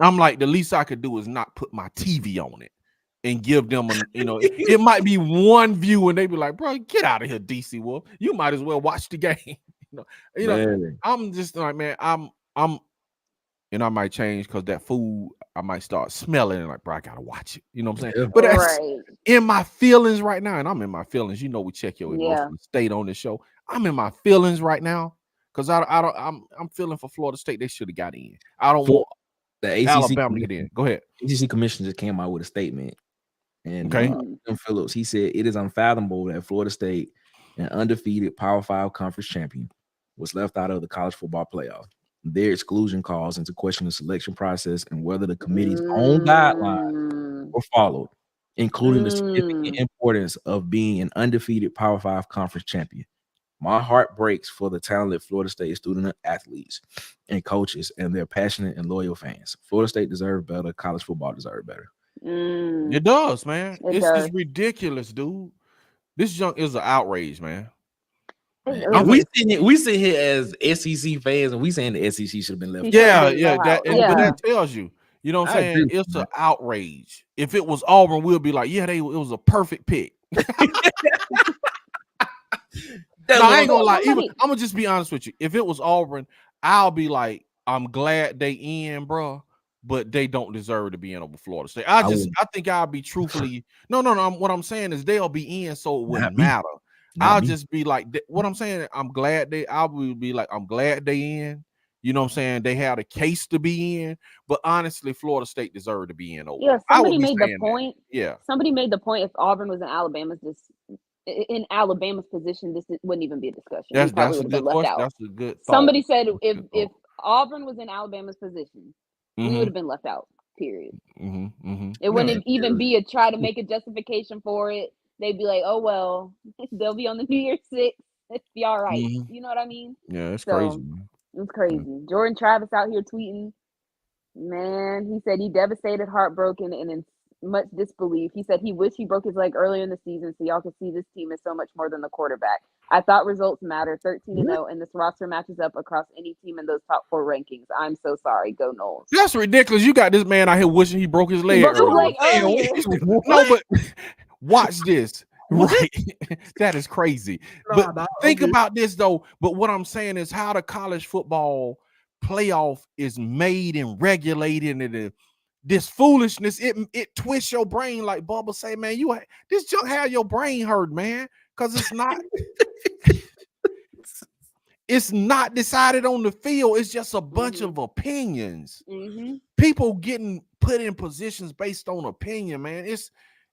I'm like, the least I could do is not put my TV on it and give them it might be one view and they be like, bro, get out of here, DC Wolf. You might as well watch the game. you know. I'm just like, man, I'm and I might change because that food, I might start smelling and like, bro, I gotta watch it. You know what I'm saying? But that's in my feelings right now, and I'm in my feelings. You know, we check your emotional state on this show. I'm in my feelings right now because I'm feeling for Florida State. They should have got in. I don't want the ACC Alabama to get in. Go ahead. ACC commission just came out with a statement, and Tim Phillips, he said it is unfathomable that Florida State, an undefeated Power 5 conference champion, was left out of the college football playoff. Their exclusion calls into question the selection process and whether the committee's own guidelines were followed, including the significant importance of being an undefeated Power 5 conference champion. My heart breaks for the talented Florida State student athletes and coaches and their passionate and loyal fans. Florida State deserves better. College football deserves better. It does, man. It's just ridiculous, dude. This junk is an outrage, man. We sit here as SEC fans, and we saying the SEC should have been left. But that tells you. You know what I'm saying? It's an outrage. If it was Auburn, we'll be like, yeah, it was a perfect pick. No, I ain't gonna lie. I'm gonna just be honest with you. If it was Auburn, I'll be like, I'm glad they in, bro, but they don't deserve to be in over Florida State. I think I'll be truthfully. No. What I'm saying is they'll be in, so it wouldn't matter. I'll just be like, what I'm saying, I will be like, I'm glad they in. You know what I'm saying? They had a case to be in, but honestly, Florida State deserved to be in over. Yeah, somebody made the point. Yeah. Somebody made the point if Auburn was in Alabama's position, this wouldn't even be a discussion. That's a good question. That's a good thought. Somebody said if Auburn was in Alabama's position, we would have been left out, period. It wouldn't even be a try to make a justification for it. They'd be like, oh, well, they'll be on the New Year's 6. It'll be all right. You know what I mean? Yeah, it's crazy, man. It's crazy. Jordan Travis out here tweeting. Man, he said he devastated, heartbroken, and in much disbelief. He said he wished he broke his leg earlier in the season so y'all could see this team is so much more than the quarterback. I thought results matter. 13-0, and this roster matches up across any team in those top 4 rankings. I'm so sorry. Go Noles. That's ridiculous. You got this man out here wishing he broke his leg earlier. No, but watch this. Right. That is crazy. But think about this, though. But what I'm saying is how the college football playoff is made and regulated, and this foolishness, it twists your brain, like Bubba say, man, this junk had your brain hurt, man. Because it's not. It's not decided on the field. It's just a bunch of opinions. People getting put in positions based on opinion, man. This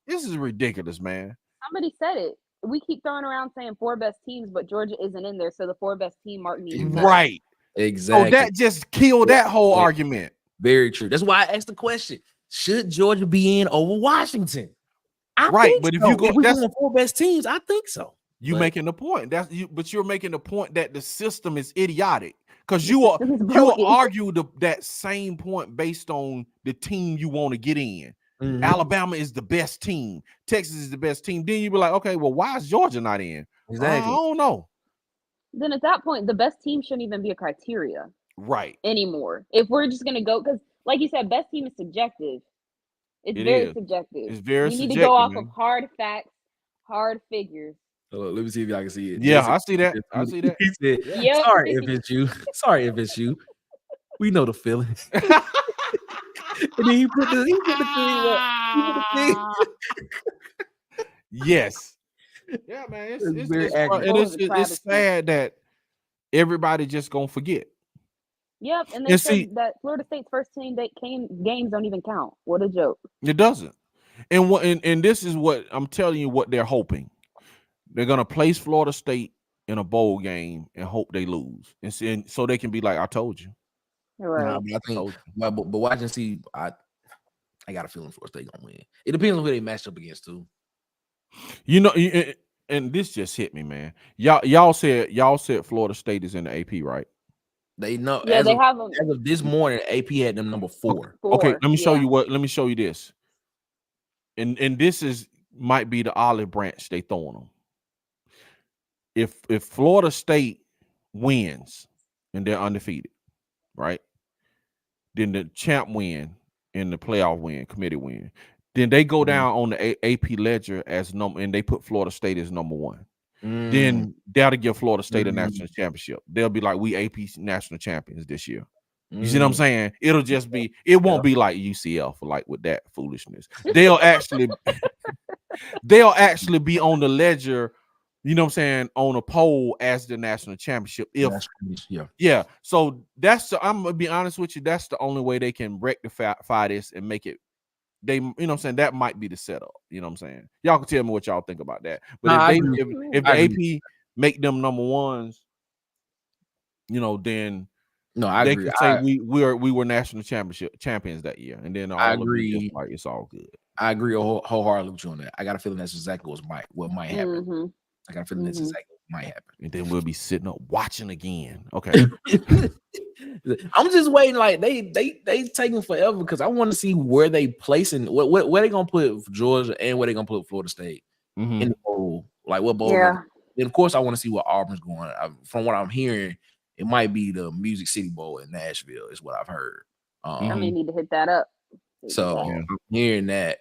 is ridiculous, man. Somebody said it. We keep throwing around saying 4 best teams, but Georgia isn't in there, so the 4 best team mark needs right. Exactly. So that just killed that whole argument. Very true. That's why I asked the question: should Georgia be in over Washington? But if you go, if we're doing 4 best teams, I think so. You making the point. That's you, but you're making the point that the system is idiotic because you will argue that same point based on the team you want to get in. Alabama is the best team. Texas is the best team. Then you be like, okay, well, why is Georgia not in? Exactly. I don't know. Then at that point, the best team shouldn't even be a criteria, right? Anymore. If we're just gonna go, because like you said, best team is subjective. It's very subjective. It's very subjective. You need to go off of hard facts, hard figures. Let me see if y'all can see it. Yeah, I see that. I see that. He said, sorry if it's you. Sorry if it's you. We know the feeling. And then he put the thing up. Yes. Yeah, man. It's sad that everybody just gonna forget. Yep, and they said that Florida State's first team games don't even count. What a joke. It doesn't. And this is what I'm telling you what they're hoping. They're gonna place Florida State in a bowl game and hope they lose, and so they can be like, "I told you." Right. Nah, but I think, but watch and see. I got a feeling Florida State gonna win. It depends on who they match up against too. You know, and this just hit me, man. Y'all said Florida State is in the AP, right? They know. Yeah, they have them. As of this morning, AP had them number 4. Okay, let me show you what. Let me show you this. And this might be the olive branch they throwing them. If Florida State wins and they're undefeated, right? Then the champ win and the playoff win, committee win. Then they go down on the AP ledger as number, and they put Florida State as number 1. Then that'll give Florida State a national championship. They'll be like, we AP national champions this year. You see what I'm saying? It'll just be, it won't be like UCF, like with that foolishness. They'll actually be on the ledger, you know what I'm saying, on a poll as the national championship. Yeah. So I'm gonna be honest with you, that's the only way they can rectify this and make it. They, you know what I'm saying, that might be the setup. You know what I'm saying? Y'all can tell me what y'all think about that. But if the AP make them number 1s, you know, then they agree. Can say we were national champions that year, and then I agree. Like it's all good. I agree wholeheartedly with you on that. I got a feeling that's exactly what might happen. I got a feeling that's exactly what might happen. And then we'll be sitting up watching again. Okay. I'm just waiting. Like they taking forever because I want to see where they placing where they gonna put Georgia and where they gonna put Florida State in the bowl. Like what bowl? Yeah. And of course, I want to see what Auburn's going. From what I'm hearing, it might be the Music City Bowl in Nashville, is what I've heard. I may need to hit that up. I'm hearing that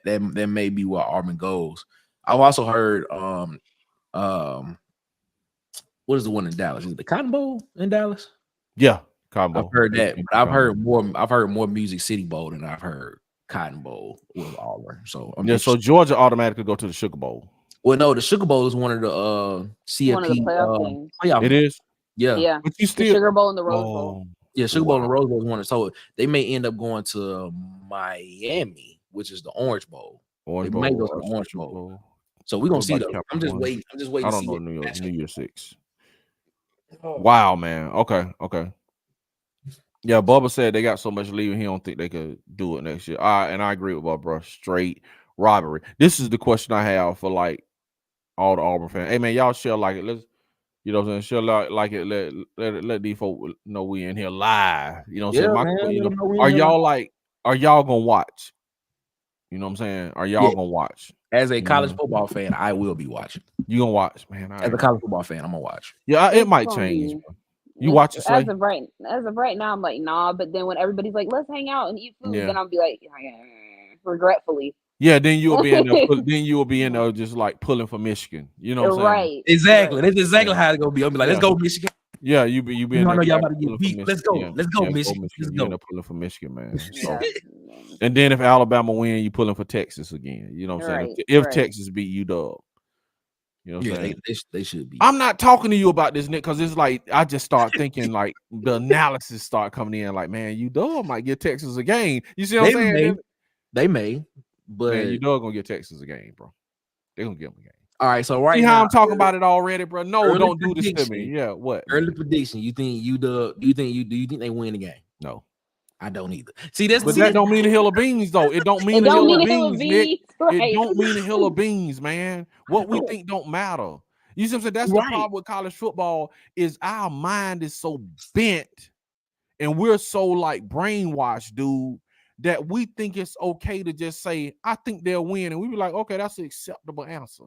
may be where Auburn goes. I've also heard what is the one in Dallas? Is it the Cotton Bowl in Dallas? Yeah, Cotton Bowl. I've heard that, but I've heard more Music City Bowl than I've heard Cotton Bowl with Auburn. So so Georgia automatically go to the Sugar Bowl. Well, no, the Sugar Bowl is one of the CFP playoff It is. Yeah. But you still the Sugar Bowl and the Rose Bowl. Yeah, Sugar Bowl and the Rose Bowl is one. So they may end up going to Miami, which is the Orange Bowl. Orange Bowl. May go to the Orange Bowl. So we're gonna see though. I'm just waiting. I don't know New Year's 6. Wow, man. Okay. Yeah, Bubba said they got so much leave, he don't think they could do it next year. And I agree with Bubba, bro. Straight robbery. This is the question I have for like all the Auburn fans. Hey man, y'all share like it. Let's, you know what I'm saying? Share like it. Let these folks know we in here live. You know what I'm saying? Are y'all gonna watch? You know what I'm saying? Are y'all gonna watch? As a college football fan, I will be watching. You gonna watch, man? As a college football fan, I'm gonna watch. Yeah, it might change. You watch it, as of right now, I'm like, nah. But then when everybody's like, let's hang out and eat food, then I'll be like, regretfully. Yeah, then you'll be in there. Then you'll be in there just like pulling for Michigan. You know what I'm saying? Right. Exactly. That's exactly how it's gonna be. I'll be like, let's go Michigan. Yeah, you be in there. Y'all about to get beat. Let's go. Let's go, Michigan. Let's go. You're pulling for Michigan, man. So, and then if Alabama win, you pulling for Texas again. You know what I'm saying? If Texas beat UW. You know what I'm saying? They should be. I'm not talking to you about this, Nick, because it's like I just start thinking like the analysis start coming in like, man, UW might get Texas a game. You see what I'm saying? They may, but man, UW gonna get Texas a game, bro. They're gonna give them a game. All right, so right see now how I'm talking about it already, bro. No, don't do this to prediction. me. Yeah, what? Early prediction. You think UW? Do you think they win the game? No. I don't either. See, that's but that don't mean a hill of beans, though. It don't mean a hill of beans, Nick. Right. It don't mean a hill of beans, man. What we think don't matter. You see what I'm saying? That's the problem with college football is our mind is so bent and we're so like brainwashed, dude, that we think it's okay to just say, I think they'll win. And we be like, okay, that's an acceptable answer.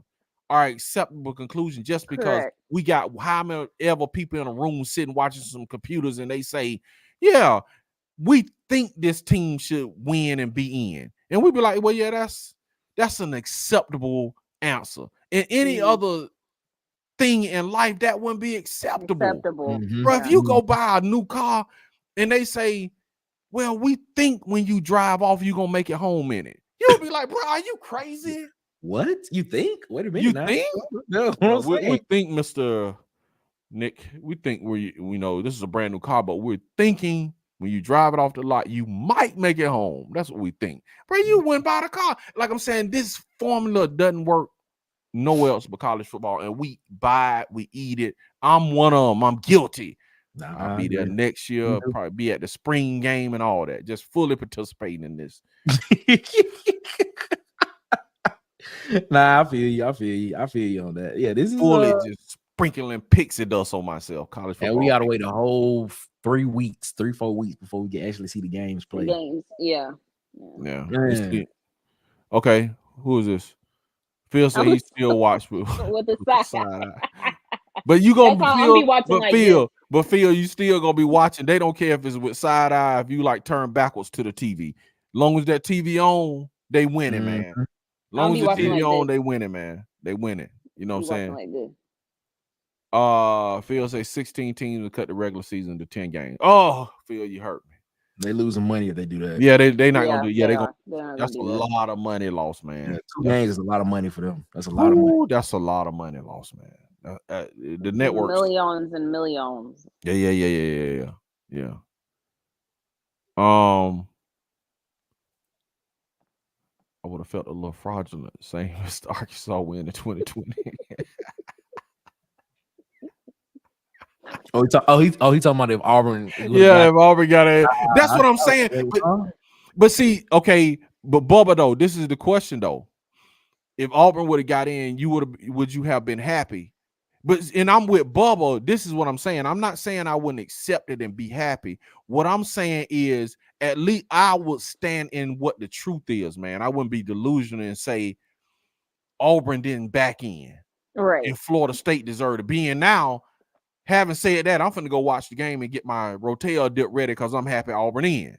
All right, acceptable conclusion, just because we got how many ever people in a room sitting watching some computers and they say, yeah, we think this team should win and be in. And we be like, well, yeah, that's an acceptable answer. And any other thing in life, that wouldn't be acceptable. Bro, if you go buy a new car and they say, well, we think when you drive off, you're going to make it home in it. You'll be like, bro, are you crazy? What? You think? Wait a minute. You now. think? No, we think, Mr. Nick, we think we know this is a brand new car, but we're thinking when you drive it off the lot, you might make it home. That's what we think. Bro, you went by the car. Like I'm saying, this formula doesn't work nowhere else but college football. And we buy it, we eat it. I'm one of them. I'm guilty. I'll be there next year, probably be at the spring game and all that, just fully participating in this. Nah, I feel you on that. Yeah, this is fully just sprinkling pixie dust on myself. College football. And we gotta wait a whole 4 weeks before we can actually see the games play. Yeah. Okay, who is this? Phil said he still watch with the side eye. But you gonna feel, but Phil, you still gonna be watching. They don't care if it's with side eye, if you like turn backwards to the TV. Long as that TV on, they winning, man. Long as the TV on, they winning, man. They winning. You know what I'm saying? Phil say 16 teams will cut the regular season to 10 games. Oh, Phil, you hurt me. They losing money if they do that. Yeah, they not gonna do. Yeah, they gonna. That's a lot of money lost, man. Yeah, 2 games is a lot of money for them. That's a lot of money. That's a lot of money lost, man. The network millions and millions. Yeah. I would have felt a little fraudulent saying Mr. Arkansas win in 2020. He talking about if Auburn. Yeah, if Auburn got it. That's what I'm saying. But see, okay, but Bubba though, this is the question though. If Auburn would have got in, would you have been happy? And I'm with Bubba. This is what I'm saying. I'm not saying I wouldn't accept it and be happy. What I'm saying is at least I would stand in what the truth is, man. I wouldn't be delusional and say Auburn didn't back in. Right. And Florida State deserved to be in. Now, having said that, I'm finna go watch the game and get my Rotel dip ready because I'm happy Auburn in.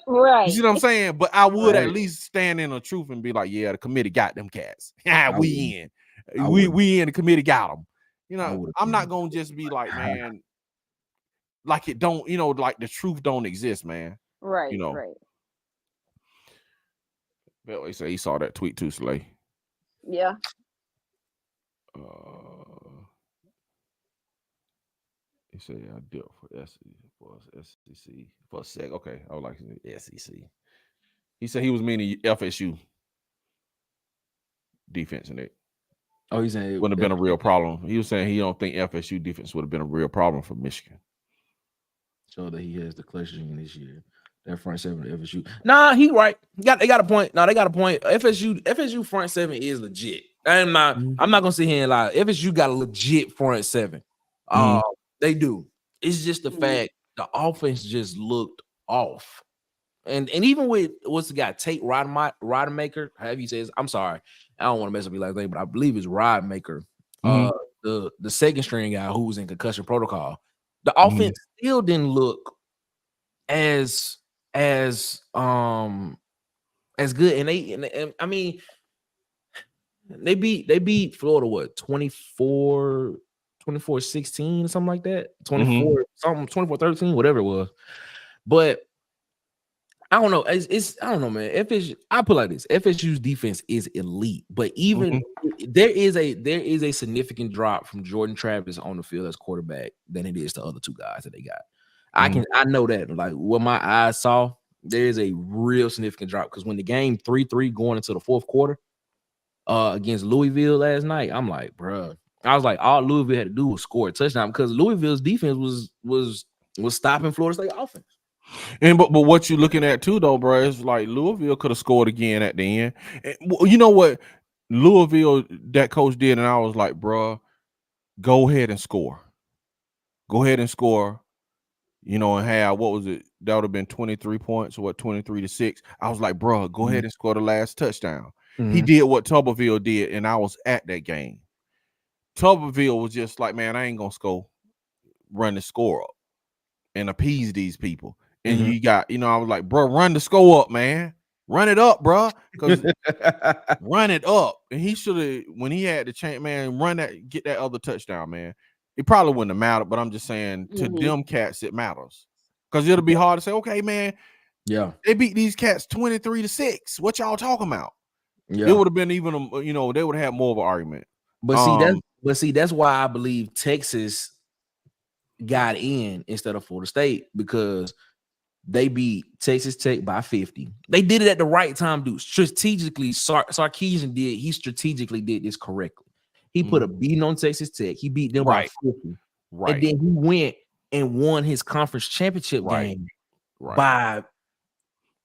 Right. You see what I'm saying? But I would at least stand in the truth and be like, yeah, the committee got them cats. Yeah, we in. We in, the committee got them. You know, I'm not gonna just be like, man, like it don't, like the truth don't exist, man. Right. You know. Right. Belly said he saw that tweet too, Slay. Yeah. He said, I did for SEC for a sec. Okay, I would like SEC. He said he was meaning FSU defense in it. Oh, he's saying it wouldn't have been a real problem. He was saying he don't think FSU defense would have been a real problem for Michigan. So that he has the clutching this year. That front seven of FSU. Nah, he right. They got a point. No, they got a point. FSU front seven is legit. I'm not gonna sit here and lie. FSU got a legit front seven. They do. It's just the fact the offense just looked off. And even with what's the guy, Tate Rodemaker, however you say it, I'm sorry. I don't want to mess up your last name, but I believe it's Rodemaker. The second string guy who was in concussion protocol. The offense still didn't look as good. And I mean, they beat Florida what 24-16, something like that. 24-13, whatever it was. But I don't know. I don't know, man. I put it like this. FSU's defense is elite, but even there is a significant drop from Jordan Travis on the field as quarterback than it is the other two guys that they got. I know that. Like what my eyes saw, there is a real significant drop because when the game 3-3 going into the fourth quarter against Louisville last night, I'm like, bro. I was like, all Louisville had to do was score a touchdown because Louisville's defense was stopping Florida State offense. And but what you're looking at too, though, bro, is like Louisville could have scored again at the end. And, you know what Louisville that coach did, and I was like, bro, go ahead and score. Go ahead and score. You know, and have what was it? That would have been 23 points or what 23-6. I was like, bro, go ahead and score the last touchdown. He did what Tuberville did, and I was at that game. Tuberville was just like, man, I ain't gonna run the score up and appease these people. And you got, you know, I was like, bro, run the score up, man. Run it up, bro. Because run it up. And he should have, when he had the chance, man, get that other touchdown, man. It probably wouldn't have mattered, but I'm just saying to them cats, it matters. Because it'll be hard to say, okay, man, they beat these cats 23-6. What y'all talking about? Yeah. It would have been even, you know, they would have had more of an argument. But that's why I believe Texas got in instead of Florida State, because they beat Texas Tech by 50. They did it at the right time, dude. Strategically, Sarkisian he strategically did this correctly. He put a beating on Texas Tech. He beat them by 50. Right. And then he went and won his conference championship game by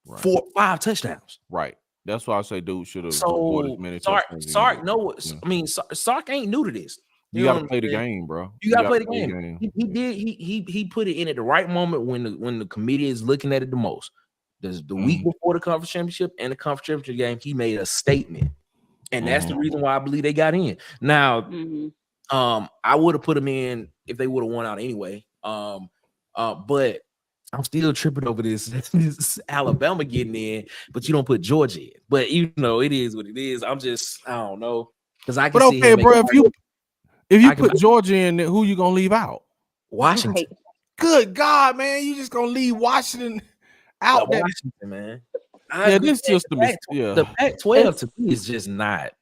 4-5 touchdowns. Right. That's why I say dude should have scored as many touchdowns. Sark ain't new to this. You gotta play the game, bro. You gotta play the game. He put it in at the right moment when the committee is looking at it the most. The week before the conference championship and the conference championship game, he made a statement, and that's the reason why I believe they got in. Now, I would have put them in if they would have won out anyway. But I'm still tripping over this Alabama getting in, but you don't put Georgia in. But you know, it is what it is. I don't know, because I can. But okay, bro, if you put Georgia in, who you gonna leave out? Washington. Right. Good God, man, you just gonna leave Washington out? Washington, man. This just the Pac-12 to me is just not.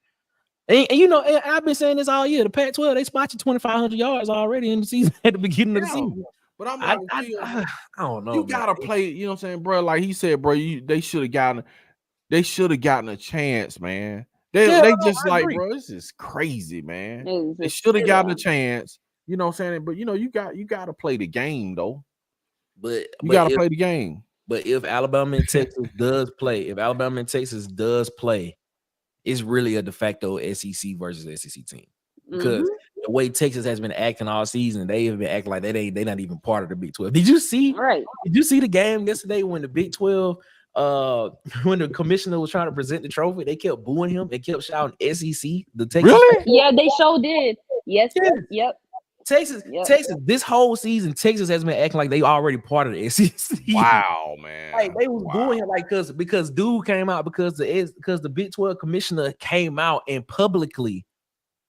And you know, I've been saying this all year. The Pac-12 they spot you 2,500 yards already in the season at the beginning of the season. But I don't know. You gotta play. You know what I'm saying, bro? Like he said, bro, they should have gotten a chance, man. They just like, bro, this is crazy, man. They should have gotten a chance. You know what I'm saying? But you know, you got to play the game though. But you got to play the game. But if Alabama and Texas does play, it's really a de facto SEC versus SEC team. Because the way Texas has been acting all season, they have been acting like they're not even part of the Big 12. Did you see the game yesterday when the Big 12 when the commissioner was trying to present the trophy, they kept booing him. They kept shouting SEC. The Texas. Really? Yeah, they sure did. Yes. Yep. Texas. This whole season, Texas has been acting like they already part of the SEC. Wow, man. Like they was booing him like because dude came out because the Big 12 commissioner came out and publicly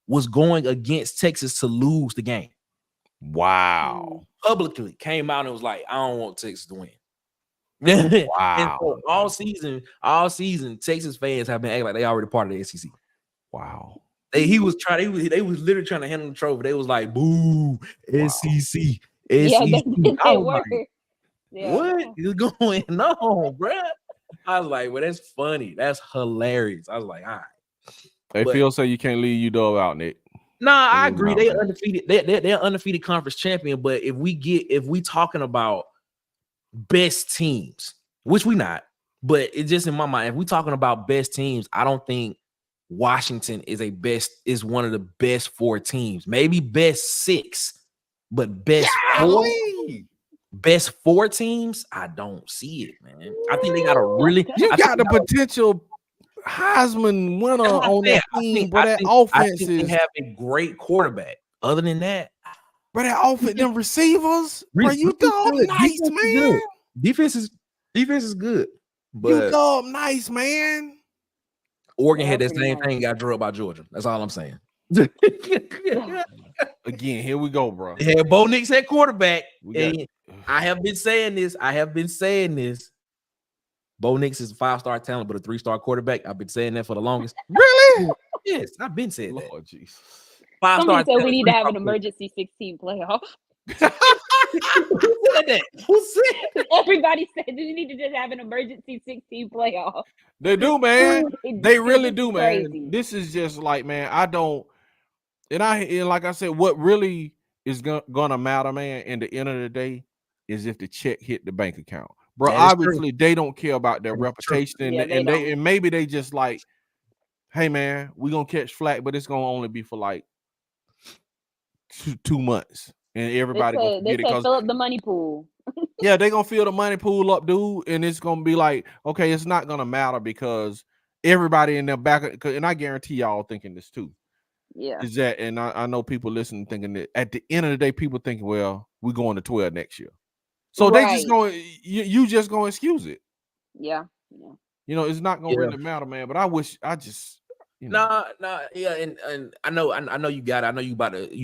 was going against Texas to lose the game. Wow. Publicly came out and was like, I don't want Texas to win. Wow. And so all season, Texas fans have been acting like they already part of the SEC. Wow. They was literally trying to hand them the trophy. They was like, boo, SEC. Yeah, what is going on, bro? I was like, well, that's funny. That's hilarious. I was like, all right. They feel so you can't leave UW out, Nick. Nah, I agree. They're undefeated. They're undefeated conference champion. But if we talking about best teams, which we not, but it's just in my mind, if we talking about best teams, I don't think Washington is one of the best 4 teams. Maybe best 6, but best 4 teams, I don't see it, man. I think they got a really got the potential Heisman winner on that team, but that offense they have a great quarterback. Other than that, but that offense, them receivers, bro, you dog nice, man. Defense is good, but you dog nice, man. Oregon had that same thing, got drugged by Georgia. That's all I'm saying. Again, here we go, bro. They had Bo Nix at quarterback. I have been saying this. Bo Nix is a 5-star talent, but a 3-star quarterback. I've been saying that for the longest. Really? Yes, I've been saying that. Lord Jesus. 5-star. Somebody said we need to have an emergency 16 playoff. Who said that? Who said? Everybody said you need to just have an emergency 16 playoff. They do, man. They really do, man. Crazy. This is just like, man, I don't, and like I said, what really is gonna matter, man, in the end of the day, is if the check hit the bank account. Bro, obviously they don't care about their reputation, Yeah, and maybe they just like, hey man, we gonna catch flack, but it's gonna only be for like 2 months, and everybody gonna forget it. Fill up the money pool. Yeah, they gonna fill the money pool up, dude, and it's gonna be like, okay, it's not gonna matter because everybody in their back, and I guarantee y'all thinking this too. Yeah, Is that, and I know people listening thinking that at the end of the day, people thinking, well, we're going to 12 next year, so they just going, you just gonna excuse it. Yeah. You know, it's not gonna really matter, man. But I just. You know. Yeah, and I know you got it. I know you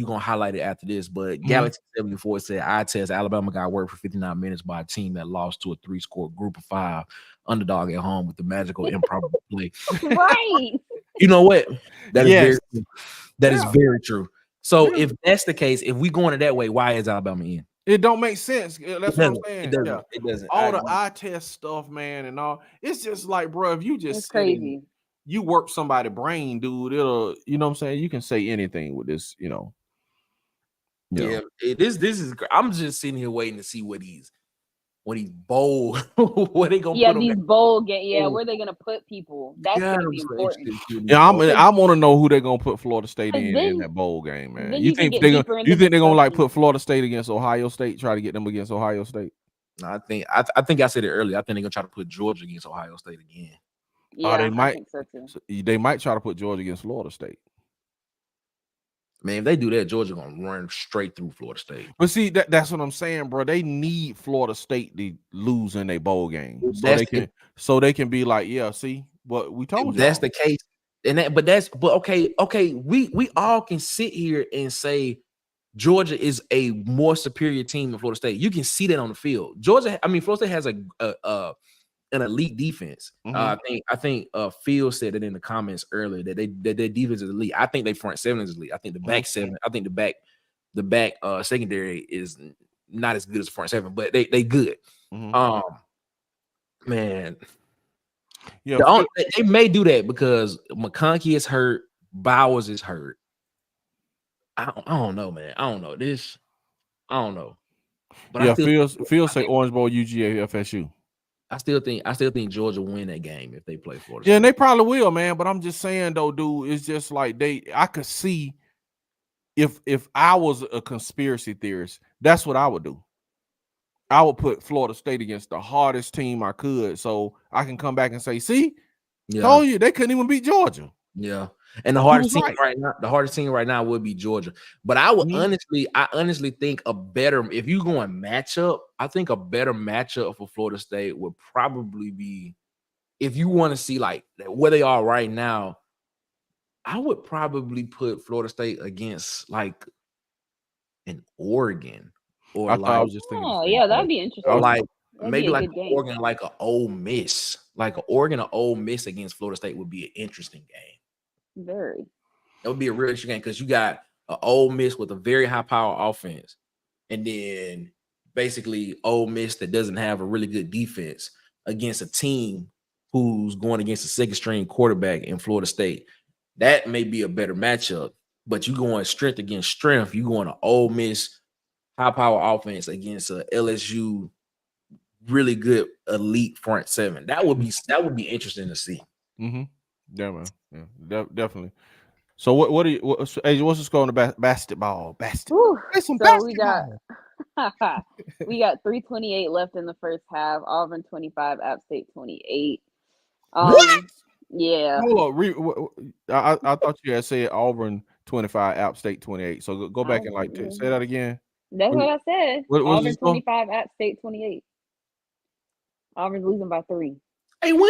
gonna highlight it after this, but Galaxy 74 said eye test Alabama got worked for 59 minutes by a team that lost to a 3-score group of 5 underdog at home with the magical improbable play. Right. You know what? That is very true. That is very true. So if that's the case, if we going it that way, why is Alabama in? It don't make sense. That's what I'm saying. It doesn't. All the eye test stuff, man, and all. It's just like, bro, if you just crazy. You work somebody's brain, dude. It'll, you know what I'm saying? You can say anything with this, you know. Yeah, this is. I'm just sitting here waiting to see what he's bold. What they gonna put these bowl games. Yeah, where they gonna put people? That's gonna be important. Yeah, I want to know who they're gonna put Florida State in that bowl game, man. You think they're gonna like put Florida State against Ohio State, try to get them against Ohio State? No, I think I said it earlier. I think they're gonna try to put Georgia against Ohio State again. Yeah, I think so too. They might try to put Georgia against Florida State. Man, if they do that, Georgia gonna run straight through Florida State. But see, that's what I'm saying, bro. They need Florida State to lose in a bowl game, so they can be like, yeah, see what we told you. That's the case, but okay. We all can sit here and say Georgia is a more superior team than Florida State. You can see that on the field. Florida State has an elite defense. I think Phil said it in the comments earlier that their defense is elite. I think they front seven is elite. I think the back seven. I think the back secondary is not as good as the front seven, but they good. Man, yeah, they may do that because McConkey is hurt, Bowers is hurt. I don't know, man. I don't know this. I don't know. But yeah, Phil say Orange Bowl, UGA, FSU. I still think Georgia will win that game if they play Florida State. Yeah, and they probably will, man. But I'm just saying though, dude, it's just like I could see if I was a conspiracy theorist, that's what I would do. I would put Florida State against the hardest team I could, so I can come back and say, see, told you they couldn't even beat Georgia. Yeah. And the hardest team right now would be Georgia. But I would honestly think if you go on matchup, I think a better matchup for Florida State would probably be, if you want to see like where they are right now, I would probably put Florida State against like an Oregon or I was just thinking. Oh yeah, that'd be interesting. Or like maybe like Oregon, like an Ole Miss, like an Oregon or Ole Miss against Florida State would be an interesting game. Very. That would be a real interesting game because you got an Ole Miss with a very high power offense, and then basically Ole Miss that doesn't have a really good defense against a team who's going against a second string quarterback in Florida State. That may be a better matchup, but you going strength against strength. You going to Ole Miss high power offense against a LSU really good elite front seven. That would be interesting to see. Yeah, man. Yeah, definitely. So what's the score on the basketball? Ooh, so basketball. we got 3:28 left in the first half. Auburn 25, App State 28. What? Yeah. Hold on. I thought you had said Auburn 25, App State 28. So go back and say that again. That's what I said. Auburn 25, App State 28. Auburn's losing by 3. Hey, when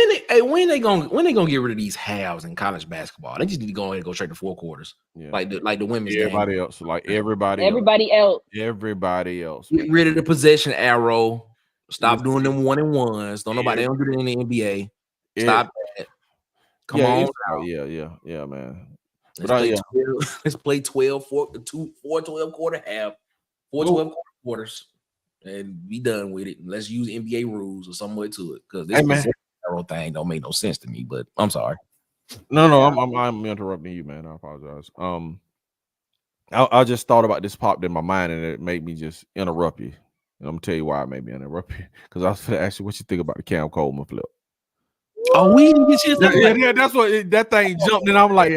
they gonna get rid of these halves in college basketball? They just need to go ahead and go straight to 4 quarters, like the women's everybody game. else, like everybody else. Everybody else. Get rid of the possession arrow. Stop doing them 1-and-1s. Don't nobody don't do that in the NBA. Stop that. Come on. Yeah, man. Let's play 12 quarter half, 12 quarters, and be done with it. Let's use NBA rules or some way to it, because this thing don't make no sense to me. But I'm sorry. No, I'm interrupting you, man. I apologize. I just thought about this, popped in my mind, and it made me just interrupt you. And I'm gonna tell you why it made me interrupt you, because I was gonna ask you what you think about the Cam Coleman flip. Oh, we didn't get you. Yeah, that's what that thing jumped, and I'm like,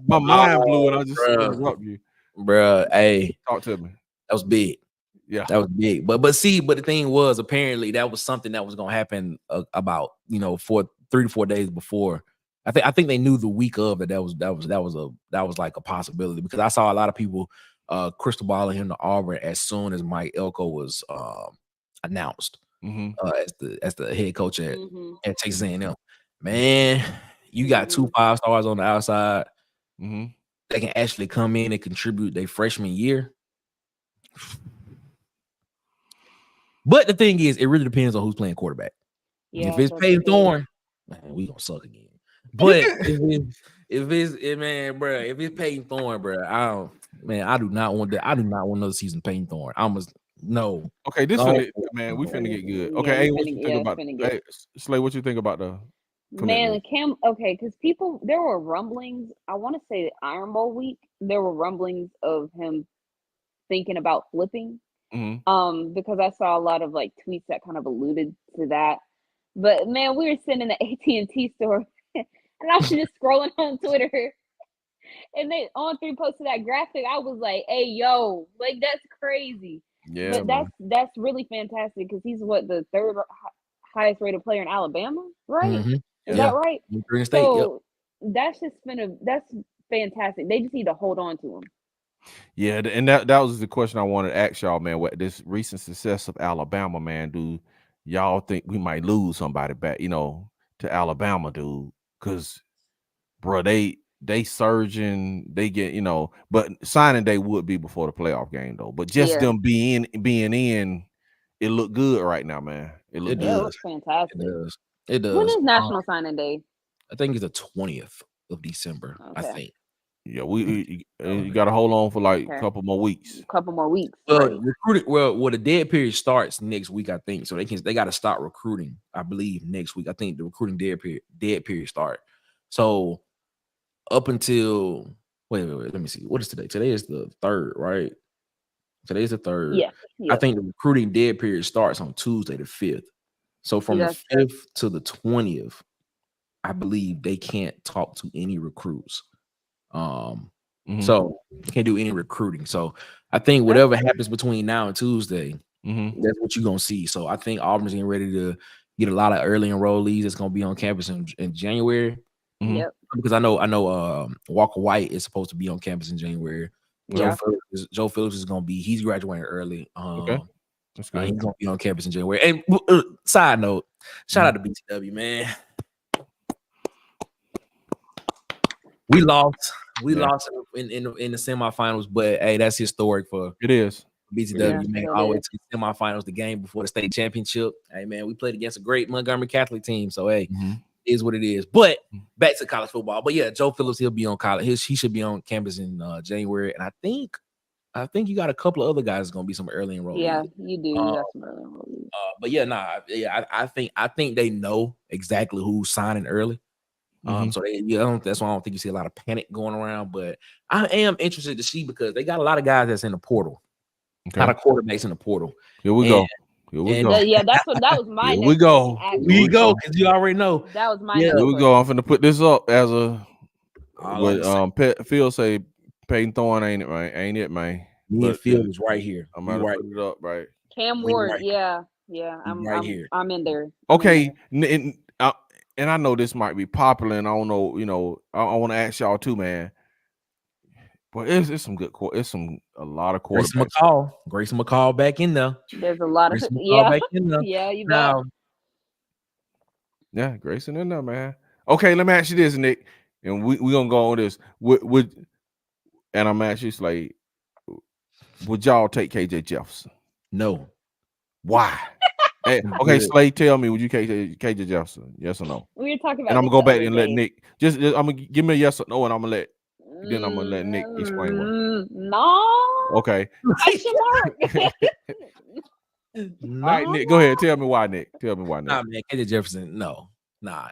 my mind blew, and I just interrupt you, bro. Hey, talk to me. That was big. Yeah, that was big. But the thing was, apparently that was something that was gonna happen about 3 to 4 days before. I think they knew the week of that was like a possibility, because I saw a lot of people crystal balling him to Auburn as soon as Mike Elko was announced as the head coach at Texas A&M. Man, you got 2 5-stars on the outside. They can actually come in and contribute their freshman year. But the thing is, it really depends on who's playing quarterback. If it's Peyton Thorne, man, we gonna suck again. But if it's Peyton Thorne, bro, I do not want that. I do not want another season of Peyton Thorne. I must no. Okay, we finna get good. Okay, hey, what you think about? Hey, Slay, what you think about the man, Cam? Okay, because there were rumblings. I want to say Iron Bowl week. There were rumblings of him thinking about flipping. Because I saw a lot of like tweets that kind of alluded to that. But man, we were sitting in the AT&T store, and I was just scrolling on Twitter, and they On3 posted that graphic. I was like, "Hey, yo, like that's crazy." Yeah, but that's really fantastic, because he's the 3rd highest rated player in Alabama, right? Is that right? So that's fantastic. They just need to hold on to him. Yeah, and that was the question I wanted to ask y'all, man. What this recent success of Alabama, man, do y'all think we might lose somebody back, to Alabama, dude? Because, bro, they surging, they get, but signing day would be before the playoff game, though. But just them being in, it look good right now, man. It looks fantastic. It does. When is National Signing Day? I think it's the 20th of December. Okay. I think. Yeah, you got to hold on for like a couple more weeks. Well, the dead period starts next week, I think. So they got to start recruiting, I believe, next week. I think the recruiting dead period start. So up until wait, let me see. What is today? Today is the 3rd, right? Today's the 3rd. Yeah. I think the recruiting dead period starts on Tuesday the 5th. So from the 5th to the 20th, I believe they can't talk to any recruits. So you can't do any recruiting. So I think whatever happens between now and Tuesday, that's what you're gonna see. So I think Auburn's getting ready to get a lot of early enrollees that's gonna be on campus in January. Because I know Walker White is supposed to be on campus in January. Joe Phillips is gonna be, he's graduating early. He's gonna be on campus in January. And side note, shout out to BTW, man. We lost in the semifinals, but hey, that's historic for BTW, man. Always to the semifinals, the game before the state championship. Hey, man, we played against a great Montgomery Catholic team, so hey, it is what it is. But back to college football. But yeah, Joe Phillips, he'll be on college. He should be on campus in January, and I think you got a couple of other guys that's gonna be some early enrollees. Yeah, you do. You got some early enrollees. But yeah, I think they know exactly who's signing early. So that's why I don't think you see a lot of panic going around. But I am interested to see, because they got a lot of guys that's in the portal, a lot of quarterbacks in the portal. Here we go. Yeah, that was my. Here we go. Because you already know that was my. Here we go. I'm finna put this up as a. Phil say Peyton Thorne ain't it, man? Ain't it, man? But Phil is right here. I'm gonna put it up right. Cam Ward, yeah. I'm right here. I'm in there. Okay, and I know this might be popular, and I don't know, I want to ask y'all too, man. But it's some good, a lot of quarterbacks. Grayson McCall back in there. There's a lot of back in there. Yeah, you know. Yeah, Grayson in there, man. Okay, let me ask you this, Nick, and we gonna go on this. And I'm asking you, like, would y'all take KJ Jefferson? No. Why? Okay, Slay, tell me, would you KJ Jefferson? Yes or no? We were talking about. And I'm gonna go back and let Nick I'm gonna give me a yes or no, and I'm gonna let Nick explain one. No. Okay. Question mark. No. All right, Nick, go ahead. Tell me why, Nick. Tell me why, Nick. Nah, man, KJ Jefferson, no. Nah.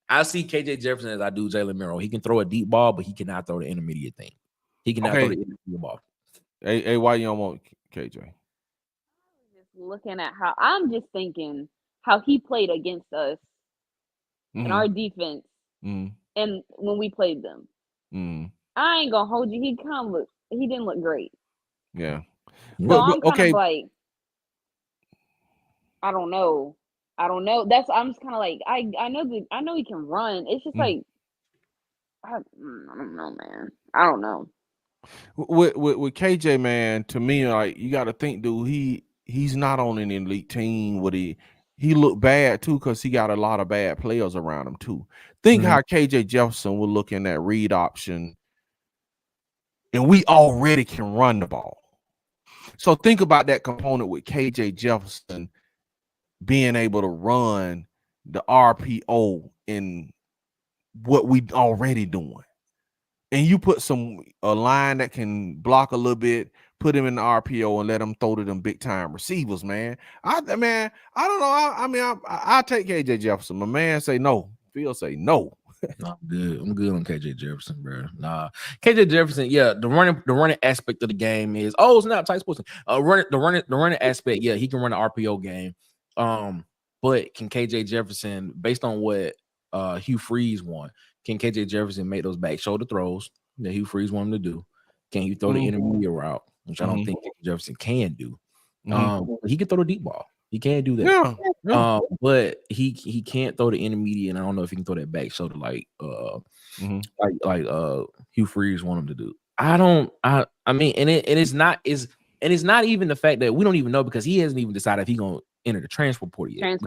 I see KJ Jefferson as I do Jalen Miro. He can throw a deep ball, but he cannot throw the intermediate thing. He cannot throw the intermediate ball. Hey, why you don't want KJ? Just looking at how I'm just thinking how he played against us in our defense, and when we played them. I ain't gonna hold you. He didn't look great. Yeah. So I'm kind of like, I don't know. I'm just kind of like, I know he can run. It's just like, I don't know, man. I don't know. With KJ, man, to me, like, you got to think, dude, he's not on an elite team. He looked bad too because he got a lot of bad players around him too. Think how KJ Jefferson would look in that read option, and we already can run the ball. So think about that component with KJ Jefferson being able to run the RPO in what we already doing. And you put a line that can block a little bit, put him in the RPO and let him throw to them big time receivers, man. I don't know. I'll take KJ Jefferson. My man say no. Phil say no. No, I'm good on KJ Jefferson, bro. Nah, KJ Jefferson, yeah, the running aspect of the game is it's not tight sports. The running aspect, yeah, he can run the RPO game. But can KJ Jefferson, based on what Hugh Freeze won, can KJ Jefferson make those back shoulder throws that Hugh Freeze wanted him to do? Can you throw the intermediate route, which I don't think KJ Jefferson can do? He can throw the deep ball. He can't do that. Yeah. But he can't throw the intermediate, and I don't know if he can throw that back shoulder like Hugh Freeze want him to do. I mean, it's not even the fact that we don't even know because he hasn't even decided if he's gonna enter the transfer portal yet.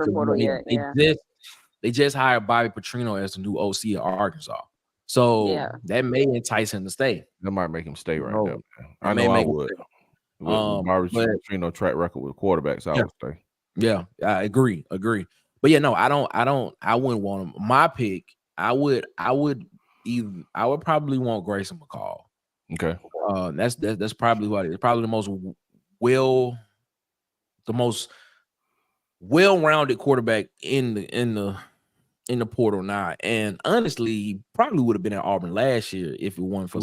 They just hired Bobby Petrino as the new OC at Arkansas. So that may entice him to stay. That might make him stay right there. I know I would. Bobby Petrino track record with quarterbacks, I would stay. Yeah, I agree. But yeah, no, I wouldn't want him. My pick, I would probably want Grayson McCall. Okay. That's probably what it is. Probably the most well-rounded quarterback in the portal now. And honestly, he probably would have been at Auburn last year if it weren't for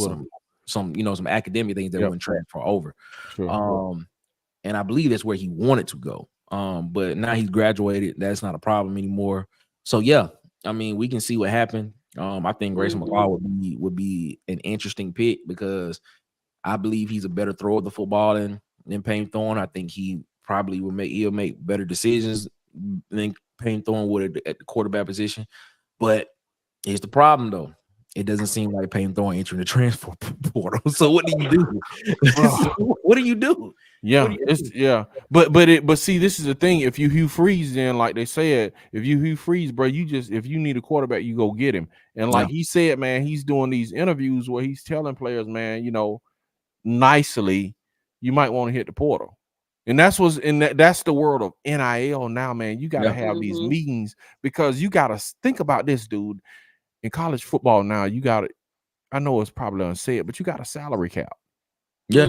some academic things that wouldn't transfer over. Sure. And I believe that's where he wanted to go. But now he's graduated. That's not a problem anymore. So yeah, I mean, we can see what happened. I think Grayson McCall would be an interesting pick because I believe he's a better thrower of the football than Payne Thorne. I think he probably he'll make better decisions than Payne Thorne would at the quarterback position. But here's the problem though. It doesn't seem like Payne Thorne entering the transfer portal. So what do you do? What do you do? Yeah, but see, this is the thing. If you Hugh Freeze, then like they said, if you Hugh Freeze, bro, if you need a quarterback, you go get him. And like he said, man, he's doing these interviews where he's telling players, man, nicely, you might want to hit the portal. And that's the world of NIL now, man. You got to have these meetings because you got to think about this, dude. In college football now, I know it's probably unsaid, but you got a salary cap. Yeah.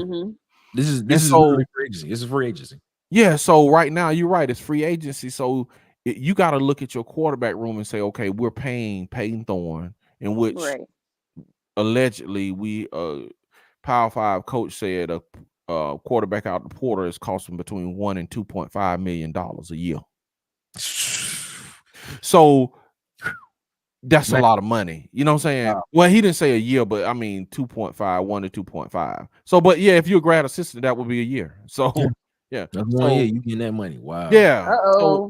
This is free agency. This is free agency. Yeah, so right now you're right. It's free agency. So you got to look at your quarterback room and say, okay, we're paying Payne Thorne, in which allegedly we Power 5 coach said a quarterback out the portal is costing between $1 and $2.5 million a year. So that's a lot of money. You know what I'm saying? Well, he didn't say a year, but I mean 2.5, 1 to 2.5. So, but yeah, if you're a grad assistant, that would be a year. So yeah. You getting that money. Wow. Yeah.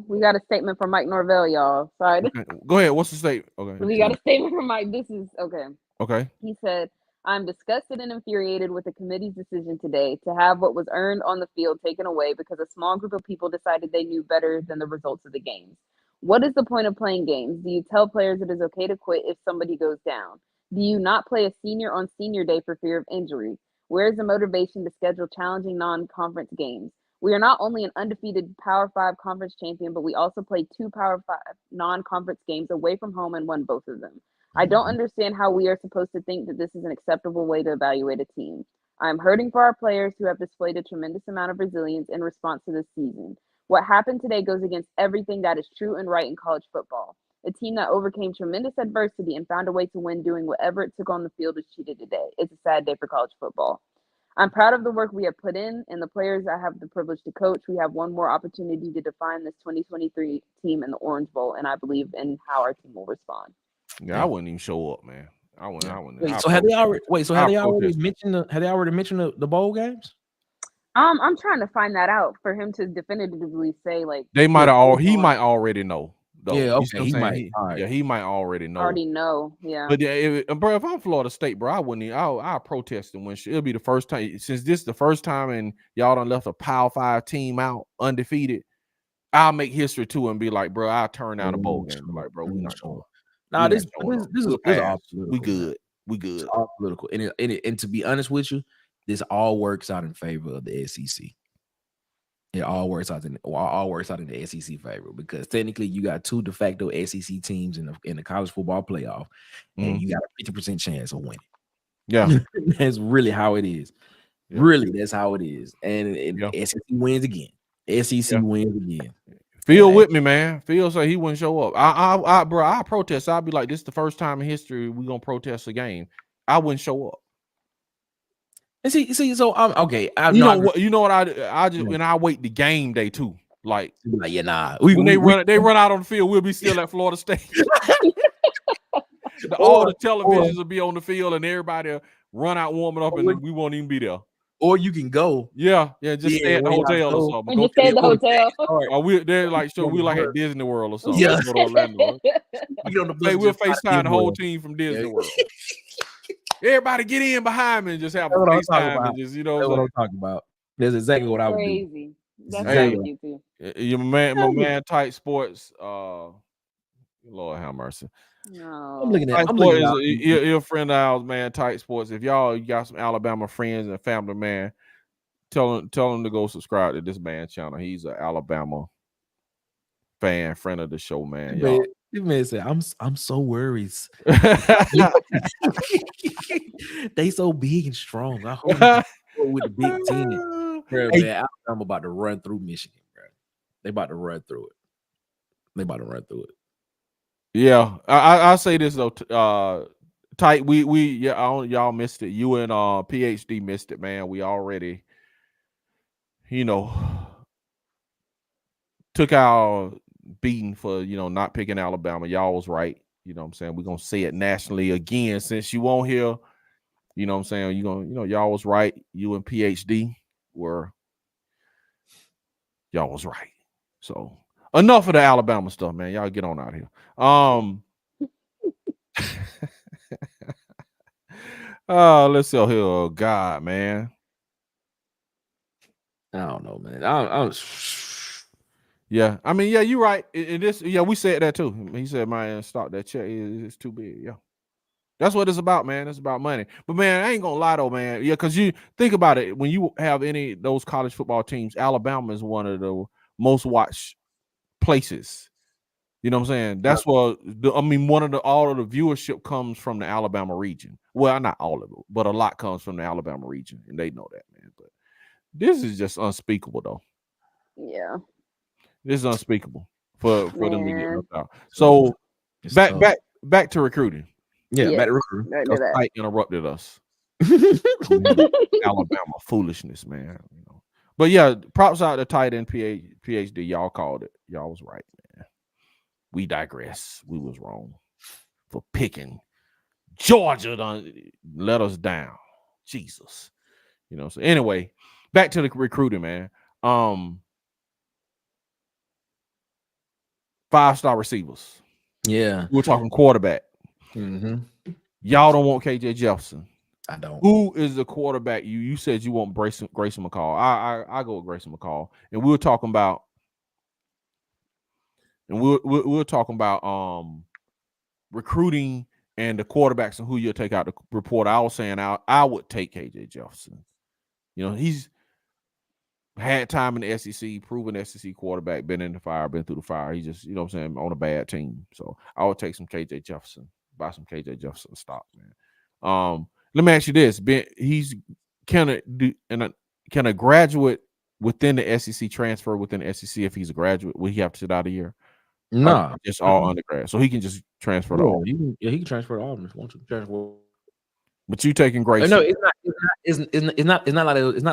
We got a statement from Mike Norvell, y'all. Sorry. Okay. Go ahead. What's the statement? Okay. We got a statement from Mike. This is okay. Okay. He said, I'm disgusted and infuriated with the committee's decision today to have what was earned on the field taken away because a small group of people decided they knew better than the results of the games. What is the point of playing games? Do you tell players it is okay to quit if somebody goes down? Do you not play a senior on senior day for fear of injury? Where is the motivation to schedule challenging non-conference games? We are not only an undefeated Power 5 conference champion, but we also played 2 Power 5 non-conference games away from home and won both of them. I don't understand how we are supposed to think that this is an acceptable way to evaluate a team. I'm hurting for our players who have displayed a tremendous amount of resilience in response to this season. What happened today goes against everything that is true and right in college football. A team that overcame tremendous adversity and found a way to win doing whatever it took on the field was cheated today. It's a sad day for college football. I'm proud of the work we have put in and the players I have the privilege to coach. We have one more opportunity to define this 2023 team in the Orange Bowl, and I believe in how our team will respond. Yeah, I wouldn't even show up, man. I wouldn't. Wait, so have they already mentioned the bowl games? I'm trying to find that out for him to definitively say, like, they might have he might already know. Though. Yeah, okay, he might. Yeah, he might already know. Yeah. But bro, if I'm Florida State, bro, I wouldn't even. I'll protest and win. It'll be the first time since this is the first time, and y'all done left a Power 5 team out undefeated. I'll make history too and be like, bro, I'll turn down a bowl game. Like, bro, we not sure. Nah, this is all political. We good. We good. It's all political. And to be honest with you, this all works out in favor of the SEC. It all works out in the SEC favor because technically you got 2 de facto SEC teams in the college football playoff, and you got a 50% chance of winning. Yeah, that's really how it is. Yeah. Really, that's how it is. And SEC wins again. SEC wins again. Phil with me, man. Phil said he wouldn't show up. I protest. I'll be like, this is the first time in history we're gonna protest a game. I wouldn't show up. And see, so I'm okay. You know what? I just when I wait the game day too. Like yeah, nah. When they run out on the field, we'll be still at Florida State. All the televisions will be on the field, and everybody will run out warming up, and we won't even be there. Or you can go. Yeah, just stay at the hotel or something. Just stay at the hotel. Or we're like at Disney World or something. Yeah. Go to Orlando. We'll FaceTime the whole team from Disney World. Everybody get in behind me and just have a FaceTime and just, that's what I'm talking about. That's exactly what I would do. Crazy. That's what I would do too. My man, Tight Sports. Lord have mercy. No. I'm looking at. You're a friend of ours, man. Tight Sports. If you got some Alabama friends and family, man, tell them to go subscribe to this man's channel. He's an Alabama friend of the show, man. Y'all. This man said, "I'm so worried. They so big and strong. I hope with the Big Ten, bro. Man, I'm about to run through Michigan, bro. They about to run through it. Yeah, I say this though, Tight. Y'all missed it. You and PhD missed it, man. We already, took our beating for not picking Alabama. Y'all was right. You know what I'm saying? We're gonna say it nationally again since you won't hear. You know what I'm saying? Y'all was right. You and PhD y'all was right. So enough of the Alabama stuff, man. Y'all get on out here. Let's see here. Oh God, man. I don't know, man. Yeah, I mean, yeah, you're right. We said that too. He said, "Man, stop that check. It's too big." Yeah, that's what it's about, man. It's about money. But man, I ain't gonna lie though, man. Yeah, because you think about it, when you have any of those college football teams, Alabama is one of the most watched places. You know what I'm saying? That's what all of the viewership comes from the Alabama region. Well, not all of it, but a lot comes from the Alabama region, and they know that, man. But this is just unspeakable, though. Yeah. This is unspeakable for them to get left out. So back to recruiting. Yeah, back to recruiting. Tight interrupted us. Alabama foolishness, man. But yeah, props out to Tight and PhD. Y'all called it. Y'all was right, man. We digress. We was wrong for picking Georgia. Done let us down. Jesus. So anyway, back to the recruiting, man. 5-star receivers. Yeah. We're talking quarterback. Mm-hmm. Y'all don't want KJ Jefferson. I don't. Who is the quarterback? You said you want Grayson McCall. I go with Grayson McCall. And we were talking about recruiting and the quarterbacks and who you'll take out the report. I was saying I would take KJ Jefferson. He's Had time in the SEC, proven SEC quarterback, been in the fire, been through the fire. He just, you know what I'm saying, on a bad team. So I would take some KJ Jefferson, buy some KJ Jefferson stock, man. Let me ask you this: can a graduate within the SEC transfer within the SEC if he's a graduate? Will he have to sit out a year? Nah, just all undergrad, so he can just transfer to Auburn. He can transfer to Auburn if he wants to transfer. But you taking Grayson? No, it's not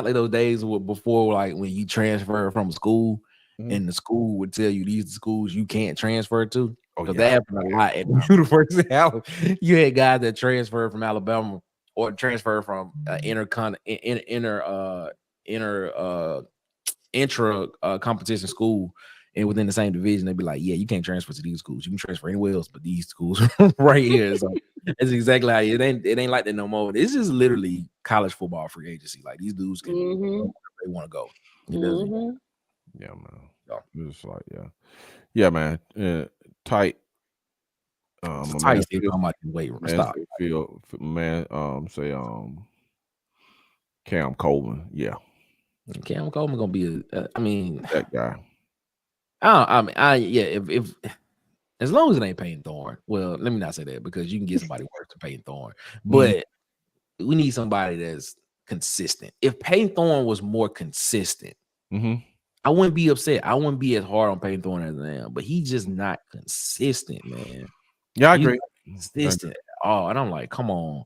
like those days before, like when you transfer from a school and the school would tell you these are the schools you can't transfer to. Because that happened a lot at the University of Alabama. You had guys that transferred from Alabama or transferred from intra competition school, and within the same division, they'd be like, "Yeah, you can't transfer to these schools. You can transfer anywhere else, but these schools right here." So that's exactly how it ain't like that no more. This is literally college football free agency. Like these dudes can go wherever they want to go. Yeah, man. It's like yeah, man. Tight. Tight. Wait, stop. Say Cam Coleman. Yeah, Cam Coleman gonna be that guy. If as long as it ain't Payton Thorne. Well, let me not say that because you can get somebody worse than Payton Thorne, but we need somebody that's consistent. If Payton Thorne was more consistent, I wouldn't be upset. I wouldn't be as hard on Payton Thorne as I am, but he's just not consistent, man. Yeah, I agree. Consistent at all. And I'm like, come on,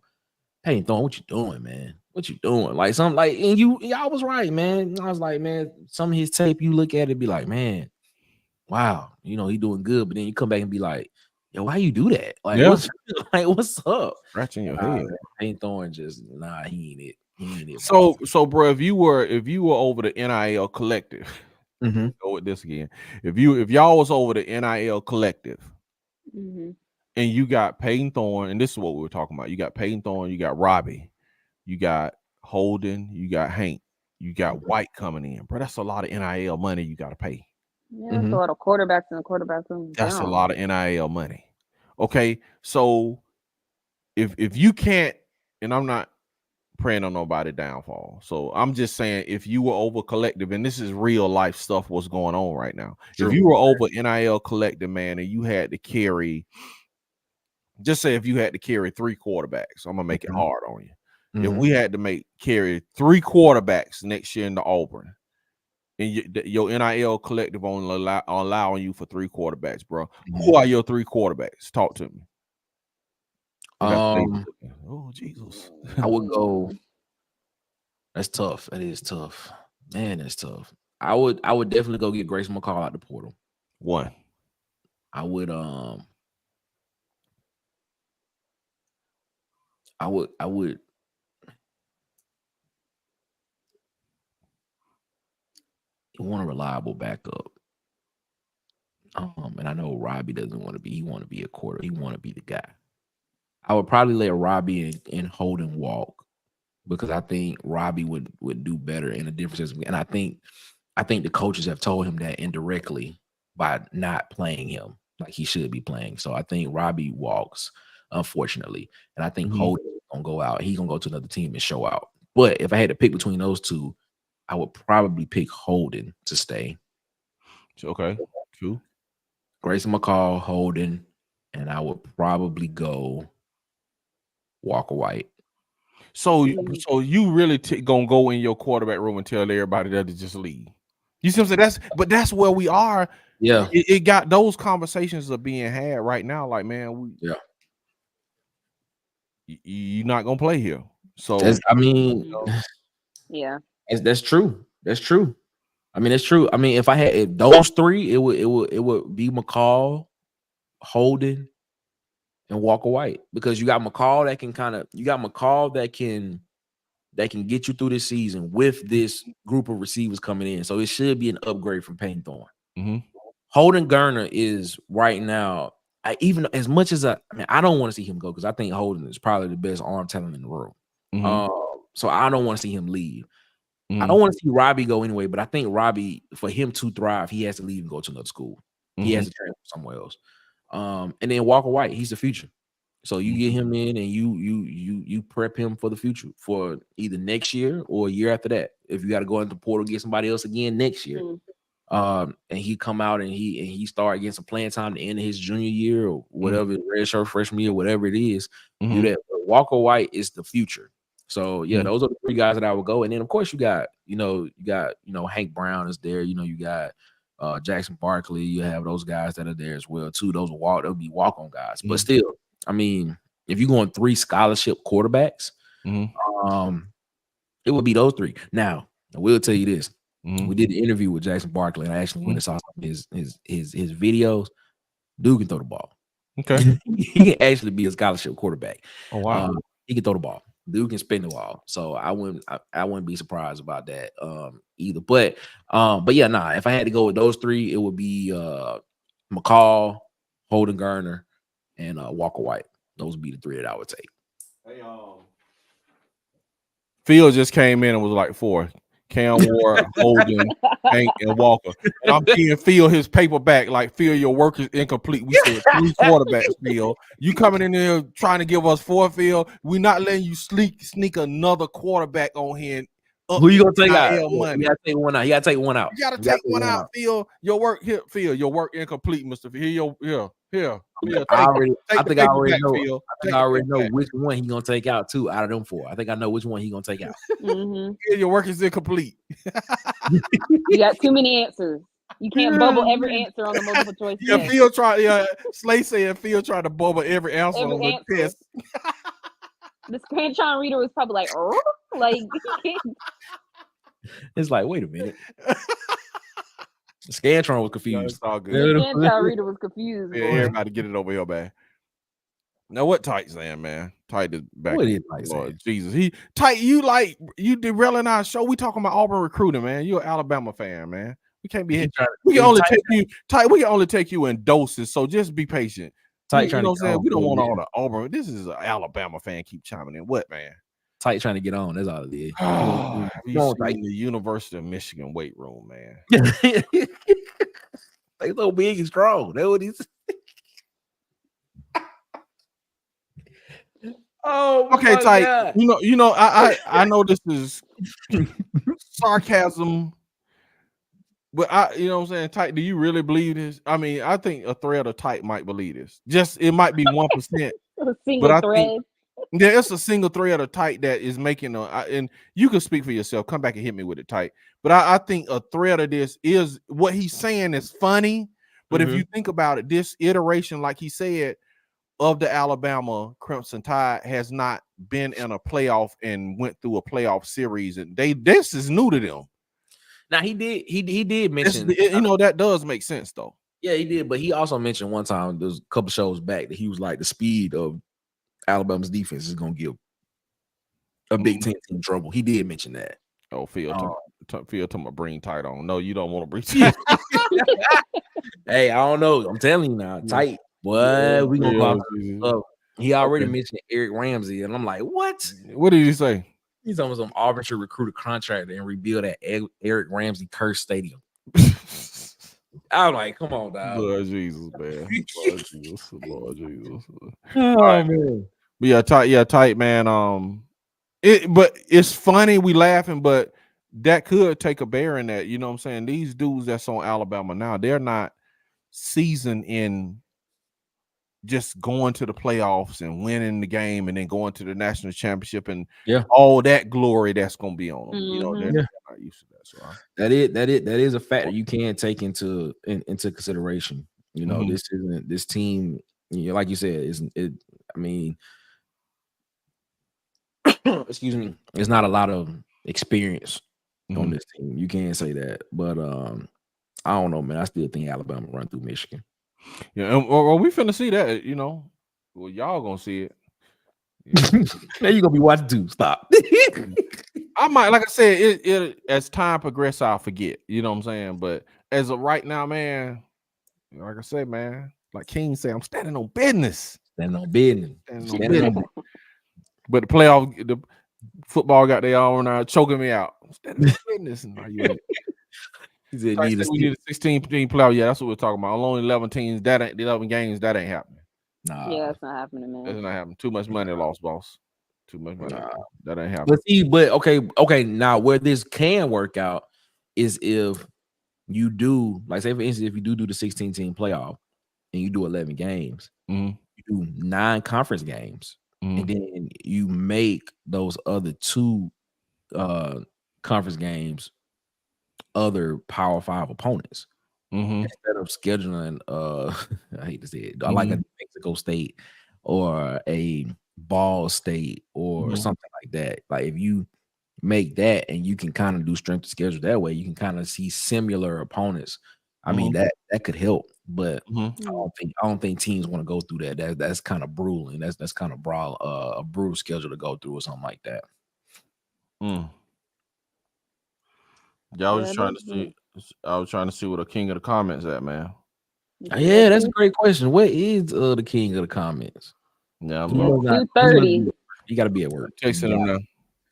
Payton Thorne, what you doing, man? What you doing? Like something like, and y'all was right, man. I was like, man, some of his tape, you look at it, be like, man, wow, you know, he doing good, but then you come back and be like, yo, why you do that? Like, what's up? Scratching your head. Payton Thorne just he ain't it. He ain't it. So, bro, if you were over the NIL collective, go with this again. If y'all was over the NIL collective, and you got Payton Thorne, and this is what we were talking about. You got Payton Thorne, you got Robbie, you got Holden, you got Hank, you got White coming in, bro. That's a lot of NIL money you got to pay. Yeah, that's a lot of quarterbacks in the quarterback room. That's a lot of NIL money. Okay, so if you can't, and I'm not praying on nobody downfall, so I'm just saying if you were over collective, and this is real life stuff, what's going on right now. True. If you were over NIL collective, man, and you had to carry, just say if you had to carry 3 quarterbacks, I'm gonna make it hard on you. If we had to carry 3 quarterbacks next year in the Auburn, and your NIL collective only allowing you for 3 quarterbacks, bro. Who are your 3 quarterbacks? Talk to me. Oh Jesus! I would go. That's tough. That is tough, man. That's tough. I would definitely go get Grayson McCall out the portal. 1. I would want a reliable backup. And I know Robbie doesn't want to be. He want to be a quarter. He want to be the guy. I would probably let Robbie and Holden walk because I think Robbie would do better in a different system. And I think the coaches have told him that indirectly by not playing him like he should be playing. So I think Robbie walks, unfortunately. And I think Holden is gonna go out. He's gonna go to another team and show out. But if I had to pick between those two, I would probably pick Holden to stay. Okay, true. Grayson McCall, Holden, and I would probably go Walker White. So you really gonna go in your quarterback room and tell everybody that to just leave? You see what I'm saying? That's where we are. Yeah, it got those conversations are being had right now. Like, man, you're not gonna play here. So yeah, that's true. That's true. I mean, it's true. I mean, if I had those 3, it would be McCall, Holden, and Walker White, because you got McCall that can get you through this season with this group of receivers coming in. So it should be an upgrade from Payton Thorne. Holden Gurner is right now. Even as much as I don't want to see him go because I think Holden is probably the best arm talent in the room. So I don't want to see him leave. I don't want to see Robbie go anyway, but I think Robbie, for him to thrive, he has to leave and go to another school. He has to transfer somewhere else. And then Walker White, he's the future. So you get him in and you prep him for the future for either next year or a year after that. If you got to go into the portal, get somebody else again next year. And he come out and he start getting some playing time at the end of his junior year or whatever, red shirt freshman year, whatever it is. Do that. But Walker White is the future. So yeah, those are the 3 guys that I would go. And then of course you got Hank Brown is there. You got Jackson Barkley. You have those guys that are there as well too. They'll be walk-on guys. But still, I mean, if you're going 3 scholarship quarterbacks, it would be those 3. Now, I will tell you this. We did the interview with Jackson Barkley, and I actually went and saw some of his videos. Dude can throw the ball. Okay. He can actually be a scholarship quarterback. Oh wow. He can throw the ball. Dude can spin the ball. So I wouldn't be surprised about that either. But yeah, if I had to go with those 3, it would be McCall, Holden Gardner, and Walker White. Those would be the 3 that I would take. Hey, Phil just came in and was like 4. Cam Ward, Holden, Hank, and Walker. And I'm seeing Phil his paper back. Like, Phil, your work is incomplete. We said 3 quarterbacks, Phil. You coming in there trying to give us 4, Phil. We're not letting you sneak another quarterback on here. Who you gonna take out? Money. You gotta take one out. You gotta take one out. You gotta take one out, Phil. Your work here, Phil. Your work incomplete, Mr. Phil. Here. I think I already know which one he gonna take out too out of them 4. I think I know which one he gonna take out. Your work is incomplete. You got too many answers. You can't bubble every answer on the multiple choice. Yeah, Phil tried. Slay said Phil tried to bubble every answer on the test. The Scantron reader was probably like, oh, like it's like, wait a minute. The Scantron was confused. It's all good. The Scantron reader was confused. Yeah, everybody get it over here, man. Now what Tight saying, man? Tight is back. What is Tight saying? Jesus, Tight. You derailing our show. We talking about Auburn recruiting, man. You're an Alabama fan, man. We can't be hit. We can only take you, Tight. We can only take you in doses. So just be patient. Tight, you know what I'm saying? We don't want all the Auburn. This is an Alabama fan. Keep chiming in. What, man? Tight trying to get on. That's all it is. You see the University of Michigan weight room, man. They so big and strong. That's what he's. Oh, okay, Tight. God. You know. I know this is sarcasm. But you know what I'm saying, Tight, do you really believe this? I mean, I think a thread of Tight might believe this. Just it might be 1%. A single thread. Yeah, it's a single thread of Tight that is making and you can speak for yourself. Come back and hit me with it, Tight. But I think a thread of this is what he's saying is funny. But if you think about it, this iteration, like he said, of the Alabama Crimson Tide has not been in a playoff and went through a playoff series, and this is new to them. Now he did mention, that does make sense though. Yeah, he did, but he also mentioned one time, there's a couple shows back, that he was like, the speed of Alabama's defense is gonna give a Big Ten team trouble. He did mention that. Oh, Phil talking about bring Tight on. No, you don't want to bring Tight. Hey, I don't know. I'm telling you now, Tight. Boy, we gonna go. He already mentioned Eric Ramsey, and I'm like, what? What did he say? He's almost some Auburn should recruit a contractor and rebuild that Eric Ramsey cursed stadium. I'm like, come on, dog. Lord Jesus, man. Lord Jesus. Oh, right, man. But Tight, man. But it's funny, we laughing, but that could take a bearing that, you know what I'm saying? These dudes that's on Alabama now, they're not seasoned in just going to the playoffs and winning the game and then going to the national championship and all that glory that's going to be on them. You know, they're not used to that. So that is a factor you can take into consideration. You know, this team, like you said, I mean, excuse me, there's not a lot of experience on this team. You can't say that, but I don't know, man. I still think Alabama run through Michigan. Yeah, and we finna see that, you know. Well, y'all gonna see it. Now you gonna be watching too. Stop. I might, like I said, it as time progresses, I'll forget. You know what I'm saying? But as of right now, man, like I said, man, like King said, I'm standing on business. Standing on business. But the playoff, the football got their own choking me out. I'm standing on business. He said we need a 16 team playoff. Yeah, that's what we're talking about. Only 11 teams. That ain't 11 games. That ain't happening. Nah. Yeah, it's not happening, man. That's not happening. Too much money lost, boss. Too much money. Nah. That ain't happening. But okay. Now where this can work out is if you do, like, say for instance, if you do the 16-team playoff and you do 11 games, you do 9 conference games, and then you make those other 2 conference games other Power 5 opponents instead of scheduling I hate to say it, like a Mexico State or a Ball State or something like that. Like if you make that and you can kind of do strength of schedule that way, you can kind of see similar opponents. I mean that could help, but I don't think teams want to go through that. That's kind of brutal, and that's kind of a brutal schedule to go through or something like that. Yeah, I was trying to see. I was trying to see what the king of the comments at, man. Yeah, that's a great question. What is the king of the comments? Yeah, I'm 2:30. You got to be at work. Texting him now.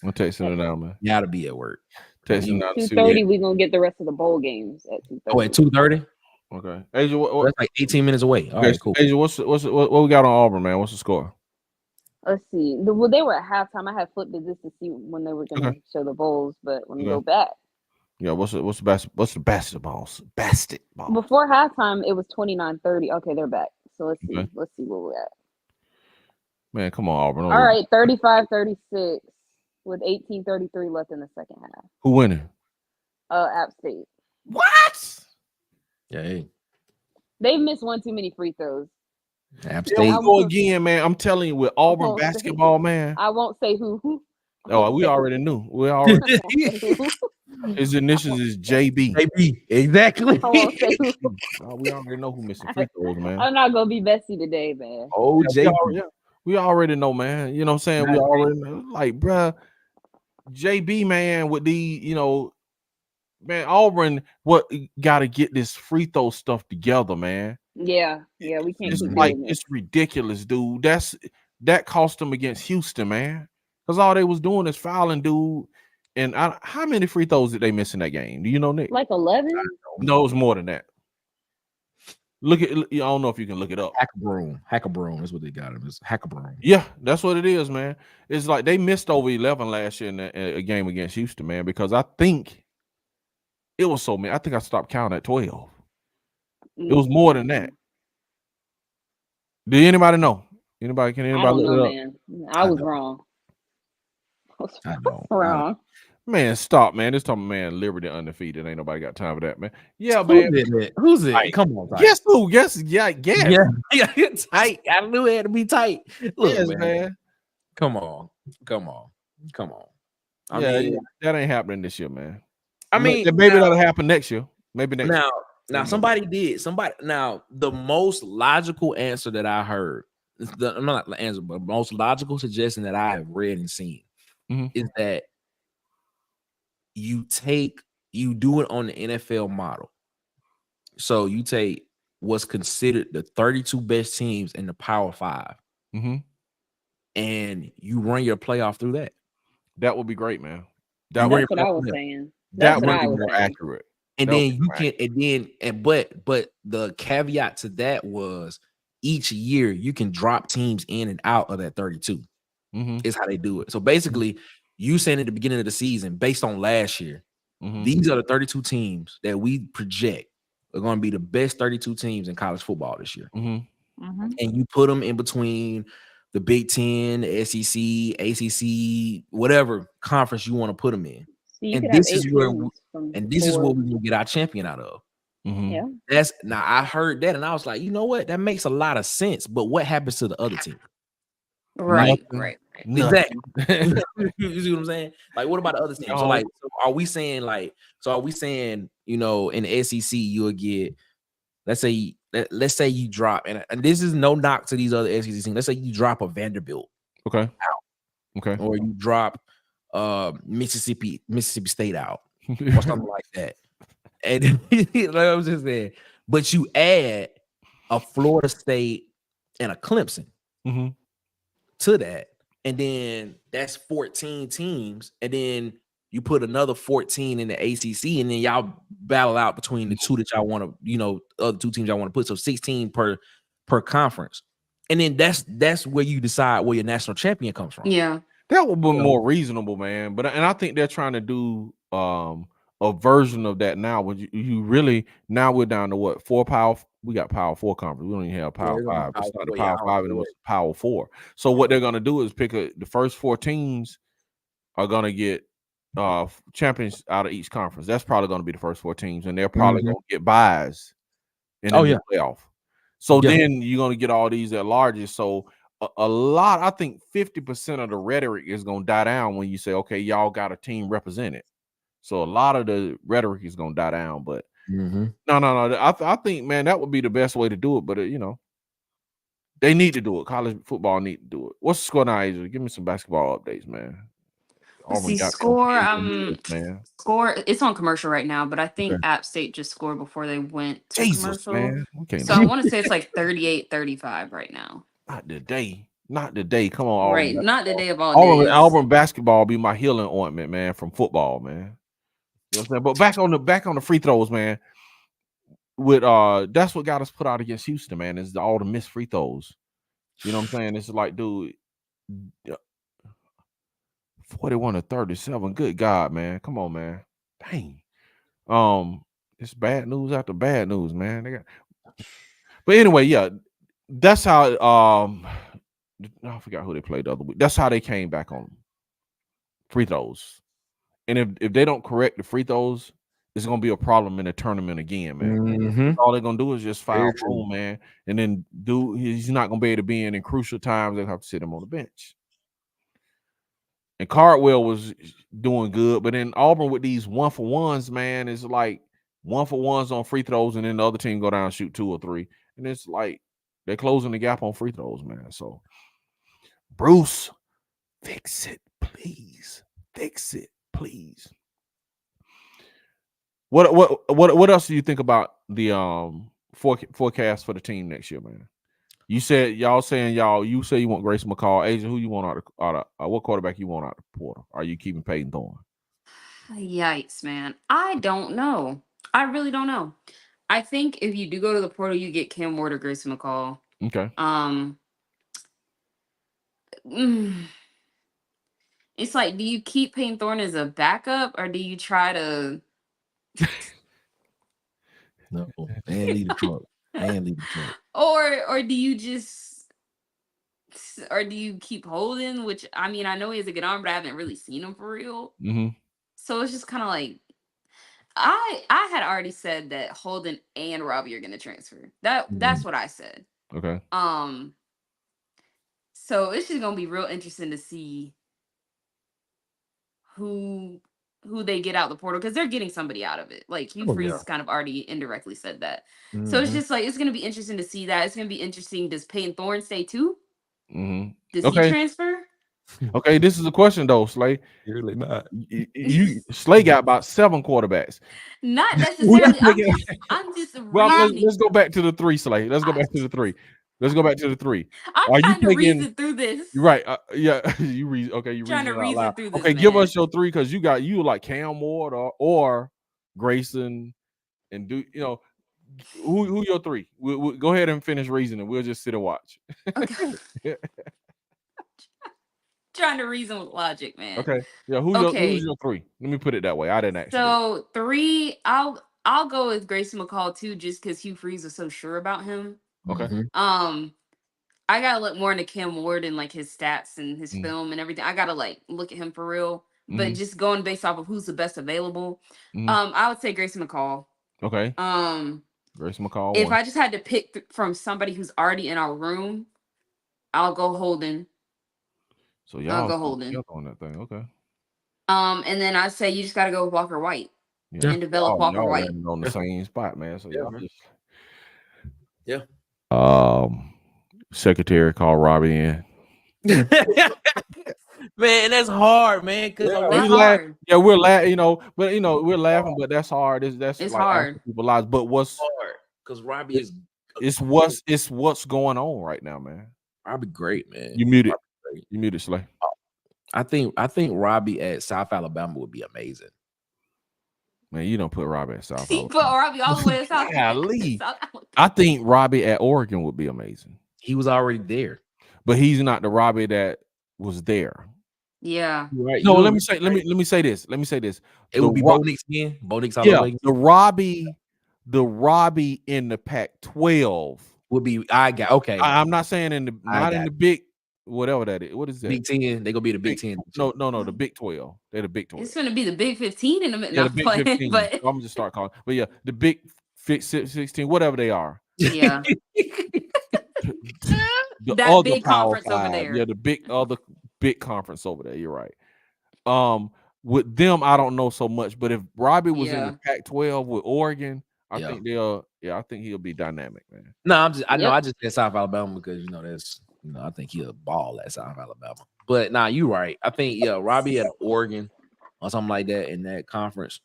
I'm texting him now, man. You got to be at work. Texting him now. 2:30. We're gonna get the rest of the bowl games at 2:30. Oh, at 2:30. Okay, Asia, what, that's like 18 minutes away. All right, cool. Asia, what we got on Auburn, man? What's the score? Let's see. Well, they were at halftime. I had flipped it just to see when they were gonna show the bowls, but let me go back. Yeah, what's the basketball? Before halftime, it was 29-30. Okay, they're back. So let's see. Let's see where we're at. Man, come on, Auburn. All right, 35-36 with 18:33 left in the second half. Who winning? App State. What? Yeah. Hey. They missed one too many free throws. App State. Go again, man. I'm telling you, with Auburn basketball, man. I won't say who. Oh, we already knew. We already. His initials is JB. JB, exactly. I won't say who. We already know who missing free throws, man. I'm not gonna be Bessie today, man. Oh, JB. We already know, man. You know what I'm saying? We already know. Like, bruh, JB, man, with the, you know, man, Auburn, got to get this free throw stuff together, man. Yeah, we can't. It's like it's ridiculous, dude. That cost them against Houston, man. Because all they was doing is fouling, dude. And how many free throws did they miss in that game? Do you know, Nick? Like 11? No, it was more than that. Look at. I don't know if you can look it up. Hacker-broom is what they got. It's Hacker-broom. Yeah, that's what it is, man. It's like they missed over 11 last year in a game against Houston, man. Because I think it was so many. I think I stopped counting at 12. It was more than that. Did anybody know? Can anybody look it up? Man. I was wrong. I know. Wrong. Man, stop, man. This time, man, Liberty undefeated. Ain't nobody got time for that, man. Yeah, man. Who's it? Come on, tight. Guess who? Guess. Yeah. Tight. I knew it had to be tight. Look, yes, man. Come on. I mean, that ain't happening this year, man. I mean, maybe that'll happen next year. Maybe next year. Now somebody did. Now, the most logical answer that I heard, not the answer, but most logical suggestion that I have read and seen is that you do it on the NFL model. So you take what's considered the 32 best teams in the Power 5, and you run your playoff through that. That would be great, man. That's what I was saying. That would be more accurate. And then you can, but the caveat to that was each year you can drop teams in and out of that 32. Is how they do it. So basically, you saying at the beginning of the season, based on last year, these are the 32 teams that we project are going to be the best 32 teams in college football this year. And you put them in between the Big Ten, the SEC, ACC, whatever conference you want to put them in. And this is where we're going to get our champion out of. Yeah. Now I heard that and I was like, you know what? That makes a lot of sense. But what happens to the other team? Right. Exactly. You see what I'm saying? Like, what about the other teams? So, like, are we saying, you know, in the SEC, you'll get, let's say you drop, and this is no knock to these other SEC teams. Let's say you drop a Vanderbilt. Okay. Out. Okay. Or you drop Mississippi State out or something like that. And like I was just saying, but you add a Florida State and a Clemson to that, and then that's 14 teams, and then you put another 14 in the ACC, and then y'all battle out between the two that y'all want to, you know, other two teams y'all want to put. So 16 per conference. and then that's where you decide where your national champion comes from. Yeah, that would be more reasonable, man. But I think they're trying to do a version of that now. When you really now we're down to what 4 power. We got Power 4 conference. We don't even have Power 5. It's not the Power 5 and it was Power 4. So what they're gonna do is pick the first 4 teams are gonna get champions out of each conference. That's probably gonna be the first 4 teams, and they're probably gonna get buys in the playoff. So then you're gonna get all these at largest. So a lot, I think 50% of the rhetoric is gonna die down when you say, okay, y'all got a team represented. So a lot of the rhetoric is gonna die down, but no. I think, man, that would be the best way to do it. But you know, they need to do it. College football need to do it. What's the score now, Asia? Give me some basketball updates, man. See, score. Score. It's on commercial right now, but I think App State just scored before they went to commercial. Man. So I want to say it's like 38-35 right now. Not today. Come on, Auburn. Right, not the day of all days. Auburn basketball be my healing ointment, man, from football, man. You know what I'm saying? But back on the free throws, man. With that's what got us put out against Houston, man. Is all the missed free throws. You know what I'm saying? It's like, dude, 41-37. Good God, man. Come on, man. Dang. It's bad news after bad news, man. But anyway, yeah, that's how I forgot who they played the other week. That's how they came back on free throws. And if they don't correct the free throws, it's gonna be a problem in the tournament again, man. All they're gonna do is just foul home, man. And then he's not gonna be able to be in crucial times. They'll have to sit him on the bench. And Cardwell was doing good, but then Auburn with these 1-for-1s, man, is like 1-for-1s on free throws, and then the other team go down and shoot 2 or 3. And it's like they're closing the gap on free throws, man. So Bruce, fix it, please. Fix it, please. What else do you think about the forecast for the team next year, man? You said you say you want Grace McCall. Asia, who you want out of what quarterback you want out of the portal? Are you keeping Peyton Thorne? Yikes, man. I don't know. I really don't know. I think if you do go to the portal, you get Cam Ward or Grace McCall. Okay. It's like, do you keep Peyton Thorne as a backup, or do you try to? No, man, leave the truck. Or do you just, or do you keep Holden? Which, I mean, I know he has a good arm, but I haven't really seen him for real. So it's just kind of like, I had already said that Holden and Robbie are going to transfer. That's what I said. Okay. So it's just going to be real interesting to see who they get out the portal, because they're getting somebody out of it. Like Hugh Freeze kind of already indirectly said that. So it's just like, it's going to be interesting to see that. It's going to be interesting. Does Peyton Thorne stay too? Does he transfer? Okay, this is a question though, Slay. Really not. Slay got about 7 quarterbacks. Not necessarily. I'm just let's go back to the 3, Slay. Let's go back to the 3. I'm trying to reason through this. Right. Yeah. You reason. Okay. You trying to reason through this. Okay. Give us your 3, because you like Cam Ward or Grayson, and who your 3. We'll go ahead and finish reasoning. We'll just sit and watch. Okay. Trying to reason with logic, man. Okay. Yeah. Who's your 3? Let me put it that way. I didn't actually. So 3, I'll go with Grayson McCall too, just because Hugh Freeze was so sure about him. Okay. I gotta look more into Cam Ward and like his stats and his film and everything. I gotta like look at him for real. But just going based off of who's the best available, I would say Grayson McCall. Okay. Grayson McCall. If I just had to pick from somebody who's already in our room, I'll go Holden. So y'all go Holden on that thing, okay? And then I'd say you just gotta go with Walker White and develop Walker White on the same spot, man. So y'all just secretary called Robbie in. Man, that's hard, man. Cause we're laughing, we're laughing, but that's hard. It's like hard. People's lives. But what's hard? Because Robbie is. It's what's going on right now, man. Robbie, great, man. You muted. You muted, Slay. I think Robbie at South Alabama would be amazing. Man, you don't put Robbie at South Alabama. He put Robbie all the way to South Alabama. I think Robbie at Oregon would be amazing. He was already there, but he's not the Robbie that was there. Yeah. right? No, let me say this. Let me say this. It would be Bo Nix again. Bo Nix all Yeah, over again. the Robbie in the Pac-12 would be okay. I'm not saying in the big whatever that is. What is that? Big 10. They gonna be the Big 10. No, the Big 12. They're the Big 12. It's gonna be the Big 15 in a minute. Yeah, the Big 15. But I'm gonna just start calling. But yeah, the Big 16, whatever they are. Yeah. The that other big Power conference 5. over there. Yeah, the big conference over there. You're right. With them, I don't know so much. But if Robbie was in the Pac-12 with Oregon, I think he'll be dynamic, man. No, I just said South Alabama because that's I think he'll ball at South Alabama. But nah, you right. I think Robbie at Oregon or something like that in that conference.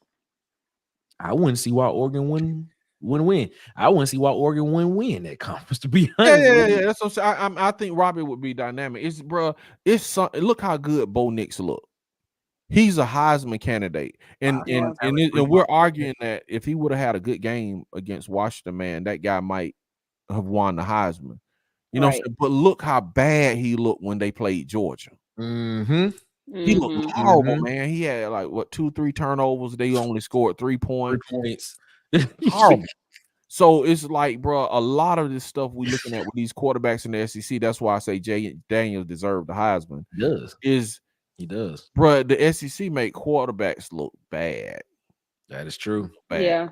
I wouldn't see why Oregon wouldn't win. I wouldn't see why Oregon wouldn't win that conference, to be honest. Yeah. That's what I'm saying. I think Robbie would be dynamic. Look how good Bo Nix look. He's a Heisman candidate, and we're arguing that if he would have had a good game against Washington, man, that guy might have won the Heisman. You know, but look how bad he looked when they played Georgia. He looked horrible, man. He had 2-3 turnovers. They only scored 3 points. 3 points. Horrible. So it's like, bro, a lot of this stuff we looking at with these quarterbacks in the SEC. That's why I say Jay Daniels deserved the Heisman. He does. Bro, the SEC make quarterbacks look bad. That is true. Bad. Yeah,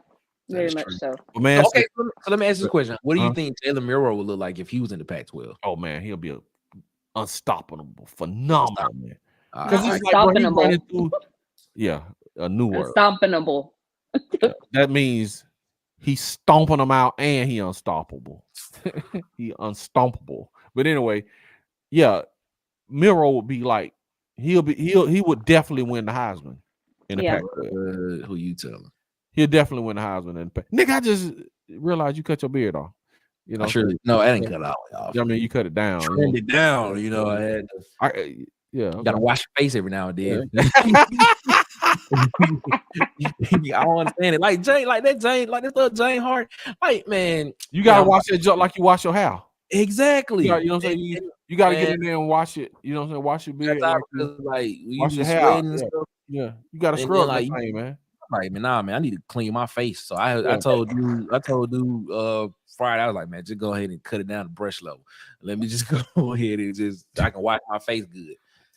very much so. Well, man, so let me ask you a question. What do you think Jalen Milroe would look like if he was in the Pac-12? Oh, man, he'll be unstoppable, phenomenal, man. Because it's unstoppable. A new word. Unstoppable. That means he's stomping them out and he unstoppable. He unstoppable. But anyway, Milroe would be like, he would definitely win the Heisman in the Pac-12. Who you telling? He'll definitely win the Heisman in the Pac. Nick, I just realized you cut your beard off. You know, no, I didn't cut it off. I mean, you cut it down. Trimmed it down. I had to. You gotta wash your face every now and then. I don't understand it. Like Jane, like this little Jane Hart. Like, man, you gotta wash that junk like you wash your hair. Exactly. You know what I'm saying? You gotta get in there and wash it. You know what I'm saying? Wash your beard. Wash your hair. Yeah. You gotta scrub that thing, man. Right, man. Nah, man. I need to clean my face. So I told you Friday, I was like, man, just go ahead and cut it down to brush level. Let me just go ahead and I can wash my face good.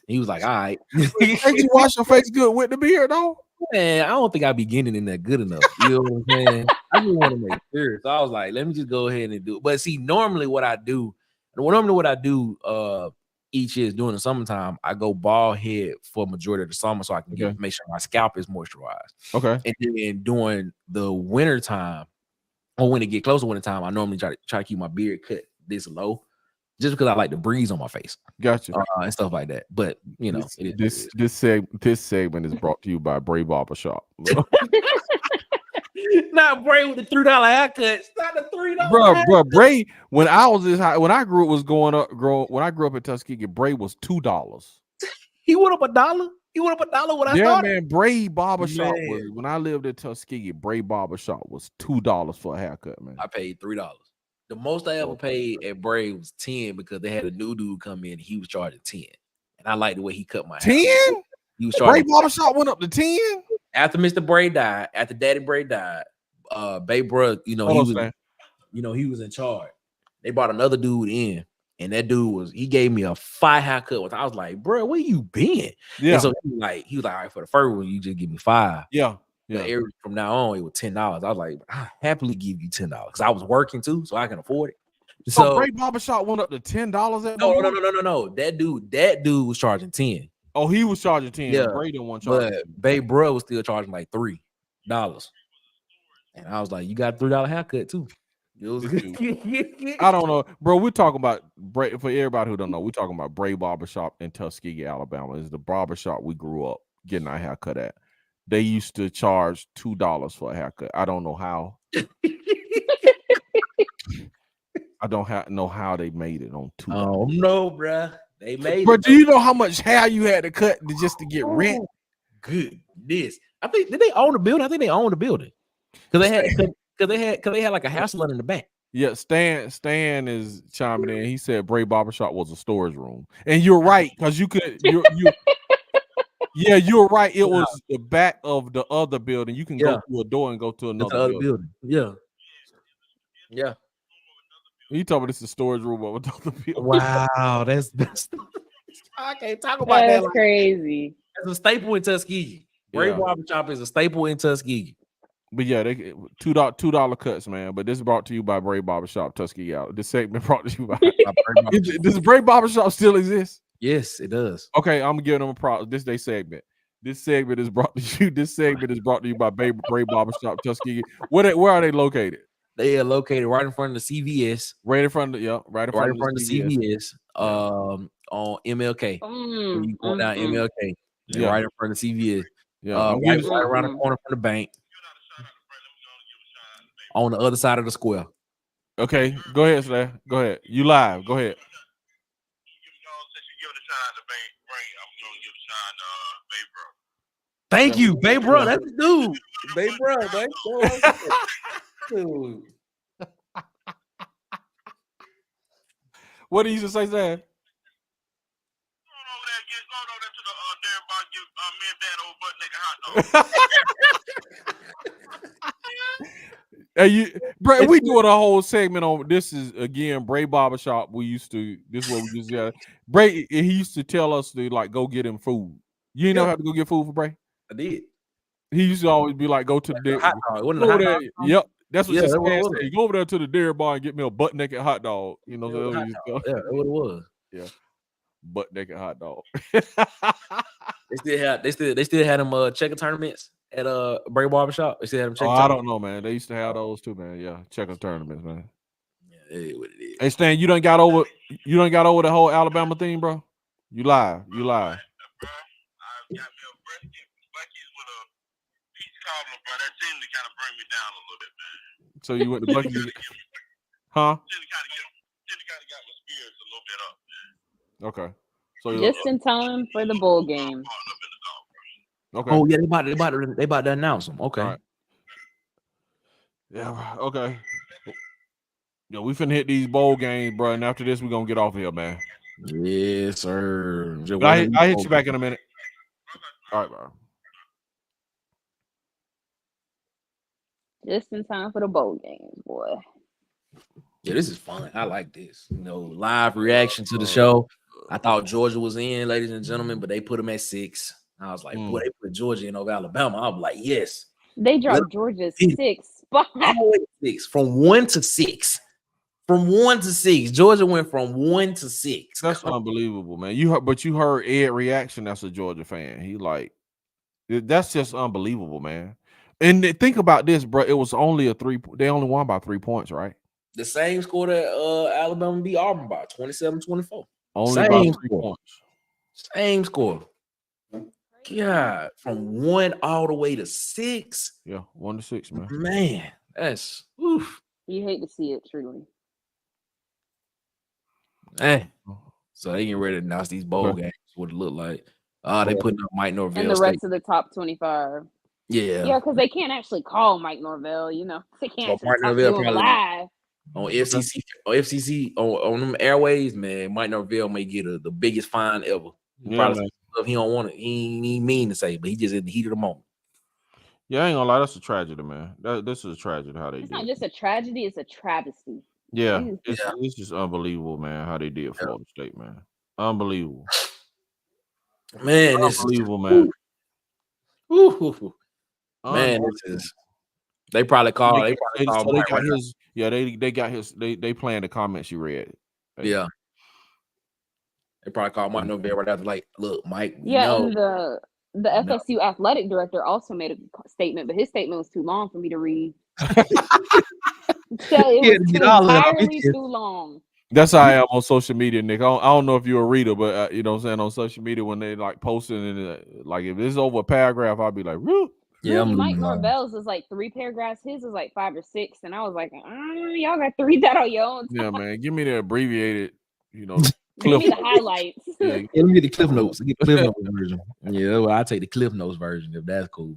He was like, all right. Ain't you wash your face good with the beard, though? Man, I don't think I'll be getting in that good enough. You know what I'm saying? I just want to make sure. So I was like, let me just go ahead and do it. But see, normally what I do each year is during the summertime, I go bald head for majority of the summer so I can make sure my scalp is moisturized. Okay. And then during the winter time, or when it get close to winter time, I normally try to keep my beard cut this low. Just because I like the breeze on my face, gotcha, and stuff like that. But this segment is brought to you by Bray Barbershop. Not Bray with the $3 haircuts. Not the $3. Bro, Bray. When I grew up in Tuskegee, Bray was $2. He went up $1. He went up $1 when I started. Man. Bray Barbershop was when I lived in Tuskegee. Bray Barbershop was $2 for a haircut, man. I paid $3. The most I ever paid at Bray was 10 because they had a new dude come in. He was charging 10, and I liked the way he cut my 10. He was charging. Bray Barbershop went up to 10 after Mr. Bray died. After Daddy Bray died, Babe Bruh, he was in charge. They brought another dude in, and that dude gave me a fire haircut. I was like, bro, where you been? Yeah. And so he was like, all right, for the first one, you just give me 5. Yeah. From now on, it was $10. I was like, I happily give you $10 because I was working too, so I can afford it. So Bray Barbershop went up to $10 at no. That dude was charging 10. Oh, he was charging 10. Yeah, Bray didn't want to charge. But Babe Bruh was still charging like $3. And I was like, you got a $3 haircut too. It was I don't know, bro. We're talking about Bray. For everybody who don't know, we're talking about Bray Barbershop in Tuskegee, Alabama. It's the barbershop we grew up getting our haircut at. They used to charge $2 for a haircut. I don't know how. I don't know how they made it on $2. Oh no, bro. They made it. But do you know how much hair you had to cut just to get rent? Goodness. I think did they own the building? I think they owned the building. Because they had like a hair salon in the back. Yeah, Stan is chiming in. He said Bray Barbershop was a storage room, and you're right because you could yeah, you're right. It was the back of the other building. You can go through a door and go to another building. Yeah. He told me this is a storage room of another building. Wow, that's I can't talk about that. That's crazy. It's a staple in Tuskegee. Bray Barbershop is a staple in Tuskegee. But yeah, they $2 cuts, man. But this is brought to you by Bray Barbershop, Tuskegee out. This segment brought to you by Bray Barbershop. Does Bray Barbershop still exist? Yes, it does. Okay, I'm giving them a problem. This day segment. This segment is brought to you. This segment is brought to you by Bray Barbershop, Tuskegee. Where are they located? They are located right in front of the CVS. Right in front of right in front of the CVS. On MLK. You going down MLK. Yeah, right in front of CVS. Yeah, right around the corner from the bank. On the other side of the square. Okay, go ahead, Slay. Go ahead. You live. Go ahead. Thank you, Babe Bro. That's the dude. Babe Bro, man. Dude. What did you just say, Sam? Hey, Bray, we doing a whole segment on this. Is again Bray Barbershop. This is what we just got. Bray, he used to tell us to like go get him food. You ain't never have to go get food for Bray? I did. He used to always be like, go to the dairy. Yep, that's what you said. You go over there to the dairy bar and get me a butt naked hot dog. You know, that's what it was. Yeah, butt naked hot dog. They still had them checker tournaments at Bray Barbershop. They still had them checker. I don't know, man. They used to have those too, man. Yeah, checker tournaments, man. Yeah, that's what it is. Hey Stan, you done got over the whole Alabama thing, bro. You live. So you went to Buc-ee's, huh? Okay. So just in time for the bowl game. Okay. Oh yeah, they about to announce them. Okay. Right. Yeah. Okay. Yo, we finna hit these bowl games, bro. And after this, we're gonna get off here, man. Yes, sir. I hit you back in a minute. All right, bro. Just in time for the bowl games, boy. Yeah, this is fun. I like this. You know, live reaction to the show. I thought Georgia was in, ladies and gentlemen, but they put them at 6. I was like, boy, they put Georgia in over Alabama. I was like, yes. They dropped Georgia's 6 spot. 6 from 1 to 6. From 1 to 6. Georgia went from 1 to 6. That's unbelievable, man. You heard Ed reaction. That's a Georgia fan. He like, that's just unbelievable, man. And think about this, bro. It was only they only won by 3 points, right? The same score that Alabama beat Auburn by 27-24. Only by 3 points. Same score. God, from 1 all the way to 6. Yeah, 1 to 6, man. Man, that's oof. You hate to see it, truly. Hey, so they getting ready to announce these bowl games. What it look like? They putting up Mike Norvell and the rest of the top 25. Yeah, because they can't actually call Mike Norvell. You know, they can't. Mike Norvell probably live on FCC on them airways. Man, Mike Norvell may get the biggest fine ever. Probably stuff he don't want it. He ain't mean to say, but he just in the heat of the moment. Yeah, I ain't gonna lie. That's a tragedy, man. This is a tragedy how they It's did. not just a tragedy; it's a travesty. Yeah, it's just unbelievable, man. How they did Florida State, man. Unbelievable, man. Unbelievable, man. Man, they probably called. They got his. Yeah, they got his. They playing the comments you read. Yeah, they probably called Mike Norvell right after. Like, look, Mike. Yeah, and the FSU athletic director also made a statement, but his statement was too long for me to read. So it was entirely too long. That's how I am on social media, Nick. I don't know if you're a reader, but you know what I'm saying, on social media when they like posting and like if it's over a paragraph, I'll be like, woo. Yeah, Mike Norvell's is like 3 paragraphs. His is like 5 or 6, and I was like, y'all got to read that on your own. Yeah, man. Give me the abbreviated, you know. Give me the highlights. Yeah, let me get the Cliff Notes. Get the Cliff Notes version. Yeah, well, I'll take the Cliff Notes version if that's cool.